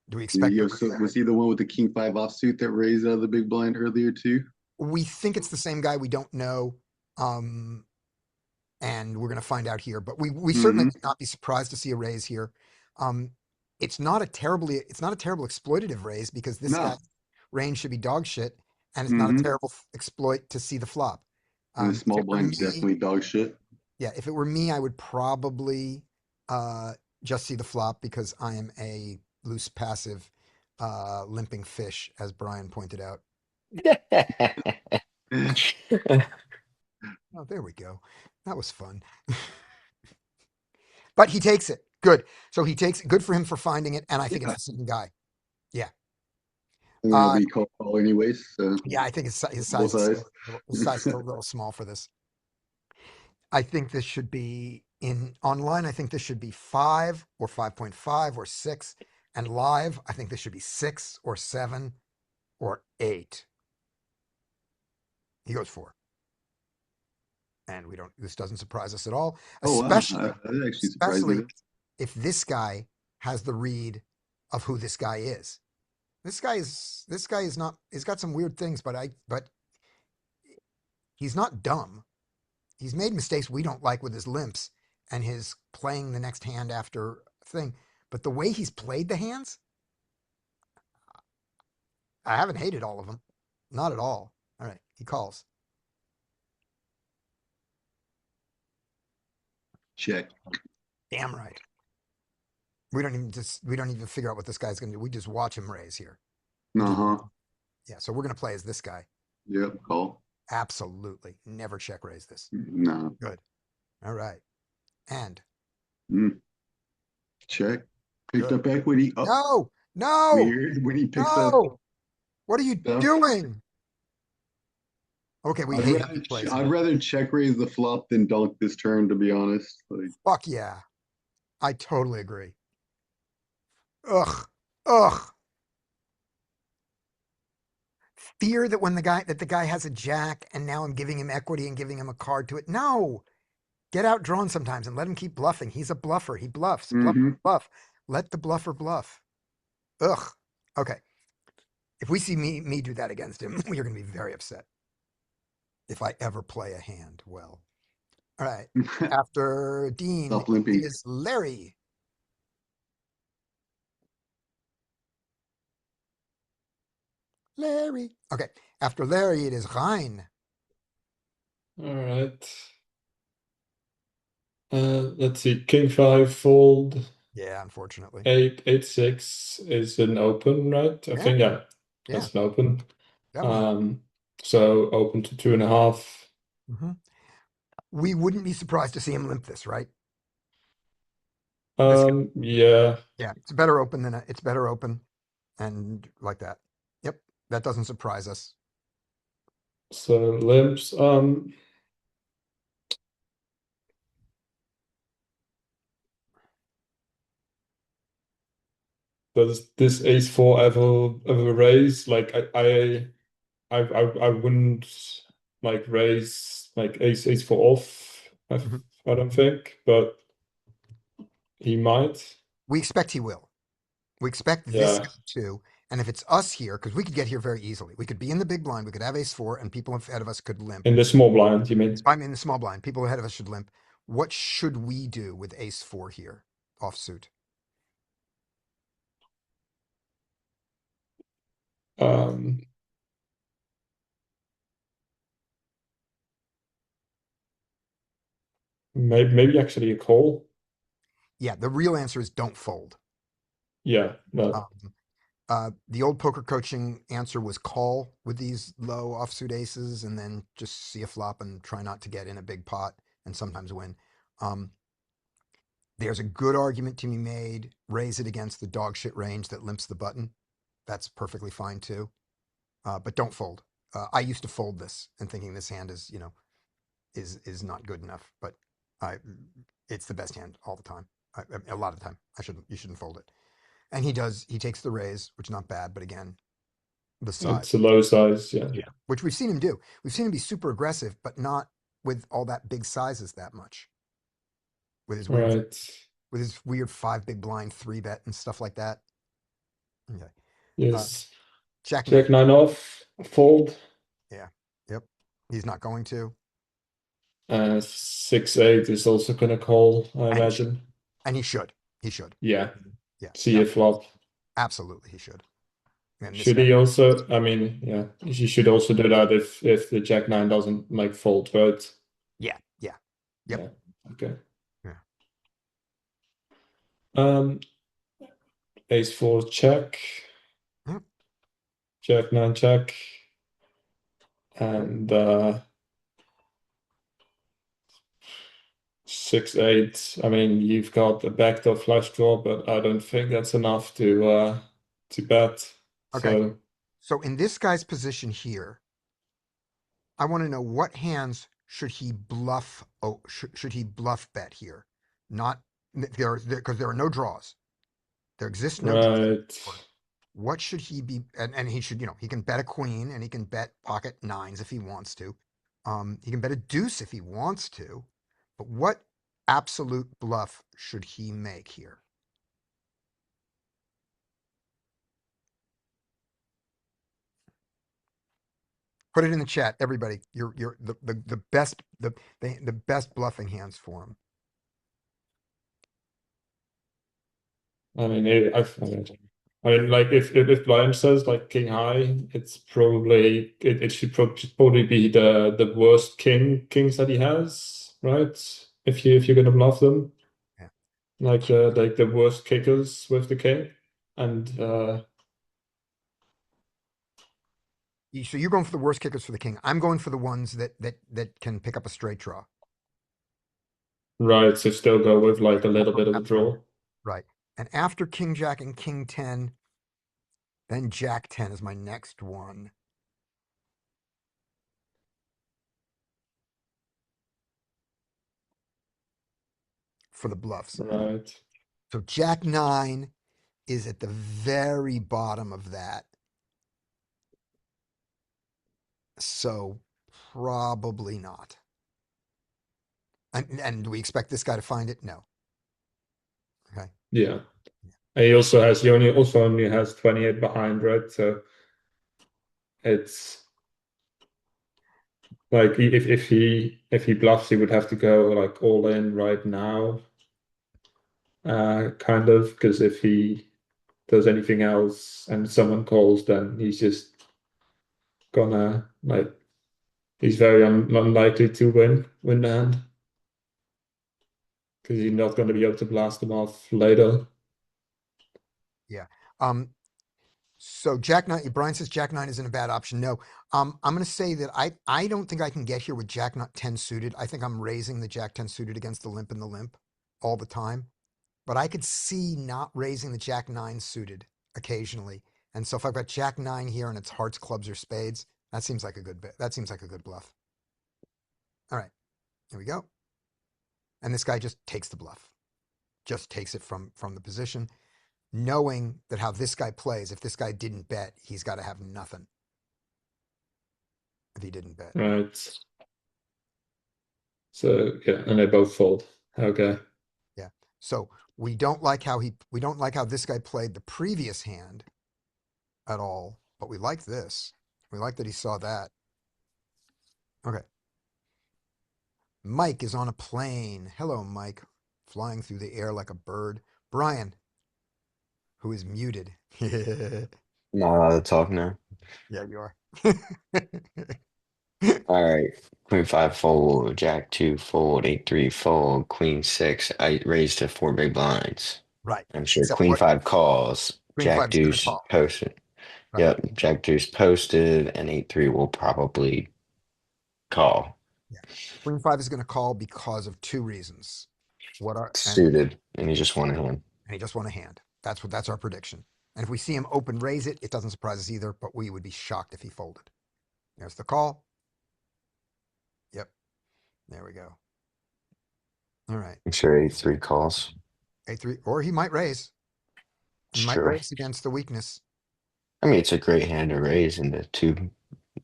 Do we expect? Was he the one with the king-5 offsuit that raised out of the big blind earlier too? We think it's the same guy. We don't know, and we're going to find out here. But we certainly would not be surprised to see a raise here. It's not a terrible exploitative raise because this guy's range should be dog shit, and it's not a terrible exploit to see the flop. And the small blind's definitely dog shit. Yeah, if it were me, I would probably just see the flop because I am a loose passive limping fish, as Brian pointed out. Oh, there we go. That was fun. But he takes it. Good. So he takes it. Good for him for finding it. And I think it's the same guy. Yeah. And it'll be call anyways. So yeah, I think his size is still a little small for this. I think this should be online. I think this should be 5 or 5.5 or 6. And live, I think this should be 6 or 7 or 8. He goes 4. And this doesn't surprise us at all. Especially, wow. That actually surprised me. If this guy has the read of who this guy is. This guy is not, he's got some weird things, but he's not dumb. He's made mistakes we don't like with his limps and his playing the next hand after thing. But the way he's played the hands, I haven't hated all of them. Not at all. All right, he calls. Check. Damn right. We don't even figure out what this guy's gonna do. We just watch him raise here. Uh-huh. Yeah, so we're gonna play as this guy. Yep, call. Absolutely. Never check raise this. No. Good. All right. And check. Picked up equity. Oh, no. Weird when he picks up. What are you doing? Okay, I'd rather check raise the flop than donk this turn, to be honest. Fuck yeah. I totally agree. Ugh. Fear that the guy has a jack and now I'm giving him equity and giving him a card to it. No. Get outdrawn sometimes and let him keep bluffing. He's a bluffer. He bluffs. Bluff. Let the bluffer bluff. Ugh. Okay. If we see me do that against him, you're going to be very upset. If I ever play a hand well. All right. After Dean is Larry. Okay. After Larry, it is Rein. All right. Let's see. King 5 fold. Yeah, unfortunately. 8-6 is an open, right? I think that's an open. So open to 2.5. We wouldn't be surprised to see him limp this, right? Yeah. Yeah, it's better open it's better open and like that. Yep, that doesn't surprise us. So limps. Does this ace-4 ever raise? Like I wouldn't like raise like ace-4 off. I don't think, but he might. We expect he will. We expect this guy to. And if it's us here, because we could get here very easily. We could be in the big blind. We could have ace-4, and people ahead of us could limp. In the small blind, you mean? I'm in the small blind. People ahead of us should limp. What should we do with ace-4 here, offsuit? Maybe actually a call. Yeah, the real answer is don't fold. Yeah, but The old poker coaching answer was call with these low offsuit aces and then just see a flop and try not to get in a big pot and sometimes win. There's a good argument to be made. Raise it against the dog shit range that limps the button. That's perfectly fine too. But don't fold. I used to fold this and thinking this hand is, is not good enough, but it's the best hand all the time. A lot of the time, you shouldn't fold it. And he takes the raise, which is not bad, but again, the size. it's a low size, yeah. Which we've seen him do. We've seen him be super aggressive, but not with all that big sizes that much. With his weird 5 big blind 3-bet and stuff like that. Okay. Yes. Jack nine off, fold. Yeah. Yep. He's not going to. 6-8 is also gonna call, I imagine. And he should. He should. Yeah. Yeah. See a flop. Absolutely, he should. Should he also? I mean, yeah, he should also do that if the Jack 9 doesn't like fold, right? Yeah. Yep. Yeah. Okay. Yeah. Ace 4 check. Yep. Jack 9 check. And 6-8. I mean, you've got a backdoor flush draw, but I don't think that's enough to bet. Okay. So in this guy's position here, I want to know what hands should he bluff? Oh, should he bluff bet here? Not because there are no draws. There exists no draws. What should he be? And he should, he can bet a queen and he can bet pocket nines if he wants to. He can bet a deuce if he wants to. But what absolute bluff should he make here? Put it in the chat, everybody. You're the best bluffing hands for him. I mean, like if blind says like king high, it's probably it should probably be the worst kings that he has, right? If you're gonna bluff them, yeah. Like the worst kickers with the king, and so you're going for the worst kickers for the king. I'm going for the ones that can pick up a straight draw. Right, so still go with like a little bit of a draw. Right. And after king jack and king 10, then jack 10 is my next one. For the bluffs. Right. So jack 9 is at the very bottom of that. So probably not. And do we expect this guy to find it? No. Okay. Yeah. And he also only has 28 behind, right? So it's like if he bluffs, he would have to go like all in right now. Kind of, because if he does anything else and someone calls, then he's just gonna he's very unlikely to win the hand. Because he's not going to be able to blast them off later. Yeah. So Jack 9, Brian says Jack 9 isn't a bad option. No. I'm going to say that I don't think I can get here with Jack 10 suited. I think I'm raising the Jack 10 suited against the limp and the limp all the time. But I could see not raising the Jack 9 suited occasionally. And so if I've got Jack 9 here and it's hearts, clubs, or spades, that seems like a good bit. That seems like a good bluff. All right. Here we go. And this guy just takes the bluff. Just takes it from the position, knowing that how this guy plays, if this guy didn't bet, he's got to have nothing. If he didn't bet. Right. So yeah, and they both fold. Okay. Yeah. So we don't like how this guy played the previous hand at all, but we like this. We like that he saw that. Okay. Mike is on a plane. Hello, Mike. Flying through the air like a bird. Brian, who is muted. Not allowed to talk now. Yeah, you are. All right. Queen 5 fold, Jack 2 fold, 8-3 fold, Queen 6. I raised to 4 big blinds. Right. I'm sure Except Queen what 5 calls. Queen Jack 5 is going to Deuce call. posted. Right. Yep, Jack Deuce posted, and 8-3 will probably call. Yeah. Queen 5 is going to call because of two reasons. Suited, and he just won a hand. And he just won a hand. That's our prediction. And if we see him open raise it, it doesn't surprise us either, but we would be shocked if he folded. There's the call. Yep. There we go. All right. I'm sure 8-3 calls. A3, or he might raise. He It's might true. raise against the weakness. I mean, it's a great hand to raise into two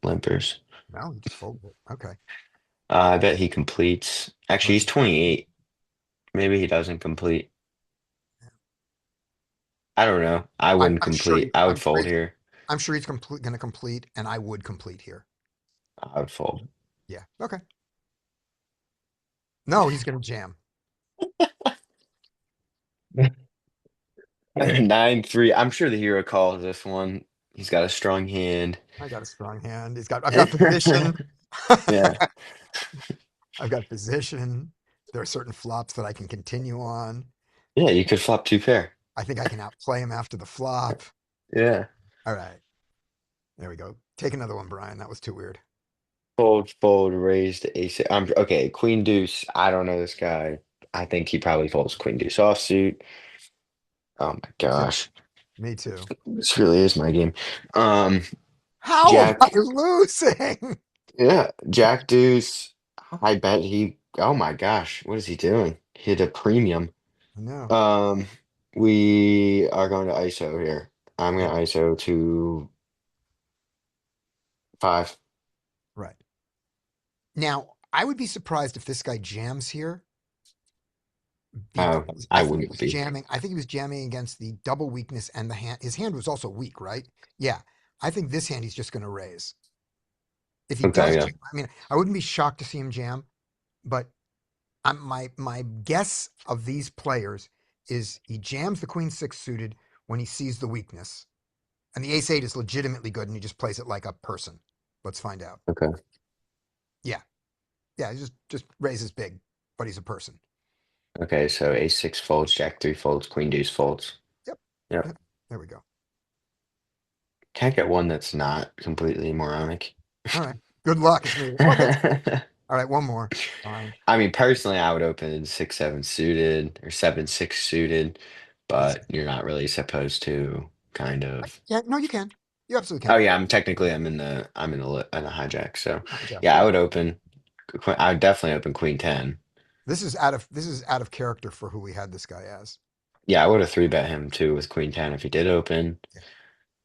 limpers. No, he just folded it. Okay. I bet he completes. Actually, he's 28. Maybe he doesn't complete. I don't know. I wouldn't I'm sure complete. I I'm would sure fold he's- here. I'm sure he's going to complete, and I would complete here. I would fold. Yeah. Okay. No, he's going to jam. 9-3. I'm sure the hero calls this one. He's got a strong hand. I got a strong hand. I've got position. Yeah. I've got position. There are certain flops that I can continue on. Yeah, you could flop 2 pair. I think I can outplay him after the flop. Yeah. All right. There we go. Take another one, Brian. That was too weird. Fold, raised ace. Okay, Queen Deuce. I don't know this guy. I think he probably folds Queen Deuce offsuit. Oh my gosh. Me too. This really is my game. How Jack. am I losing? Yeah, Jack Deuce. I bet he. Oh my gosh, what is he doing? Hit a premium. I know. We are going to ISO here. I'm going to ISO to 5. Right. Now, I would be surprised if this guy jams here. Because I think he wouldn't was be. jamming. I think he was jamming against the double weakness and the hand. His hand was also weak, right? Yeah. I think this hand he's just going to raise. If he Okay, does, yeah. jam, I mean, I wouldn't be shocked to see him jam, but my guess of these players is he jams the queen 6 suited when he sees the weakness, and the ace 8 is legitimately good, and he just plays it like a person. Let's find out. Okay. Yeah, he just raises big, but he's a person. Okay, so ace 6 folds, Jack 3 folds, Queen Deuce folds. Yep. There we go. Can't get one that's not completely moronic. All right. Good luck. It's me. All right, one more. Fine. I mean, personally, I would open 6-7 suited or 7-6 suited, but you're not really supposed to. Kind of. Yeah, no, you can. You absolutely Oh can. yeah, I'm in the hijack. So Hijack, yeah, I would open. I would definitely open Queen 10. This is out of character for who we had this guy as. Yeah, I would have 3-bet him too with Queen 10 if he did open.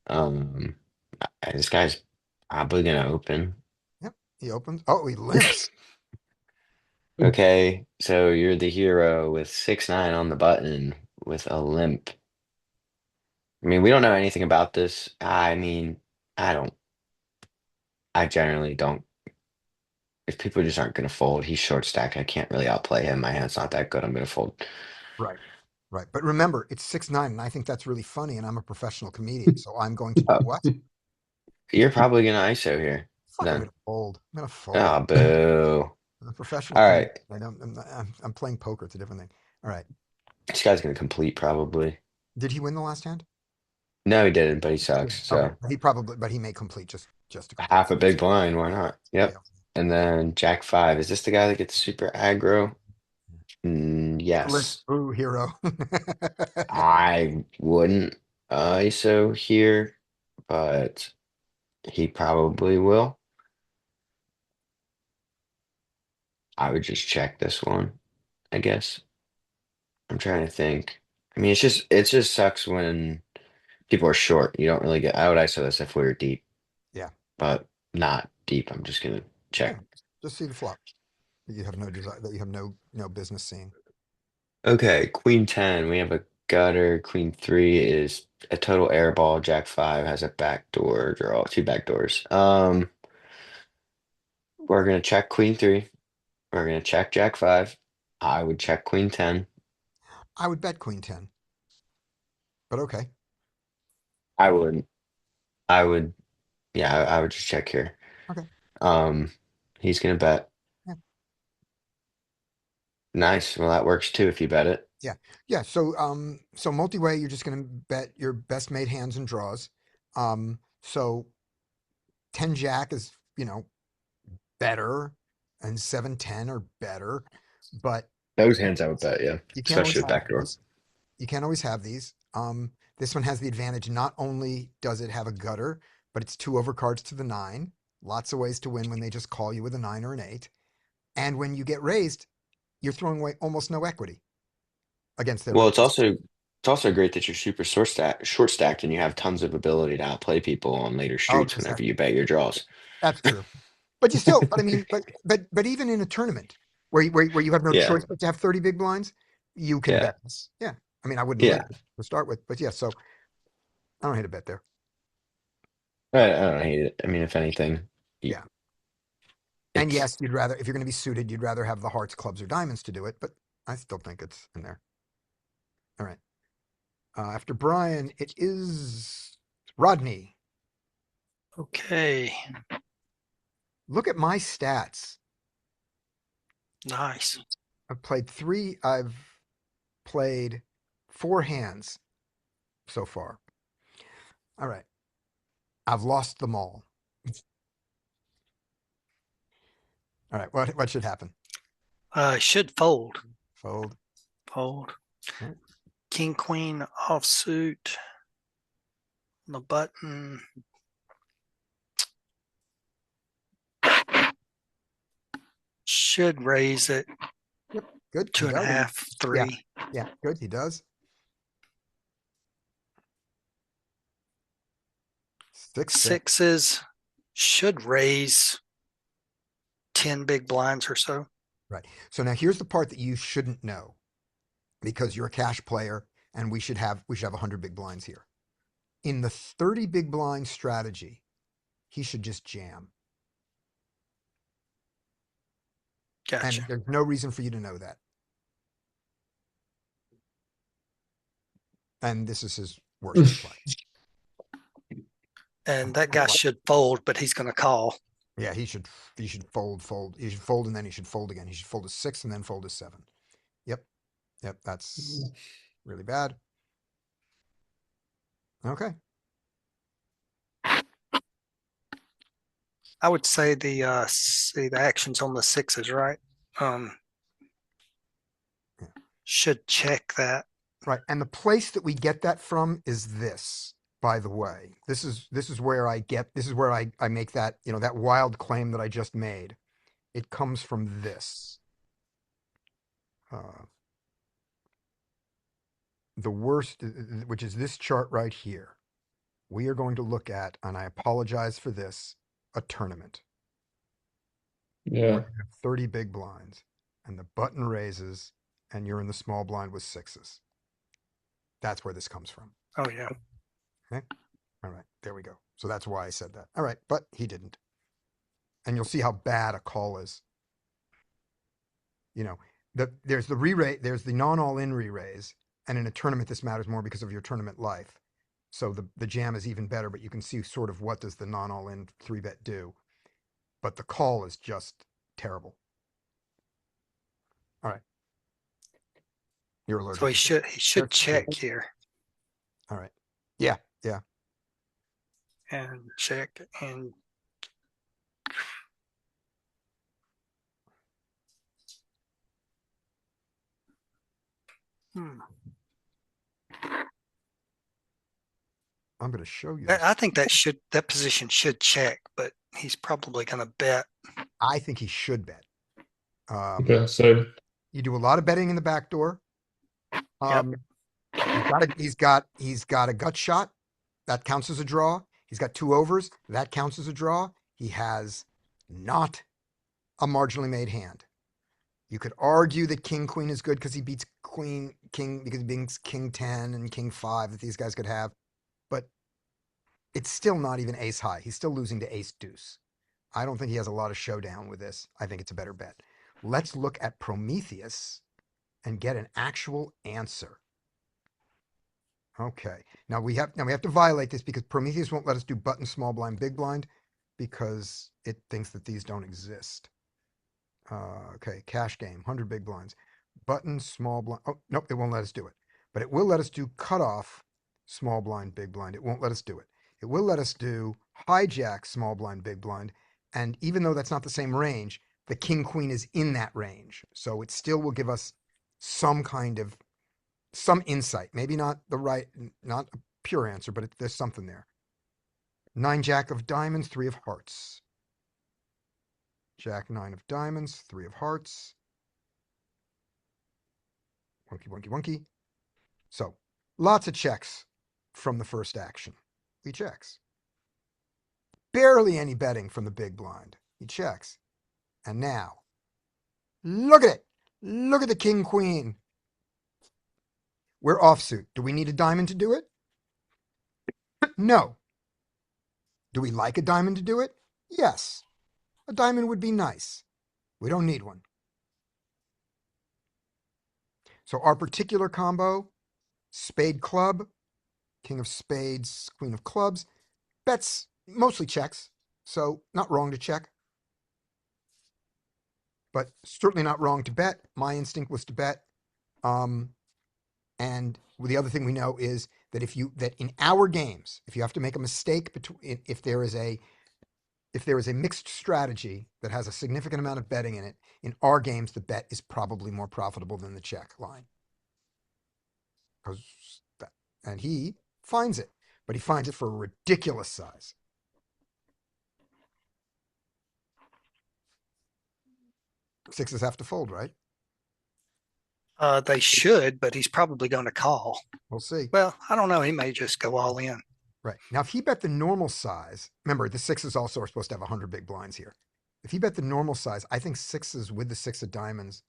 This guy's probably gonna open. Yep, he opens. Oh, he limps. Okay, so you're the hero with 6-9 on the button with a limp. I mean, we don't know anything about this. I mean, I generally don't. If people just aren't gonna fold, he's short stack. I can't really outplay him. My hand's not that good. I'm gonna fold. Right. Right. But remember, it's 6-9, and I think that's really funny, and I'm a professional comedian, so I'm going to do what? You're probably gonna ISO here. Fuck, I'm Then. gonna fold. I'm gonna fold. Oh, boo. I'm a professional. All right. I'm playing poker. It's a different thing. All right. This guy's gonna complete probably. Did he win the last hand? No, he didn't, but he sucks. So Okay. But he may complete just to complete. half a big blind. Why not? Yep. Yeah. And then Jack 5. Is this the guy that gets super aggro? Yes. Ooh, hero. I wouldn't ISO here, but he probably will. I would just check this one, I guess. I'm trying to think. I mean, it just sucks when people are short. You don't really get. I would ISO this if we were deep. Yeah. But not deep. I'm just gonna check. Yeah, just see the flop that you have no desire, that you have no business seeing. Okay, Queen 10. We have a gutter. Queen 3 is a total air ball. Jack 5 has a backdoor draw, 2 backdoors. We're gonna check Queen 3. We're gonna check Jack 5. I would check Queen 10. I would bet Queen 10. But okay. I wouldn't. I would. Yeah, I would just check here. Okay. He's gonna bet. Yeah. Nice. Well, that works too if you bet it. Yeah, so multi-way, you're just gonna bet your best made hands and draws. So 10 Jack is, better, and 7-10 are better, but Those hands I would bet, yeah. you can't always Especially with have backdoor. these. You can't always have these. This one has the advantage. Not only does it have a gutter, but it's 2 overcards to the 9. Lots of ways to win when they just call you with a 9 or an 8. And when you get raised, you're throwing away almost no equity against their Well, raise. it's also great that you're super short stacked and you have tons of ability to outplay people on later streets whenever Exactly. you bet your draws. That's true. But you still, but I mean, but even in a tournament where you have no Yeah. choice but to have 30 big blinds, you can Yeah. bet this. Yeah. I mean, I wouldn't Yeah. like it to start with, but yeah, so I don't hate a bet there. I don't hate it. I mean, if anything, Yeah. And it's- yes, you'd rather, if you're going to be suited, you'd rather have the hearts, clubs, or diamonds to do it, but I still think it's in there. All right. After Brian, it is Rodney. Okay, Look at my stats. nice. I've played 4 hands so far. All right. I've lost them all. All right. What should happen? Should fold. Fold. Fold. Right. King, queen, offsuit. The button. Should raise it Good. two He and a does. half, 3. Yeah. Good. He does. 6. Sixes should raise 10 big blinds or so. Right. So now here's the part that you shouldn't know, because you're a cash player and we should have 100 big blinds here. In the 30 big blind strategy, he should just jam. Gotcha. And there's no reason for you to know that. And this is his worst play. And that guy should fold, but he's going to call. Yeah, he should fold. He should fold and then he should fold again. He should fold a 6 and then fold a 7. Yep, that's really bad. Okay. I would say the action's on the sixes, right? Should check that. Right. And the place that we get that from is this, by the way. This is where I make that, that wild claim that I just made. It comes from this. The worst, which is this chart right here. We are going to look at, and I apologize for this, a tournament. Yeah. Where you have 30 big blinds and the button raises and you're in the small blind with 6s. That's where this comes from. Oh, yeah. Okay. All right. There we go. So that's why I said that. All right. But he didn't. And you'll see how bad a call is. There's the re-raise, there's the non-all-in re-raise. And in a tournament, this matters more because of your tournament life. So the jam is even better, but you can see sort of what does the non-all-in 3-bet do. But the call is just terrible. All right. You're allergic. So he should check here. All right. Yeah. And check and I'm going to show you. I think that position should check, but he's probably going to bet. I think he should bet. Okay, so You do a lot of betting in the back door. Yep. He's got a gut shot. That counts as a draw. He's got 2 overs. That counts as a draw. He has not a marginally made hand. You could argue that king queen is good because he beats king because he beats king 10 and king 5 that these guys could have, but it's still not even ace high. He's still losing to ace deuce. I don't think he has a lot of showdown with this. I think it's a better bet. Let's look at Prometheus and get an actual answer. Okay. Now we have to violate this because Prometheus won't let us do button, small blind, big blind because it thinks that these don't exist. Okay, cash game, 100 big blinds. button, small blind. Oh, nope, it won't let us do it. But it will let us do cutoff, small blind, big blind. It won't let us do it. It will let us do hijack, small blind, big blind. And even though that's not the same range, the king queen is in that range. So it still will give us some kind of some insight. Maybe not the right, not a pure answer, but there's something there. 9 jack of diamonds, 3 of hearts. Jack 9 of diamonds, 3 of hearts. Wonky, wonky, wonky. So lots of checks from the first action. He checks. Barely any betting from the big blind. He checks. And now, look at it. Look at the king queen. We're offsuit. Do we need a diamond to do it? No. Do we like a diamond to do it? Yes. A diamond would be nice. We don't need one. So our particular combo, spade club, king of spades, queen of clubs, bets mostly checks. So not wrong to check. But certainly not wrong to bet. My instinct was to bet. And the other thing we know is that that in our games, if you have to make a mistake between, if there is a mixed strategy that has a significant amount of betting in it, in our games, the bet is probably more profitable than the check line. And he finds it, but he finds it for a ridiculous size. Sixes have to fold, right? They should, but he's probably going to call. We'll see. Well, I don't know. He may just go all in. Right. Now, if he bet the normal size, remember, the sixes also are supposed to have 100 big blinds here. If he bet the normal size, I think sixes with the 6 of diamonds,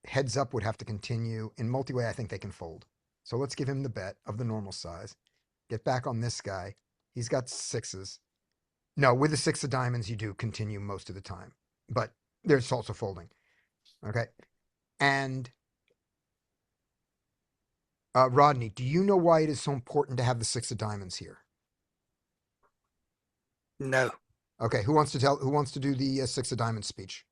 heads up would have to continue. In multi-way, I think they can fold. So let's give him the bet of the normal size. Get back on this guy. He's got sixes. No, with the 6 of diamonds, you do continue most of the time. But there's also folding. Okay. And Rodney, do you know why it is so important to have the 6 of diamonds here? No. Okay, who wants to do the 6 of diamonds speech?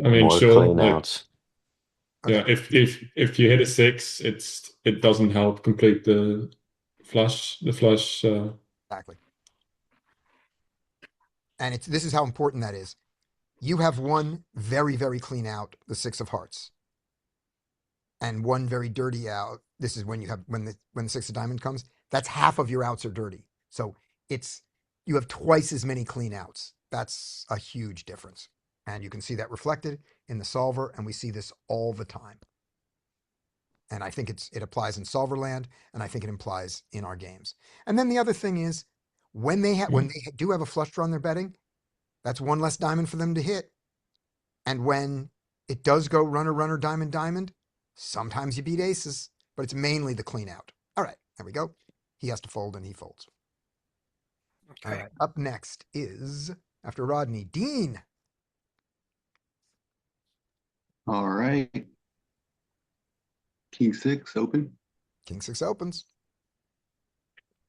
I mean, More sure. clean Like, outs. yeah, if you hit a 6, it doesn't help complete the flush. Exactly. And this is how important that is. You have one very, very clean out, the 6 of hearts, and one very dirty out. This is when you have when the 6 of diamond comes. That's half of your outs are dirty. So you have twice as many clean outs. That's a huge difference. And you can see that reflected in the solver, and we see this all the time. And I think it applies in solver land, and I think it implies in our games. And then the other thing is when they do have a flush draw in their betting, that's one less diamond for them to hit. And when it does go runner, runner, diamond, diamond, sometimes you beat aces, but it's mainly the clean out. All right, there we go. He has to fold, and he folds. Okay. All right, up next is, after Rodney, Dean. All right. King 6 open. King 6 opens.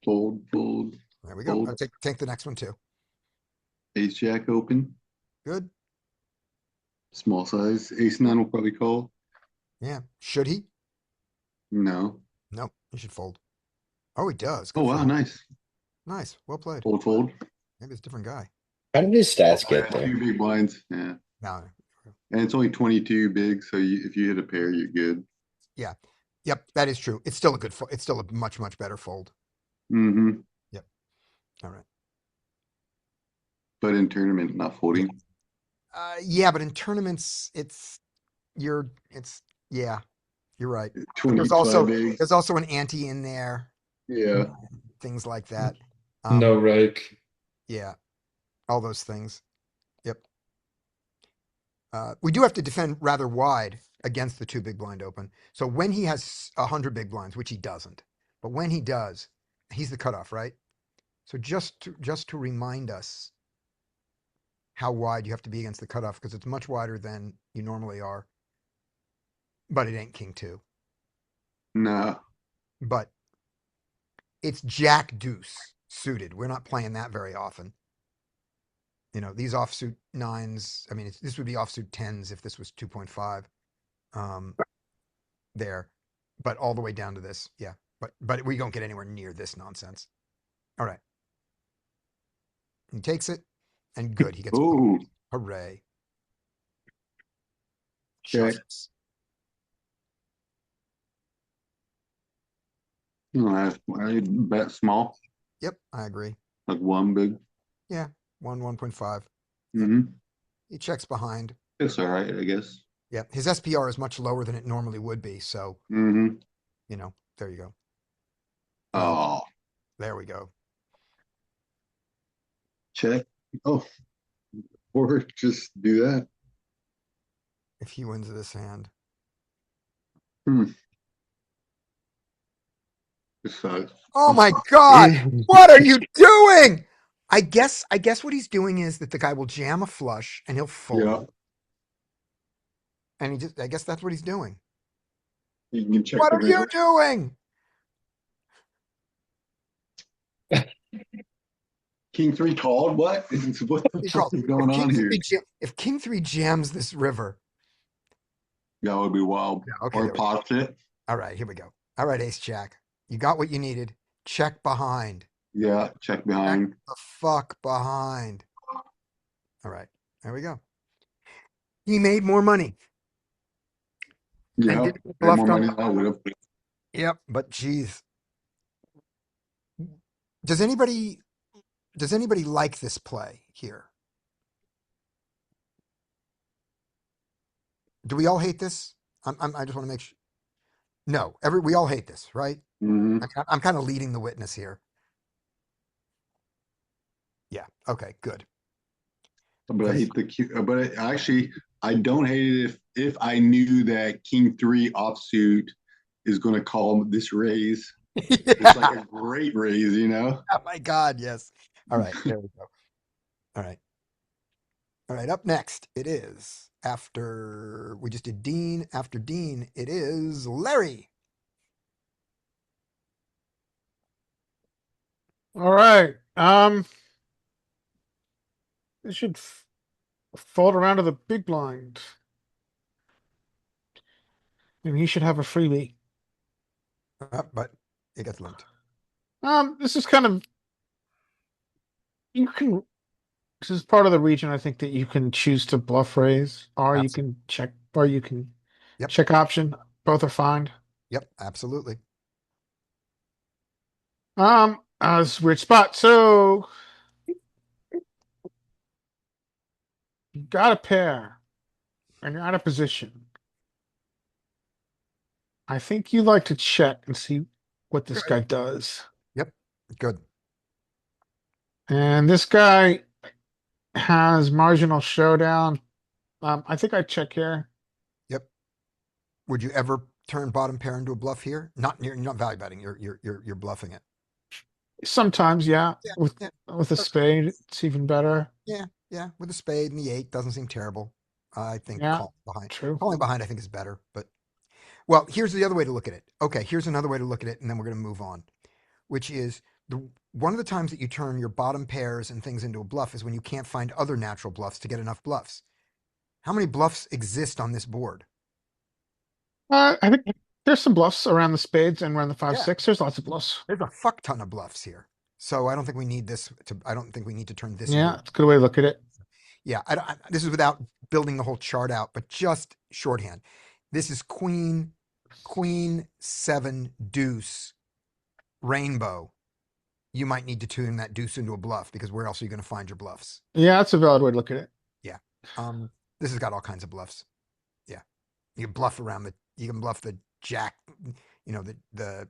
Fold, fold. There we go. Fold. I'll take the next one too. Ace Jack open. Good. Small size. Ace 9 will probably call. Yeah. Should he? No. No, he should fold. Oh, he does. Oh, Good for wow. him. Nice. Nice. Well played. Fold, fold. Maybe it's a different guy. How did his stats get there? 2 big blinds. Yeah. No. And it's only 22 big. So if you hit a pair, you're good. Yeah. Yep. That is true. It's still it's still a much, much better fold. Mm-hmm. Yep. All right. But in tournament, not folding. Yeah, but in tournaments, you're right. But 25 big. there's also an ante in there. Yeah. Things like that. No rake. Yeah. All those things. Yep. We do have to defend rather wide against the 2 big blind open. So when he has 100 big blinds, which he doesn't, but when he does, he's the cutoff, right? So just to remind us how wide you have to be against the cutoff, because it's much wider than you normally are. But it ain't King 2. No. But it's Jack Deuce suited. We're not playing that very often. You know, these offsuit nines, I mean, this would be offsuit tens if this was 2.5. There, but all the way down to this. Yeah. But we don't get anywhere near this nonsense. All right. He takes it and good. He gets Ooh, hooray. check. Justice. I bet small, Yep, I agree. like one big. 1.5. Mm-hmm. He checks behind. It's all right, I guess. Yep. His SPR is much lower than it normally would be. So, Mm-hmm. you know, there you go. Oh, There we go. check. Oh, or just do that. If he wins this hand. It sucks. Oh my God. What are you doing? I guess what he's doing is that the guy will jam a flush and he'll fold. Yeah, And I guess that's what he's doing. you can check What the are you river. doing? King 3 called? What? What the He's fuck called- is going if on King here? 3 if King 3 jams this river. That would be wild. Yeah, okay, Or there we go. pops it. All right, here we go. All right, Ace Jack. You got what you needed. Check behind. Yeah, check behind. The fuck behind. All right, there we go. He made more money. Yeah, did way bluffed more on- money than I would have. Yep, but geez. Does anybody like this play here? Do we all hate this? I just want to make sure. No, we all hate this, right? Hmm. I'm kind of leading the witness here. Yeah. Okay. Good. But I hate but actually, I don't hate it if I knew that King 3 offsuit is going to call this raise. It's like a great raise, you know? Oh my God. Yes. All right. There we go. All right. All right. Up next, it is after we just did Dean. After Dean, it is Larry. All right. It should fold around to the big blind. And he should have a freebie. But it gets limped. This is kind of this is part of the region I think that you can choose to bluff raise, or you can check, or you can Yep. check option. Both are fine. Yep. Absolutely. This is a weird spot. So you got a pair and you're out of position. I think you like to check and see what this guy does. Good. And this guy has marginal showdown. I think I check here. Yep. Would you ever turn bottom pair into a bluff here? You're not value betting. You're bluffing it. Sometimes, yeah. Yeah, With yeah. a spade, it's even better. Yeah. With a spade and the 8 doesn't seem terrible. I think Yeah, calling behind. True. Calling behind, I think, is better. But well, here's the other way to look at it. Okay, here's another way to look at it, and then we're going to move on, which is one of the times that you turn your bottom pairs and things into a bluff is when you can't find other natural bluffs to get enough bluffs. How many bluffs exist on this board? I think there's some bluffs around the spades and around the 5-6. There's lots of bluffs. There's a fuck ton of bluffs here. So I don't think we need this I don't think we need to turn this. Yeah, into- it's a good way to look at it. Yeah, this is without building the whole chart out, but just shorthand. This is queen, 7, deuce, rainbow. You might need to tune that deuce into a bluff because where else are you going to find your bluffs? Yeah, that's a valid way to look at it. This has got all kinds of bluffs. Yeah, you can bluff you can bluff the jack, the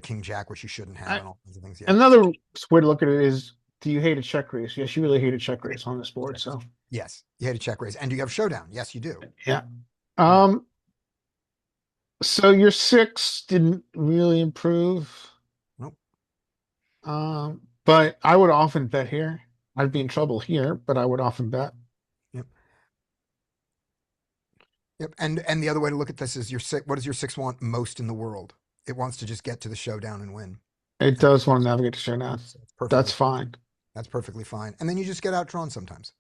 king jack, which you shouldn't have, and all kinds of things. Yeah. Another way to look at it is, do you hate a check raise? Yes, you really hate a check raise on this board. So Yes, you had a check raise, and do you have showdown? Yes, you do. yeah. So your 6 didn't really improve. Nope. But I would often bet here. I'd be in trouble here, but I would often bet. Yep. And the other way to look at this is what does your 6 want most in the world? It wants to just get to the showdown and win. It does want to navigate to showdown. So it's perfectly That's fine. That's perfectly fine. And then you just get outdrawn sometimes.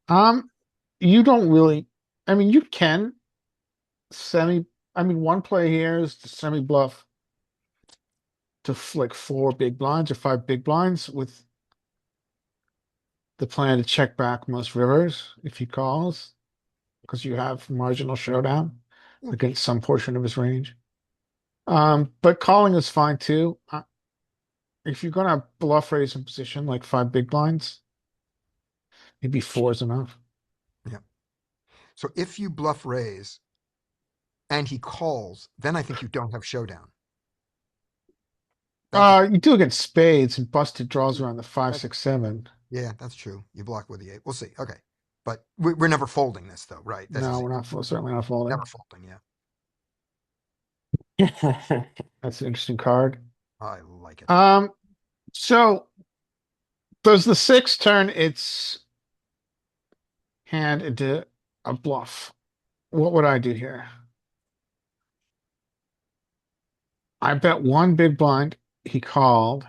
You don't really, I mean, you can semi, I mean, one play here is to semi bluff to flick 4 big blinds or 5 big blinds with the plan to check back most rivers if he calls, because you have marginal showdown Yeah. against some portion of his range. But calling is fine too. If you're gonna bluff raise in position like 5 big blinds, maybe 4 is enough. So if you bluff raise and he calls, then I think you don't have showdown. You do against spades and busted draws around the 5, 6, 7. Yeah, that's true. You block with the 8. We'll see. Okay. But we're never folding this though, right? This No, is we're not certainly not folding. never folding, yeah. That's an interesting card. I like it. So does the 6 turn its hand into a bluff? What would I do here? I bet 1 big blind. He called.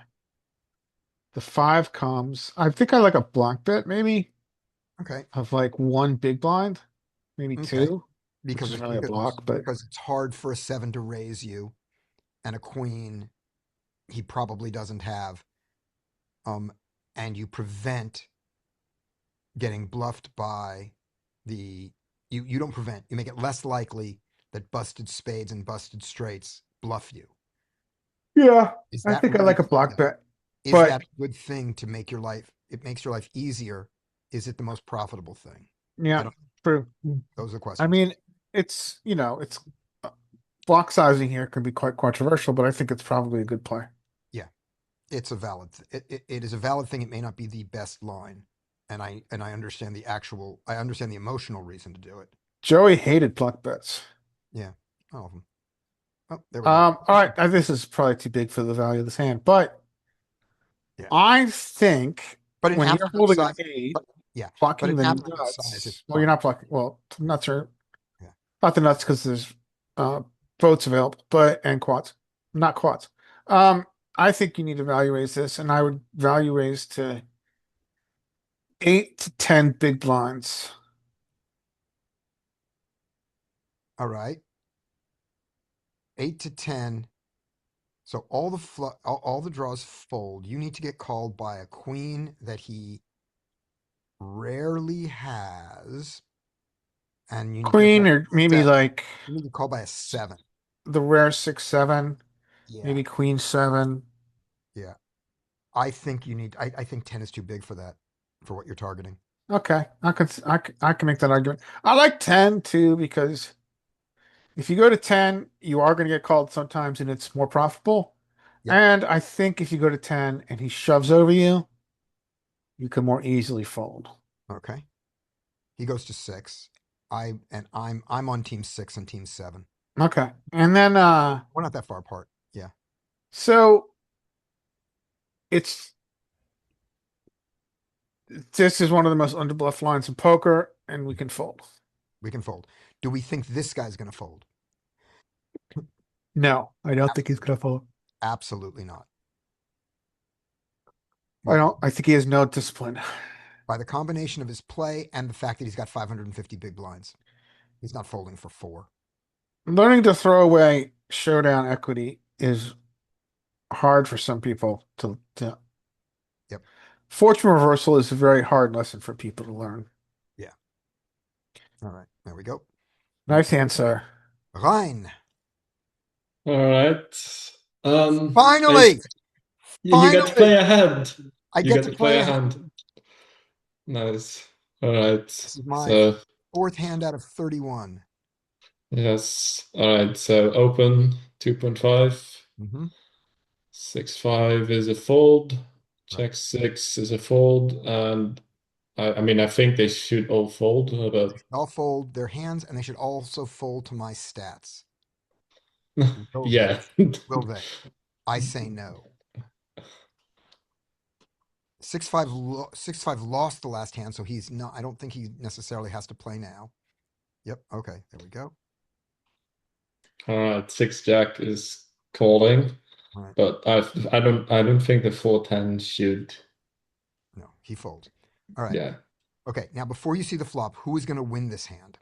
The 5 comes. I think I like a block bet maybe Okay. of like 1 big blind, maybe Okay. 2, which is really a block, but because it's hard for a 7 to raise you and a queen he probably doesn't have. And you prevent getting bluffed by you don't prevent, you make it less likely that busted spades and busted straights bluff you. yeah, Is I that think I really like a good block though? bet. Is But that a good thing to make your life, it makes your life easier? Is it the most profitable thing? I yeah, don't, true. those are the questions. I mean, it's it's block sizing here can be quite controversial, but I think it's probably a good play. It's a valid, it is a valid thing. It may not be the best line. And I understand I understand the emotional reason to do it. Joey hated block bets. All of them. Oh, there we go. All right, this is probably too big for the value of this hand, but Yeah. I think But in when you're absolute holding size, an 8, but in blocking the absolute nuts. size, it's Well, you're fine. not blocking. Well, nuts are Yeah. not the nuts because there's votes available, and quads, not quads. I think you need to value raise this, and I would value raise to 8 to 10 big blinds. All right. 8 to 10. So all the draws fold. You need to get called by a queen that he rarely has. And you need Queen, to or maybe seven. like You need to call by a 7. the rare 6, 7, Yeah. maybe queen 7. Yeah. I think I think 10 is too big for that, for what you're targeting. Okay, I can make that argument. I like 10 too because if you go to 10, you are going to get called sometimes, and it's more profitable. Yep. And I think if you go to 10 and he shoves over you, you can more easily fold. Okay. He goes to 6. I'm on team 6 and team 7. Okay, and then We're not that far apart. Yeah. so this is one of the most underbluff lines in poker, and we can fold. We can fold. Do we think this guy's going to fold? No, I don't think he's gonna fold. Absolutely not. I think he has no discipline. By the combination of his play and the fact that he's got 550 big blinds, he's not folding for 4. Learning to throw away showdown equity is hard for some people to. Yep. Fortune reversal is a very hard lesson for people to learn. Yeah. All right. There we go. Nice answer. Ryan. All right. Finally. You get to play a hand. I You get to play a hand. Nice. All right. This is my So 4th hand out of 31. yes. All right. So open 2.5. Mm-hmm. 6-5 is a fold. Check 6 is a fold, and I mean I think they should all fold, but I'll fold their hands, and they should also fold to my stats. Will yeah. Will they? I say no. 6-5 lost the last hand, so he's not. I don't think he necessarily has to play now. Yep. Okay. There we go. All right. 6-Jack is calling, Right. but I don't think the 4-10 should. No, he folds. All right. Yeah. Okay, now before you see the flop, who is going to win this hand?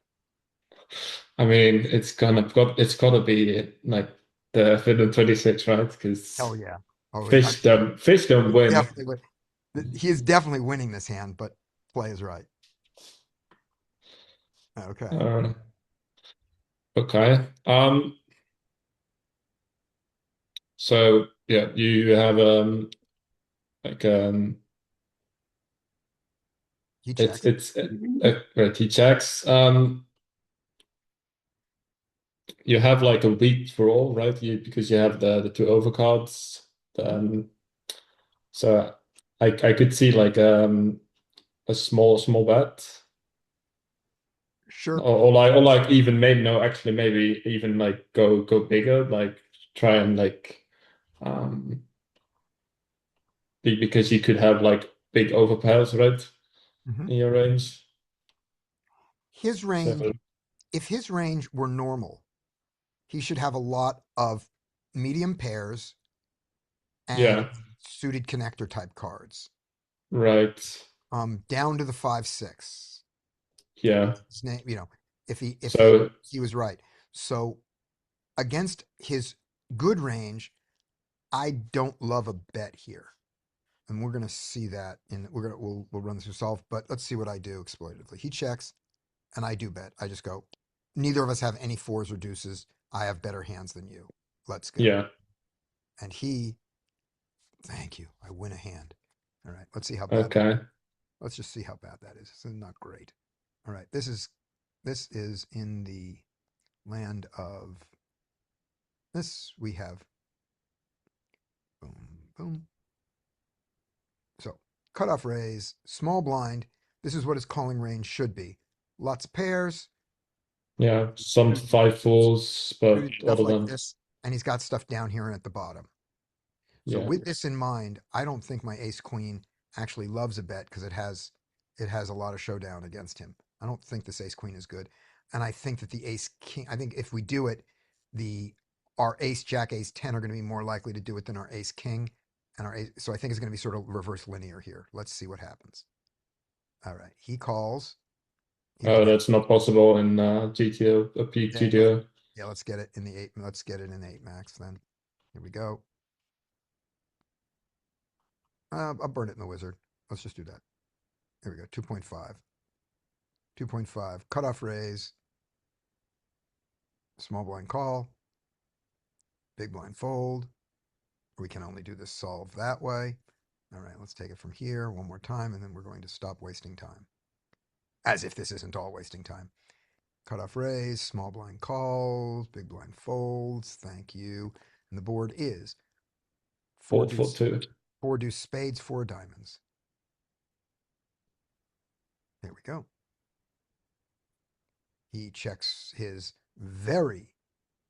I mean, it's gotta be like the Finland 26, right? Because Hell yeah. Oh, fish don't win. definitely he is definitely winning this hand, but play is right. Okay. Okay. So yeah, you have like He checks. it's right, he checks. You have like a weak draw, right? Because you have the two overcards. So I could see like a small bet. Sure. Or like even maybe no, actually maybe even like go bigger, like try and like because you could have like big overpairs, right? Mhm. In your range. His range, So if his range were normal, he should have a lot of medium pairs and yeah, suited connector type cards. right. Down to the 5-6. Yeah. His name, if So he was right. So against his good range, I don't love a bet here. And we're gonna see that we'll run this through solve, but let's see what I do exploitatively. He checks, and I do bet. I just go, neither of us have any fours or deuces. I have better hands than you. Let's go. yeah, And thank you. I win a hand. All right, let's see how bad. okay. Let's just see how bad that is. This is not great. All right, this is in the land of this. We have boom, boom. So cutoff raise, small blind. This is what his calling range should be. Lots of pairs, Yeah, some 5-4s, but suited stuff other like than this, and he's got stuff down here and at the bottom. So yeah, with this in mind, I don't think my ace queen actually loves a bet because it has a lot of showdown against him. I don't think this ace queen is good. And I think that the ace king, I think if we do it, our ace jack ace 10 are going to be more likely to do it than our ace king and our ace. So I think it's going to be sort of reverse linear here. Let's see what happens. All right. He calls. He oh, can, that's not possible in GTO, a peak yeah, GTO. yeah, let's get it in the 8. Let's get it in 8 max then. Here we go. I'll burn it in the wizard. Let's just do that. Here we go. 2.5. 2.5. Cutoff raise. Small blind call. Big blind fold. We can only do this solve that way. All right, let's take it from here one more time, and then we're going to stop wasting time. As if this isn't all wasting time. Cutoff raise, small blind calls, big blind folds. Thank you. And the board is 4 for 2. 4 deuce spades, 4 diamonds. There we go. He checks his very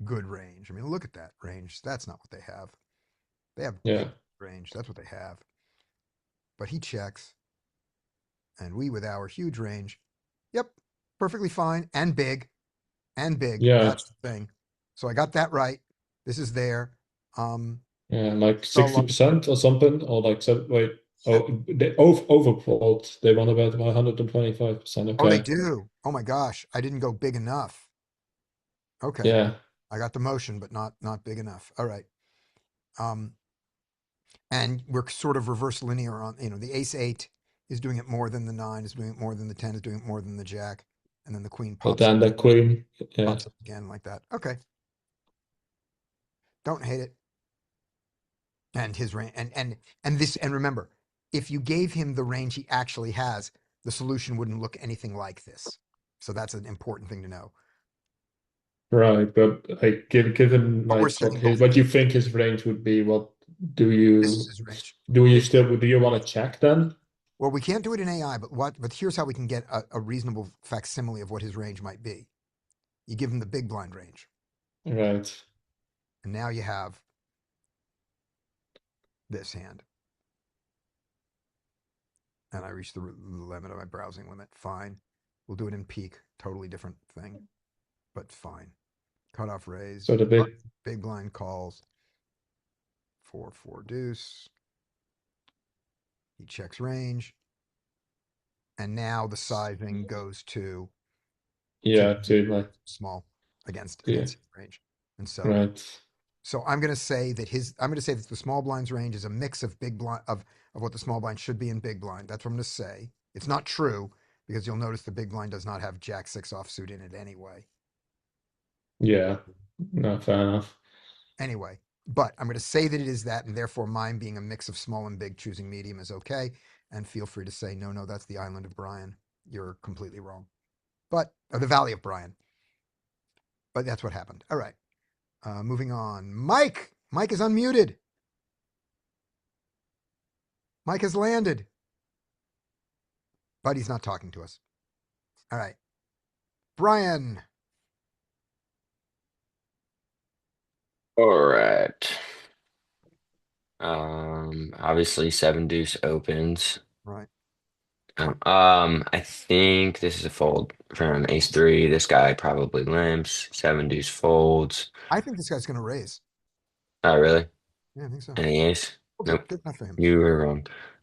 good range. I mean, look at that range. That's not what they have. They have Yeah. big range. That's what they have. But he checks. And we, with our huge range, yep, perfectly fine and big. And big. Yeah. That's the thing. So I got that right. This is there. Yeah, like So, 60% or something, or like so. Wait, oh, they overfold. They won about 125%. oh, they Okay, do. Oh my gosh, I didn't go big enough. Okay, yeah, I got the motion, but not big enough. All right. And we're sort of reverse linear on, the ace 8 is doing it more than the 9, is doing it more than the 10, is doing it more than the jack, and then the queen but pops then the queen, yeah, pops up again like that. Okay. Don't hate it. And his range, and remember, if you gave him the range he actually has, the solution wouldn't look anything like this. So that's an important thing to know. right. But like, given But we're like setting both. what you think his range would be, what do you This is his range. do you want to check then? Well, we can't do it in AI, but here's how we can get a reasonable facsimile of what his range might be. You give him the big blind range, Right. and now you have this hand. And I reached the limit of my browsing limit. Fine. We'll do it in peak. Totally different thing, but fine. Cutoff raise. So the big blind calls. 4 deuce. He checks range. And now the sizing goes to Yeah, to like small against yeah, his range. And so right. so I'm gonna say that the small blind's range is a mix of big blind of what the small blind should be in big blind. That's what I'm gonna say. It's not true because you'll notice the big blind does not have Jack 6 offsuit in it anyway. Yeah, no, fair enough. Anyway, but I'm gonna say that it is that, and therefore mine being a mix of small and big, choosing medium is okay. And feel free to say no, that's the island of Brian. You're completely wrong. But or the Valley of Brian. But that's what happened. All right. Moving on. Mike. Mike is unmuted. Mike has landed. But he's not talking to us. All right. Brian. All right. Obviously 7 deuce opens. Right. I think this is a fold from ace 3. This guy probably limps. 7 deuce folds. I think this guy's gonna raise. Oh, really? Yeah, I think so. Any ace? Okay, Nope. good enough for him. You were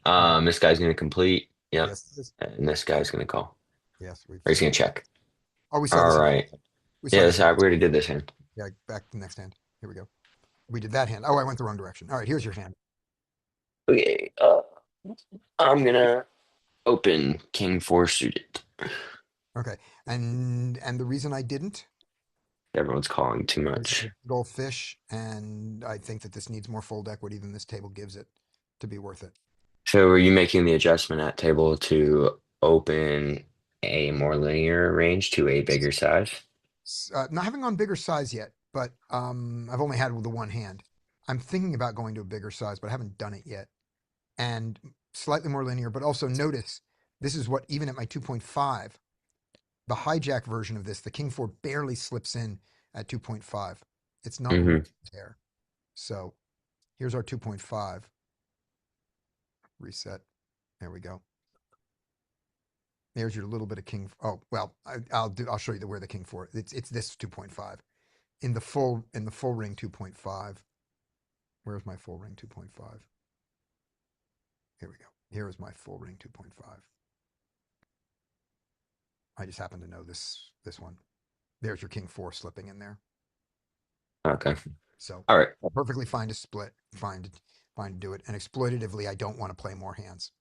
wrong. This guy's gonna complete. Yep. Yes, it is. And this guy's gonna call. Yes, we've Or he's gonna check. Oh, we saw this. All right. We saw Yeah, this. we already did this hand. Yeah, back to the next hand. Here we go. We did that hand. Oh, I went the wrong direction. All right, here's your hand. Okay. I'm gonna open king 4 suited. Okay. And the reason I didn't Everyone's calling too is much. it's goldfish, and I think that this needs more fold equity than this table gives it to be worth it. So are you making the adjustment at table to open a more linear range to a bigger size? Not having on bigger size yet, but I've only had the one hand. I'm thinking about going to a bigger size, but I haven't done it yet. And slightly more linear, but also notice this is what, even at my 2.5, the hijack version of this, the king 4 barely slips in at 2.5. It's not Mhm. there. So here's our 2.5. Reset. There we go. There's your little bit of king. Oh, well, I'll show you where the king 4. It's this 2.5 in the full ring 2.5. Where's my full ring 2.5? Here we go. Here is my full ring 2.5. I just happen to know this one. There's your king 4 slipping in there. Okay. So All right. perfectly fine to split, fine to do it. And exploitatively, I don't want to play more hands.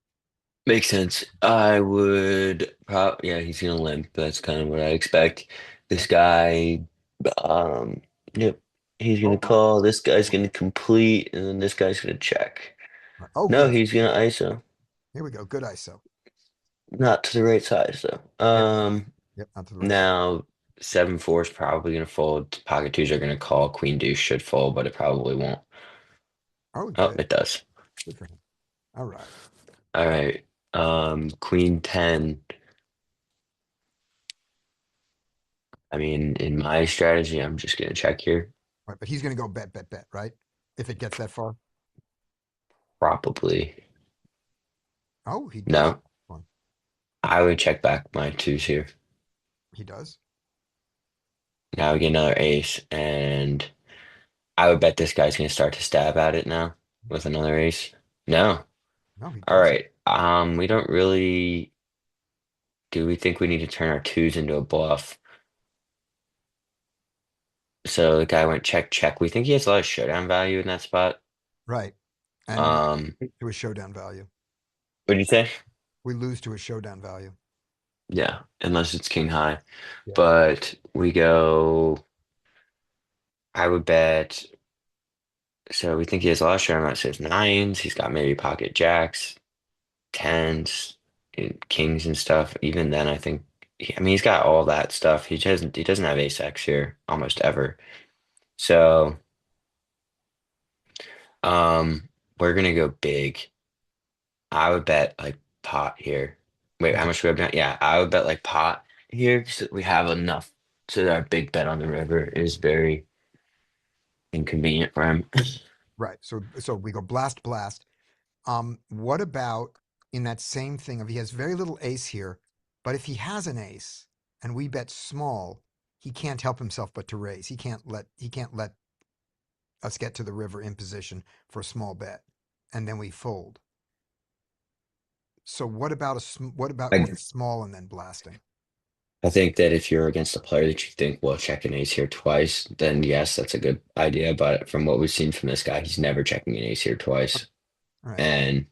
Makes sense. I would yeah, he's gonna limp. That's kind of what I expect. This guy, yep, he's gonna call. This guy's gonna complete, and then this guy's gonna check. Oh, No, good. he's gonna ISO. Here we go. Good ISO. Not to the right size though. Yep, not to the right. Now 7-4 is probably gonna fold. Pocket twos are gonna call. Queen deuce should fold, but it probably won't. Oh, Oh, good. it does. Good for him. All right. All right. Queen 10. I mean, in my strategy, I'm just gonna check here. Right, but he's going to go bet, right? If it gets that far. Probably. Oh, he does. No. One. I would check back my twos here. He does. Now we get another ace, and I would bet this guy's gonna start to stab at it now with another ace. No. No, he All does. right. We don't really. Do we think we need to turn our twos into a bluff? So the guy went check, check. We think he has a lot of showdown value in that spot. Right. And to a showdown value. What did you say? We lose to a showdown value. Yeah, unless it's king high. Yeah. But we go. I would bet. So we think he has a lot of showdown. It says nines. He's got maybe pocket jacks, tens, and kings and stuff. Even then, I think. I mean, he's got all that stuff. He doesn't have ace X here almost ever. So, we're gonna go big. I would bet like pot here. Wait, how much do we have now? Yeah, I would bet like pot here because we have enough so that our big bet on the river is very inconvenient for him. Right. So we go blast. What about in that same thing of he has very little ace here, but if he has an ace and we bet small, he can't help himself but to raise. He can't let us get to the river in position for a small bet, and then we fold. So what about what about I- going small and then blasting? I think that if you're against a player that you think will check an ace here twice, then yes, that's a good idea. But from what we've seen from this guy, he's never checking an ace here twice. All right. And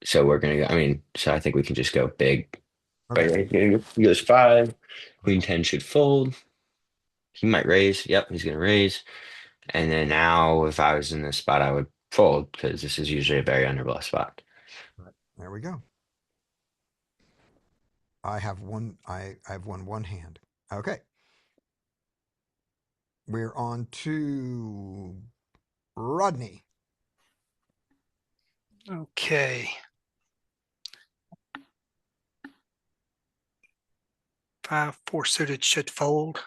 so we're gonna go, I mean, so I think we can just go big. Okay. But he goes 5, Queen 10 should fold. He might raise. Yep, he's gonna raise. And then now if I was in this spot, I would fold because this is usually a very underbluff spot. There we go. I have won one hand. Okay. We're on to Rodney. Okay. 5-4 suited should fold.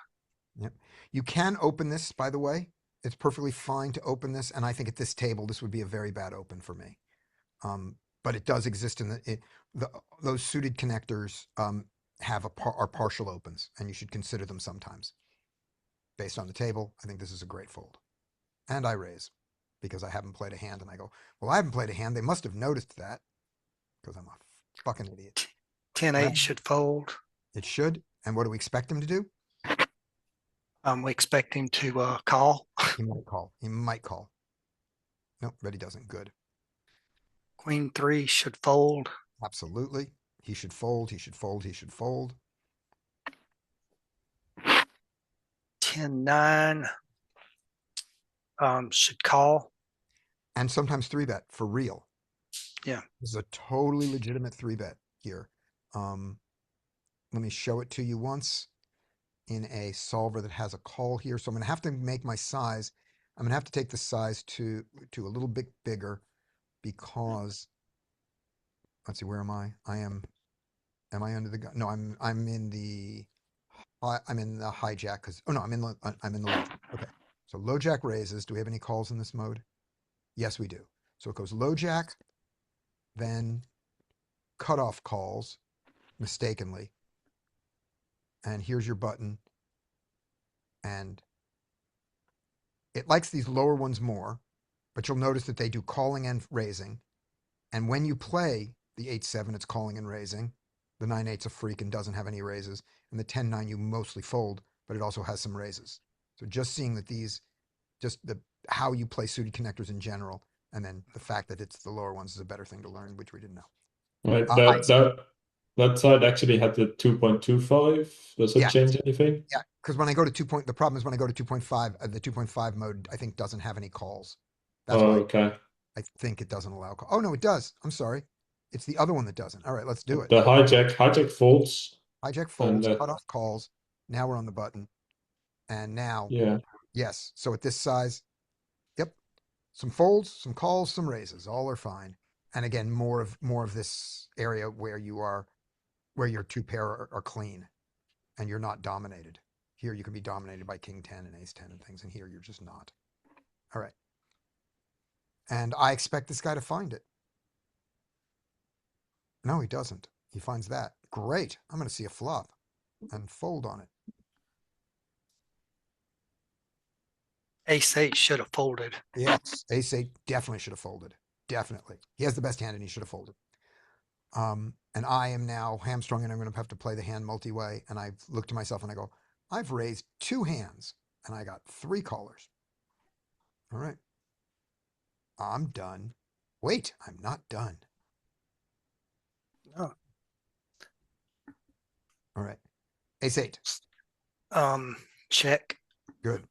You can open this, by the way. It's perfectly fine to open this, and I think at this table this would be a very bad open for me. But it does exist in those suited connectors are partial opens, and you should consider them sometimes. Based on the table, I think this is a great fold. And I raise because I haven't played a hand, and I go, well, I haven't played a hand. They must have noticed that because I'm a fucking idiot. 10-8 Well- should fold. It should. And what do we expect him to do? We expect him to call. He might call. He might call. Nope, but he doesn't. Good. Queen 3 should fold. Absolutely. He should fold. He should fold. He should fold. 10-9 should call. And sometimes 3-bet for real. Yeah. This is a totally legitimate 3-bet here. Let me show it to you once in a solver that has a call here. So I'm going to have to make my size. I'm going to have to take the size to a little bit bigger because let's see, where am I? Am I under the gun? No, I'm in the hijack because I'm in the low. Okay. So low jack raises. Do we have any calls in this mode? Yes, we do. So it goes low jack, then cutoff calls mistakenly. And here's your button. And it likes these lower ones more, but you'll notice that they do calling and raising. And when you play the 8-7, it's calling and raising. The 9-8's a freak and doesn't have any raises. And the 10-9 you mostly fold, but it also has some raises. So just seeing that how you play suited connectors in general, and then the fact that it's the lower ones is a better thing to learn, which we didn't know. Right. That side actually had the 2.25. Does it Yeah. change anything? Yeah, because when I go to the problem is when I go to 2.5, the 2.5 mode, I think doesn't have any calls. That's Oh, why okay. I think it doesn't allow call. Oh, no, it does. I'm sorry. It's the other one that doesn't. All right, let's do it. The hijack folds. Hijack folds, and, cut off calls. Now we're on the button. And now, Yeah. yes. So at this size, yep. Some folds, some calls, some raises. All are fine. And again, more of this area where your two pair are clean and you're not dominated. Here you can be dominated by king 10 and ace 10 and things, and here you're just not. All right. And I expect this guy to find it. No, he doesn't. He finds that. Great. I'm going to see a flop and fold on it. Ace-8 should have folded. Yes, ace-8 definitely should have folded. Definitely. He has the best hand and he should have folded. And I am now hamstrung and I'm going to have to play the hand multi-way. And I look to myself and I go, I've raised 2 hands and I got 3 callers. All right. I'm done. Wait, I'm not done. No. All right. Ace-8. Check. Good.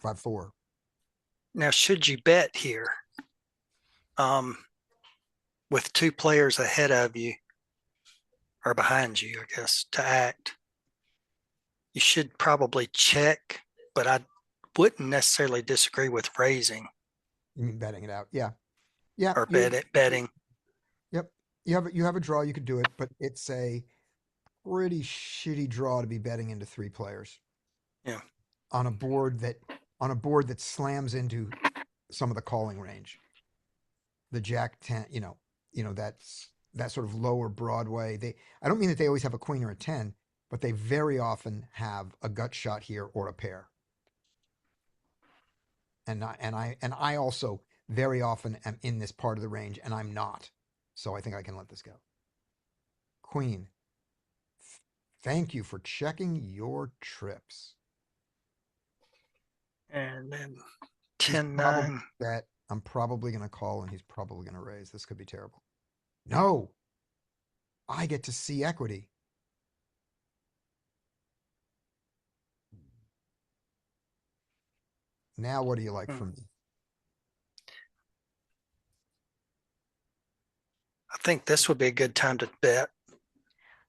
5-4. Now, should you bet here? With 2 players ahead of you or behind you, I guess, to act, you should probably check, but I wouldn't necessarily disagree with raising. You mean betting it out? Yeah. Yeah. Or betting. Yep. You have a draw, you could do it, but it's a pretty shitty draw to be betting into 3 players. Yeah. On a board that slams into some of the calling range. The Jack 10, that's that sort of lower Broadway. I don't mean that they always have a queen or a 10, but they very often have a gut shot here or a pair. And I also very often am in this part of the range and I'm not. So I think I can let this go. Queen. Thank you for checking your trips. And then He's 10, probably 9. bet. I'm probably going to call and he's probably going to raise. This could be terrible. No. I get to see equity. Now, what do you like from me? I think this would be a good time to bet.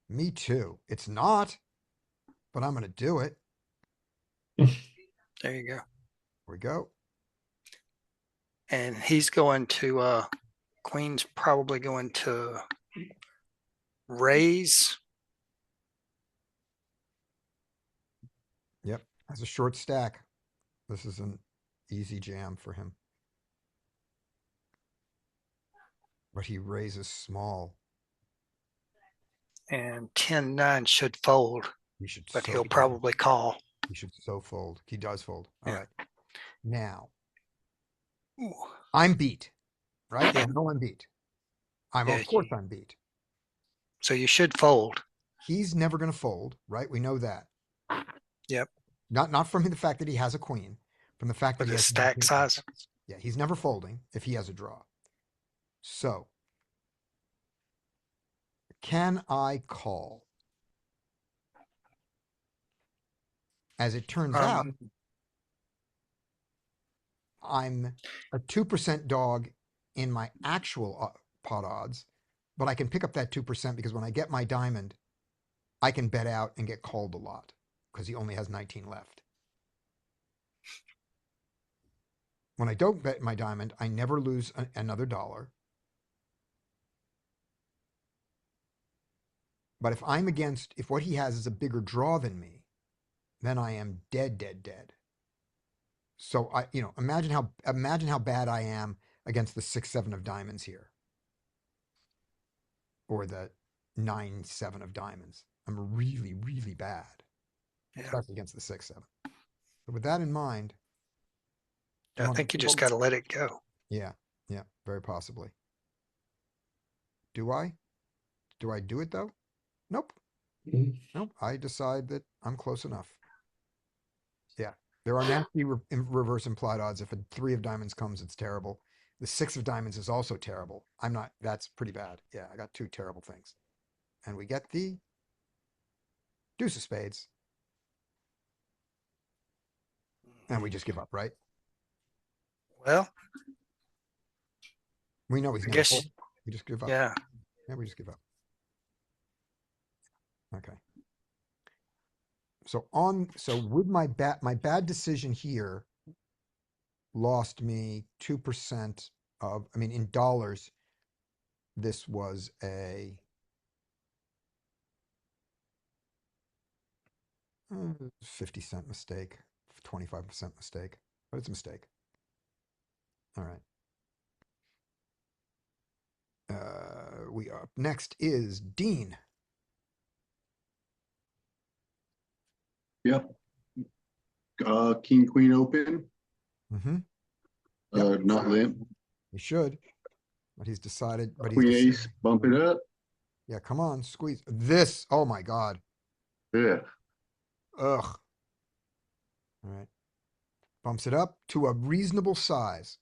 Me too. It's not, but I'm going to do it. There you go. Here we go. And he's going to, Queen's probably going to raise. Yep. Has a short stack. This is an easy jam for him. But he raises small. And 10, 9 should fold, He should but so he'll fold. probably call. He should so fold. He does fold. All Yeah. right. Now, Ooh. I'm beat, right? Yeah. I know I'm beat. Yeah, Of course I'm beat. So you should fold. He's never going to fold, right? We know that. Yep. Not from the fact that he has a queen, from the fact that With he his has stack size. Yeah, he's never folding if he has a draw. So, can I call? As it turns out, I'm a 2% dog in my actual pot odds, but I can pick up that 2% because when I get my diamond, I can bet out and get called a lot because he only has 19 left. When I don't bet my diamond, I never lose another dollar. But if I'm against, if what he has is a bigger draw than me, then I am dead, dead, dead. So imagine how bad I am against the 6-7 of diamonds here. Or the 9-7 of diamonds. I'm really, really bad. Yeah. Especially against the 6-7. So with that in mind. I think you just got to let it go. Yeah, very possibly. Do I? Do I do it though? Nope. Nope. I decide that I'm close enough. Yeah. There are nasty reverse implied odds. If a 3 of diamonds comes, it's terrible. The 6 of diamonds is also terrible. That's pretty bad. Yeah, I got 2 terrible things. And we get the deuce of spades. And we just give up, right? Well, we know he's I never guess, fold. We just give up. Yeah. Yeah, we just give up. Okay. So with my bad decision here lost me 2% of, in dollars, this was a 50-cent mistake, 25% mistake, but it's a mistake. All right. We are next is Dean. Yep. King, queen open. Mm-hmm. Not limp. He should, but he's decided. But Queen he's ace, bump it up. Yeah, come on, squeeze this. Oh my God. Yeah. Ugh. All right. Bumps it up to a reasonable size.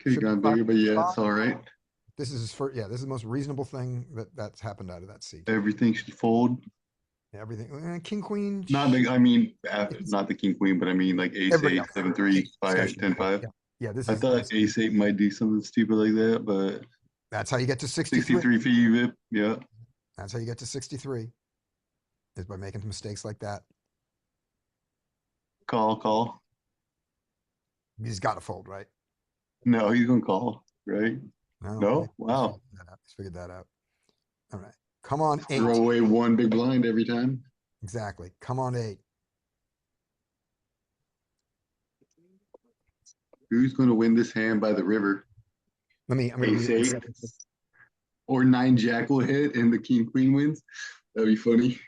Could have gone bigger, but yeah, it's all right. This is his first. Yeah, this is the most reasonable thing that's happened out of that seat. Everything should fold. Everything. King, queen. Not the king, queen, but I mean like ace, Everybody 8, else. 7, 3, 5, 10, 5. Yeah, this I is. thought ace 8 might do something stupid like that, but That's how you get to 63. 63 for you, Vip. Yeah. That's how you get to 63. Is by making mistakes like that. Call. He's got to fold, right? No, he's gonna call, right? No? Wow. He's figured that out. All right. Come on, 8. Throw away one big blind every time. Exactly. Come on, 8. Who's gonna win this hand by the river? I'm gonna Ace 8 or 9 jack will hit and the king queen wins. That'd be funny.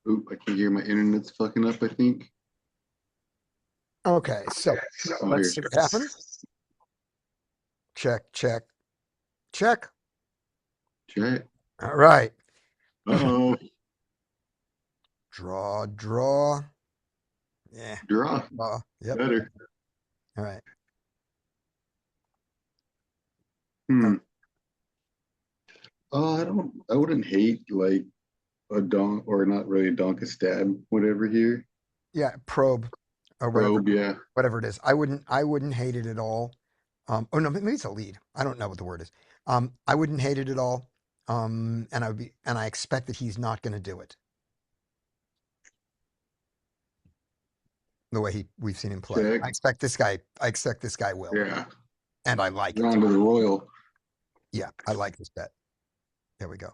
Oop, I can hear my internet's fucking up, I think. Okay, so Oh, let's see here. what happens. Check, check, check. Check. All right. Uh-oh, Draw, draw. Yeah. draw. Yep. Better. All right. Hmm. I wouldn't hate like a donk, or not really a donk, a stab, whatever here. Yeah. Probe or whatever, Probe, yeah. whatever it is. I wouldn't hate it at all. Oh no, maybe it's a lead. I don't know what the word is. I wouldn't hate it at all. And I expect that he's not going to do it. The way we've seen him play. Check. I expect this guy will. Yeah. And I like Round it. to the royal. Yeah, I like this bet. There we go.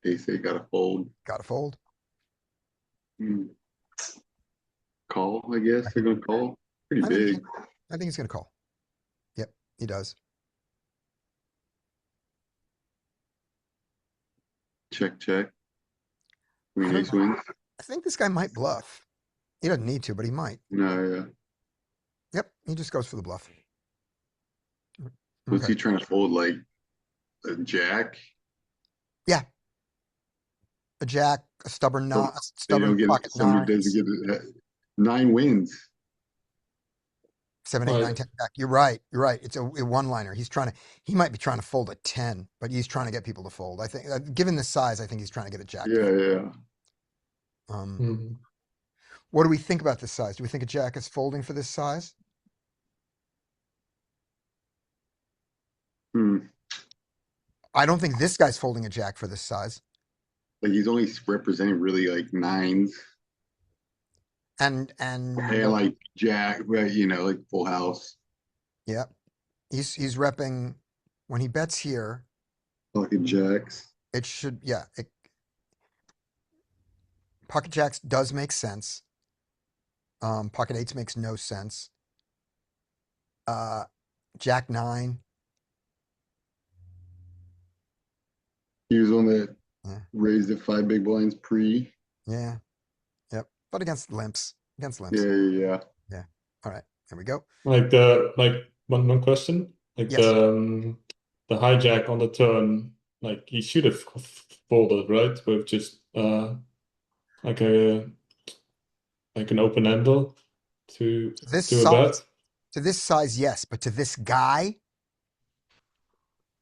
They say gotta fold. Got to fold. Hmm. Call, I guess. They're gonna call. Pretty I think, big. I think he's going to call. Yep, he does. Check, check. I Queen don't ace know. wins. I think this guy might bluff. He doesn't need to, but he might. No, yeah. Yep, he just goes for the bluff. Was Okay. he trying to fold like a jack? A jack, a stubborn Some- not, a They don't stubborn get pocket somebody nines, doesn't get it. 9 wins. 7, 8, Right. 9, 10 jack. You're right. You're right. It's a one-liner. He might be trying to fold a 10, but he's trying to get people to fold. I think, given the size, I think he's trying to get a jack. to Yeah, fold. yeah. Mhm. What do we think about this size? Do we think a jack is folding for this size? Hmm. I don't think this guy's folding a jack for this size. Like he's only representing really like nines And and like jack, right? You know, like full house, yeah, he's repping when he bets here. pocket jacks. It should, yeah. Pocket jacks does make sense. Pocket eights makes no sense. Jack 9. He was on that Yeah. raised at 5 big blinds pre. Yeah. Yep. But against limps. Against limps. Yeah. All right. There we go. Like one question. Like Yes. The hijack on the turn, like he should have folded, right? With just like an open handle to This do a size, bet. to this size, yes, but to this guy,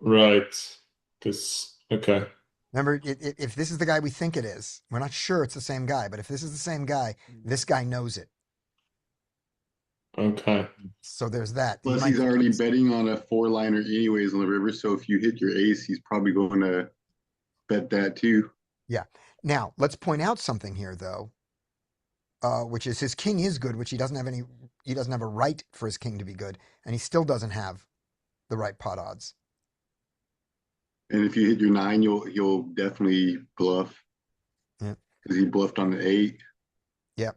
Right. Because okay. remember, if this is the guy we think it is, we're not sure it's the same guy, but if this is the same guy, this guy knows it. Okay. So there's that. He Plus, might he's think already it's- betting on a 4-liner anyways on the river. So if you hit your ace, he's probably going to bet that too. Now, let's point out something here, though, which is his king is good, which he doesn't have a right for his king to be good, and he still doesn't have the right pot odds. And if you hit your 9, you'll definitely bluff. Yeah. Because he bluffed on the 8. Yep.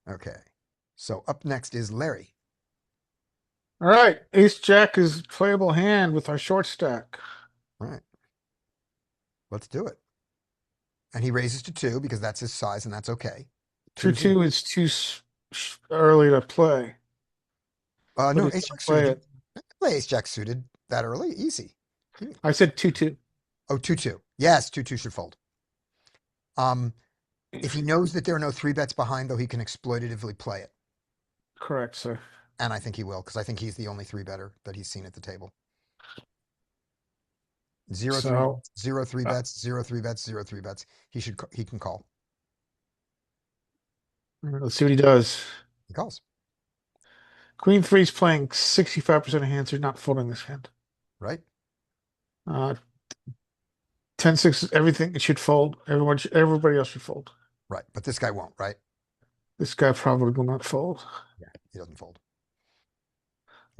Okay. So up next is Larry. All right, ace jack is playable hand with our short stack. All right. Let's do it. And he raises to 2 because that's his size and that's okay. 2-2 is too early to play. No, But ace it's jack play suited. it. Play ace jack suited that early, easy. I said 2-2. Oh, 2-2. Yes, 2-2 should fold. If he knows that there are no 3 bets behind, though, he can exploitatively play it. Correct, sir. And I think he will, because I think he's the only 3 better that he's seen at the table. 0 3 So- 0 3 bets, 0 3 bets, 0 3 bets. He can call. Let's see what he does. He calls. Queen 3 is playing 65% of hands. You're not folding this hand. Right? 10-6, everything it should fold. Everybody else should fold. Right. But this guy won't, right? This guy probably will not fold. Yeah, he doesn't fold.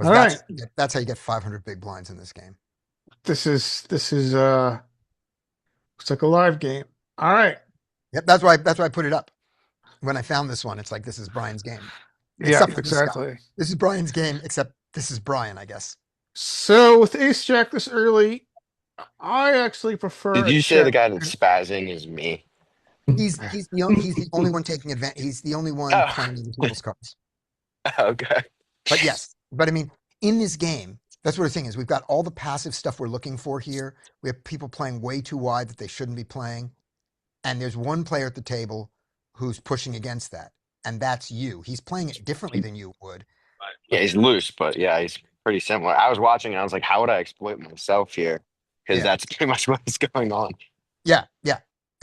All That's how you get 500 big blinds in this game. This is looks like a live game. All right. Yep, that's why I put it up. When I found this one, it's like this is Brian's game. Yeah, Except for this guy. exactly. This is Brian's game, except this is Brian, I guess. So with ace jack this early, I actually prefer Did a you say the check. guy that's spazzing is me? He's the only one taking advantage. He's the only one Oh, playing into people's cards. okay. But yes, but I mean, in this game, that's what we're saying is we've got all the passive stuff we're looking for here. We have people playing way too wide that they shouldn't be playing. And there's one player at the table who's pushing against that. And that's you. He's playing it differently than you would. Yeah, he's loose, but yeah, he's pretty similar. I was watching and I was like, how would I exploit myself here? Because Yeah. that's pretty much what is going on. Yeah,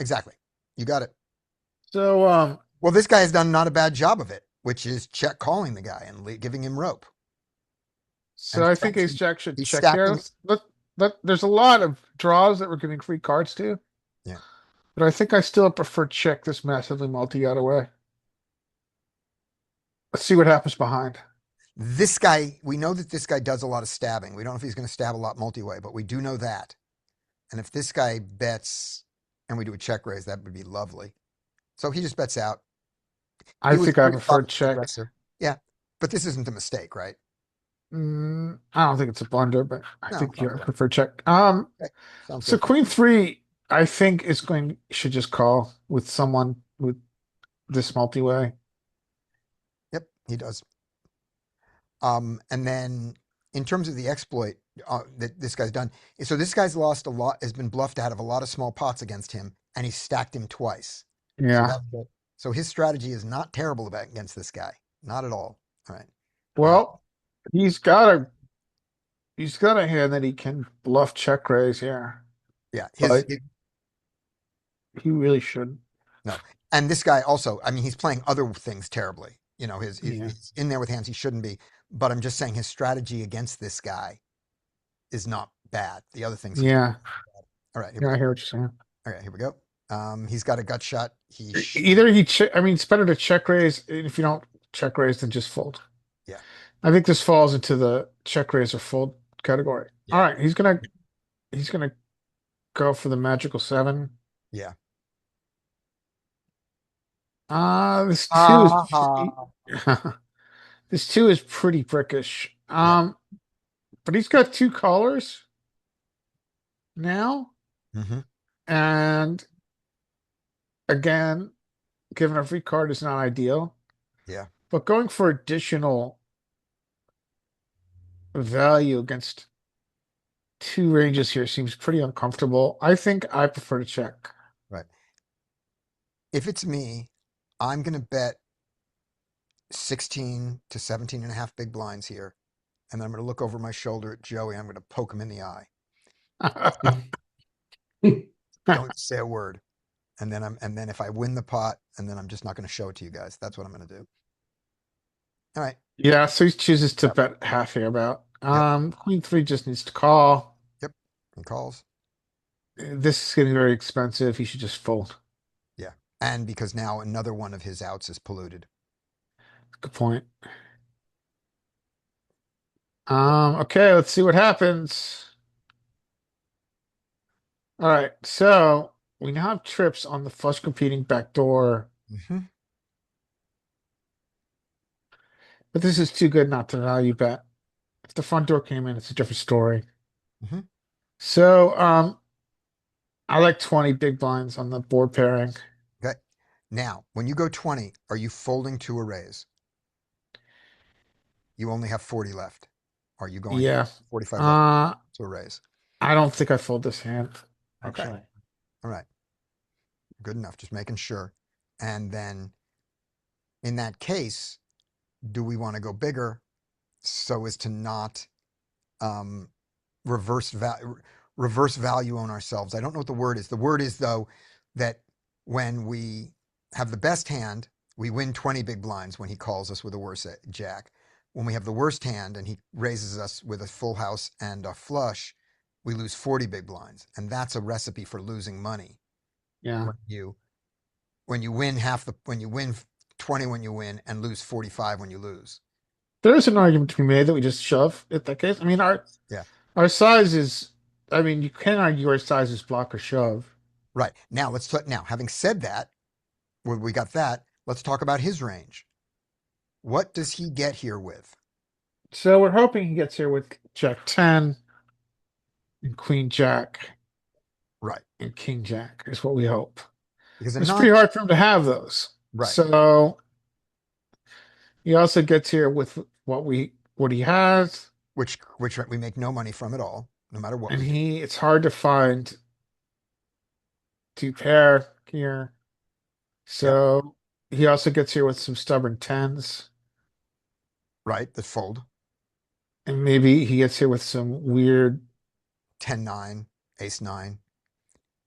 exactly. You got it. So, Well, this guy has done not a bad job of it, which is check calling the guy and giving him rope. so And I think frankly, ace jack should he's check stacking- here. There's a lot of draws that we're giving free cards to. Yeah. But I think I still prefer check this massively multi-out away. Let's see what happens behind. This guy, we know that this guy does a lot of stabbing. We don't know if he's going to stab a lot multi-way, but we do know that. And if this guy bets and we do a check raise, that would be lovely. So he just bets out. I He was think I pretty prefer tough check. aggressor. Yeah, but this isn't a mistake, right? I don't think it's a blunder, but I No, think not I really. prefer check. Sounds So good. queen three, I think should just call with someone with this multi-way. Yep, he does. And then in terms of the exploit that this guy's done, so this guy's lost a lot, has been bluffed out of a lot of small pots against him, and he's stacked him twice. Yeah. So his strategy is not terrible against this guy, not at all. All right. Well, he's got a hand that he can bluff check raise here. Yeah, But he really should. and this guy also, I mean, he's playing other things terribly. You know, he's Yeah. in there with hands he shouldn't be. But I'm just saying his strategy against this guy is not bad. The other things. Yeah. All right. Yeah, I hear what you're saying. Okay, here we go. He's got a gut shot. Either I mean, it's better to check raise. If you don't check raise, then just fold. Yeah. I think this falls into the check raise or fold category. Yeah. All right, he's gonna go for the magical 7. Yeah. This 2 is this 2 is pretty prickish. But he's got 2 callers now. Mm-hmm. And again, giving a free card is not ideal. Yeah. But going for additional value against 2 ranges here seems pretty uncomfortable. I think I prefer to check. Right. If it's me, I'm going to bet 16 to 17 and a half big blinds here. And then I'm going to look over my shoulder at Joey. I'm going to poke him in the eye. Don't say a word. And then if I win the pot, and then I'm just not going to show it to you guys. That's what I'm going to do. All right. Yeah, so he chooses to Yep. bet half here about. Queen 3 just needs to call. He calls. This is getting very expensive. He should just fold. Yeah. And because now another one of his outs is polluted. Good point. Okay, let's see what happens. All right, so we now have trips on the flush competing backdoor, Mm-hmm. but this is too good not to value bet. If the front door came in, it's a different story. Mhm. So, I like 20 big blinds on the board pairing. Okay. Now, when you go 20, are you folding to a raise? You only have 40 left. Are you going Yeah. 45 left Uh, to a raise? I don't think I fold this hand, Okay. actually. All right. Good enough. Just making sure. And then in that case, do we want to go bigger so as to not reverse value on ourselves? I don't know what the word is. The word is, though, that when we have the best hand, we win 20 big blinds when he calls us with a worse jack. When we have the worst hand and he raises us with a full house and a flush, we lose 40 big blinds. And that's a recipe for losing money. Yeah. When you win 20 when you win and lose 45 when you lose. There is an argument to be made that we just shove in that case. I mean, our size is, I mean, you can argue our size is block or shove. Right. Now having said that, we got that, let's talk about his range. What does he get here with? So we're hoping he gets here with Jack 10. and Queen Jack Right. and King Jack is what we hope. Because a It's nine, pretty hard for him to have those. Right. So he also gets here with what he has, which we make no money from at all, no matter what and we do. it's hard to find two pair here. So he also gets here with some stubborn tens, Right. The fold. and maybe he gets here with some weird 10-9, ace-9.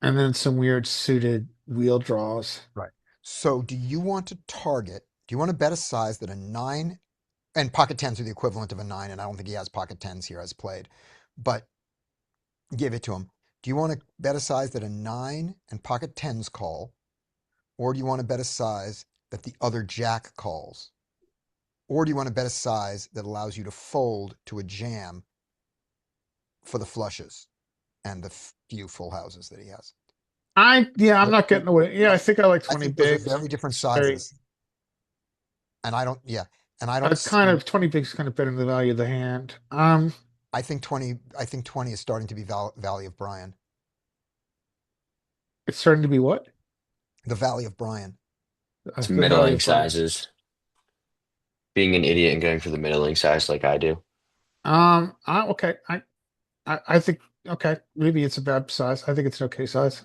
and then some weird suited wheel draws. Right. So do you want to bet a size that a 9 and pocket 10s are the equivalent of a 9, and I don't think he has pocket 10s here as played, but give it to him. Do you want to bet a size that a 9 and pocket 10s call, or do you want to bet a size that the other jack calls? Or do you want to bet a size that allows you to fold to a jam for the flushes and the few full houses that he has? I'm not getting away. Yeah, I think I like I 20 think those bigs. are very different Very- sizes. And I don't That's kind of 20 bigs, kind of betting the value of the hand. I think 20 is starting to be Valley of Brian. It's starting to be what? The Valley of Brian. It's The value middling of Brian. sizes. Being an idiot and going for the middling size like I do. Okay. I think okay, maybe it's a bad size. I think it's an okay size.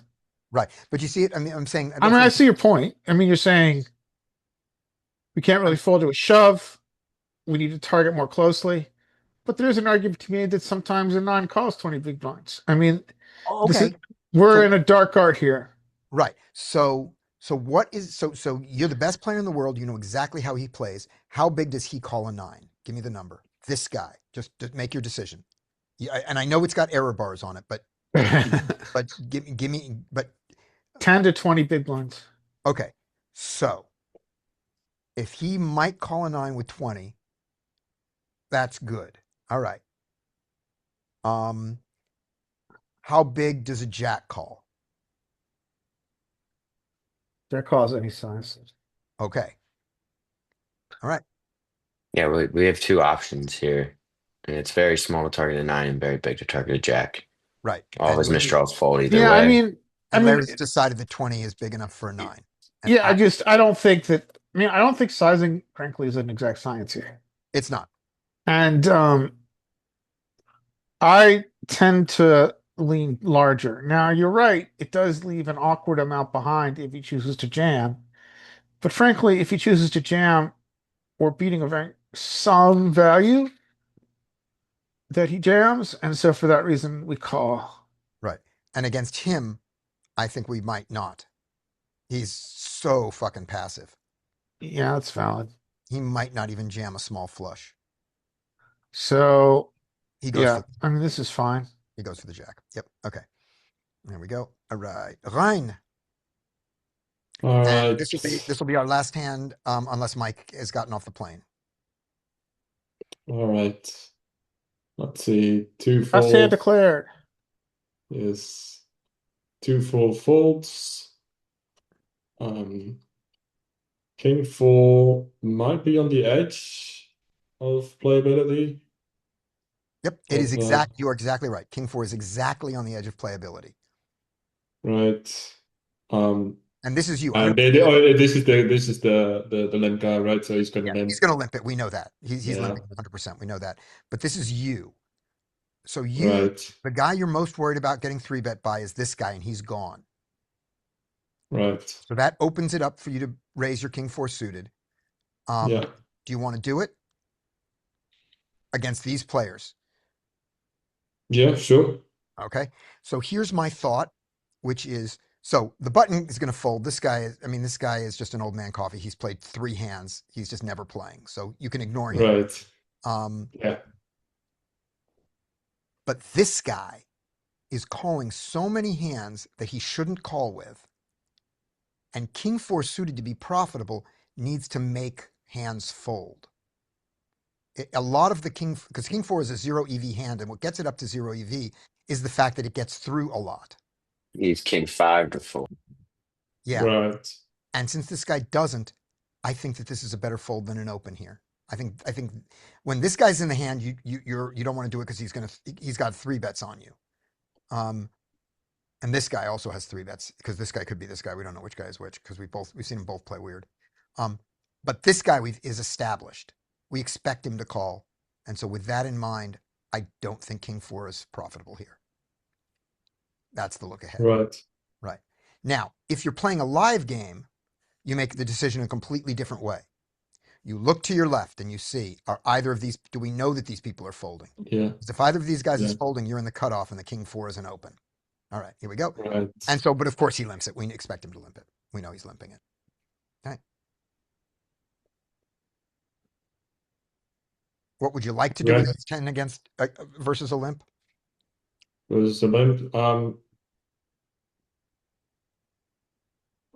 Right. But you see it, I'm saying I mean, I see your point. I mean, you're saying we can't really fold to a shove. We need to target more closely. But there's an argument to be made that sometimes a 9 calls 20 big blinds. I mean, okay. we're in a dark art here. Right. So you're the best player in the world. You know exactly how he plays. How big does he call a 9? Give me the number. This guy. Just make your decision. Yeah, and I know it's got error bars on it, but give me 10 to 20 big blinds. okay. So if he might call a 9 with 20, that's good. All right. How big does a jack call? Jack calls any size. Okay. All right. Yeah, we have two options here. And it's very small to target a 9 and very big to target a jack. Right. All his misdraws fold either Yeah, way. And Larry's decided that 20 is big enough for a 9. And Yeah, I don't think that. I mean, I don't think sizing, frankly, is an exact science here. It's not. And I tend to lean larger. Now, you're right. It does leave an awkward amount behind if he chooses to jam. But frankly, if he chooses to jam, we're beating some value that he jams. And so for that reason, we call. Right. And against him, I think we might not. He's so fucking passive. Yeah, that's valid. He might not even jam a small flush. So, He goes I mean, this is fine. He goes for the jack. Yep. Okay. There we go. All right. Rein. All And right. this will be our last hand, unless Mike has gotten off the plane. All right. Let's see. Two Last folds. hand declared. Is 2 full folds. King 4 might be on the edge of playability. Yep. It is But, you are exactly right. King 4 is exactly on the edge of playability. right. And this is you. And this is the limp guy, right? So he's gonna limp. He's going to limp it. We know that. He's Yeah. limping 100%. We know that. But this is you. So Right. the guy you're most worried about getting 3-bet by is this guy, and he's gone. Right. So that opens it up for you to raise your King 4 suited. Yeah. Do you want to do it against these players? Yeah, sure. Okay. So here's my thought, which is, so the button is going to fold. This guy is just an old man coffee. He's played 3 hands. He's just never playing. So you can ignore him. Right. Yeah. But this guy is calling so many hands that he shouldn't call with. And King 4 suited to be profitable needs to make hands fold. A lot of the because King 4 is a 0 EV hand, and what gets it up to 0 EV is the fact that it gets through a lot. He's King 5 to fold. Yeah. Right. And since this guy doesn't, I think that this is a better fold than an open here. I think when this guy's in the hand, you don't want to do it because he's got 3 bets on you. And this guy also has 3 bets because this guy could be this guy. We don't know which guy is which because we've seen them both play weird. But this guy is established. We expect him to call. And so with that in mind, I don't think King 4 is profitable here. That's the look ahead. Right. Right. Now, if you're playing a live game, you make the decision a completely different way. You look to your left and you see, are either of these, do we know that these people are folding? Yeah. 'Cause if either of these guys is Yeah. folding, you're in the cutoff and the King 4 isn't open. All right, here we go. Right. And so, but of course he limps it. We expect him to limp it. We know he's limping it. Okay. What would you like to do with Right. ace 10 against versus a limp? Was a limp.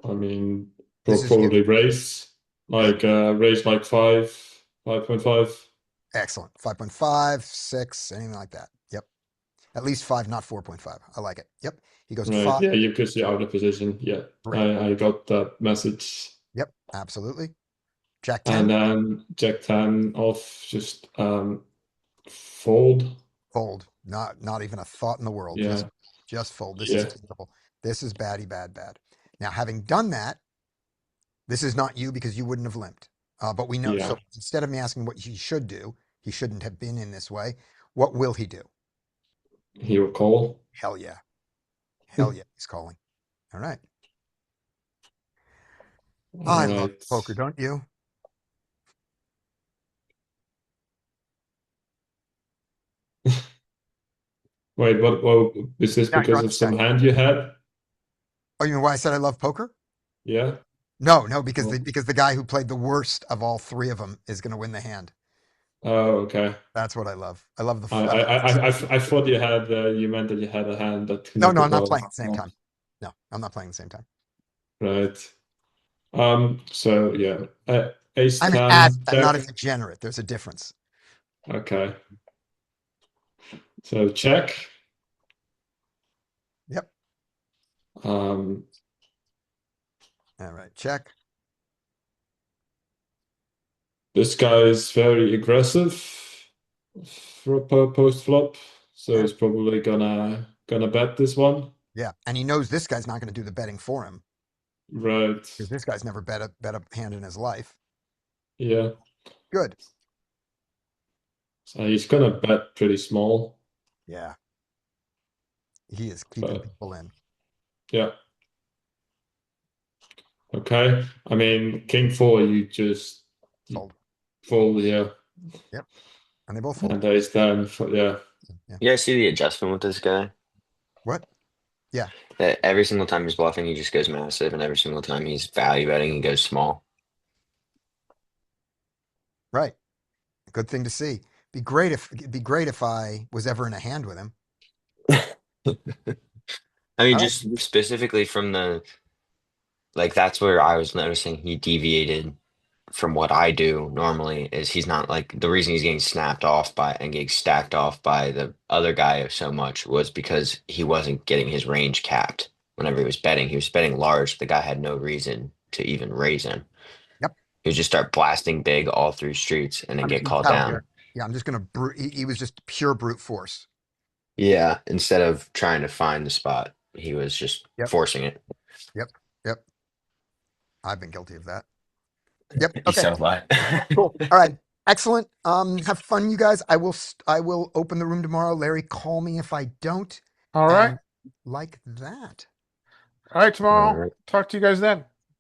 I mean, This is probably raise like 5.5. Excellent. 5.5, 6, anything like that. Yep. At least 5, not 4.5. I like it. Yep. He goes to Right. 5. Yeah, you could see out of position. Yeah, Right. I got that message. Yep. Absolutely. Jack 10. And then Jack 10 off, just fold. Fold. Not even a thought in the world. Yeah. Just fold. This Yeah. is terrible. This is bad. Now, having done that, this is not you because you wouldn't have limped. But we know. Yeah. So instead of me asking what he should do, he shouldn't have been in this way. What will he do? He will call. Hell yeah. Hell yeah. He's calling. All right. I love Right. poker, don't you? Wait, what is this Yeah, because go of some ahead. hand you had? Oh, you know why I said I love poker? Yeah. No, because Oh. because the guy who played the worst of all 3 of them is going to win the hand. Oh, okay. That's what I love. I love the. I thought you had you meant that you had a hand that No, connected I'm not well. playing at the same time. No, I'm not playing at the same time. Right. So yeah, ace I'm an 10 ass. I'm not a check. degenerate. There's a difference. Okay. So check. Yep. Um, All right. Check. this guy is very aggressive for post flop, so Yeah. he's probably gonna bet this one. Yeah, and he knows this guy's not going to do the betting for him Right. because this guy's never bet a hand in his life. Yeah. Good. So he's gonna bet pretty small. Yeah. He is keeping But people in. yeah. Okay. I mean, King 4, you just Fold. fold, yeah. And they both fold. And ace 10, yeah. You guys see the adjustment with this guy? What? Yeah. That every single time he's bluffing, he just goes massive, and every single time he's value betting, he goes small. Right. Good thing to see. It'd be great if I was ever in a hand with him. I mean, I just specifically from like that's where I was noticing he deviated from what I do normally is he's not like the reason he's getting snapped off by and getting stacked off by the other guy so much was because he wasn't getting his range capped whenever he was betting. He was betting large. The guy had no reason to even raise him. Yep. He would just start blasting big all through streets and then I'm get just gonna called tell down. here. Yeah, I'm just gonna he was just pure brute force. Yeah, instead of trying to find the spot, he was just Yep. forcing it. Yep. I've been guilty of that. Yep. He Okay. so lied. Cool. All right. Excellent. Have fun, you guys. I will open the room tomorrow. Larry, call me if I don't. All right. And like that. All right, tomorrow. All right. Talk to you guys then.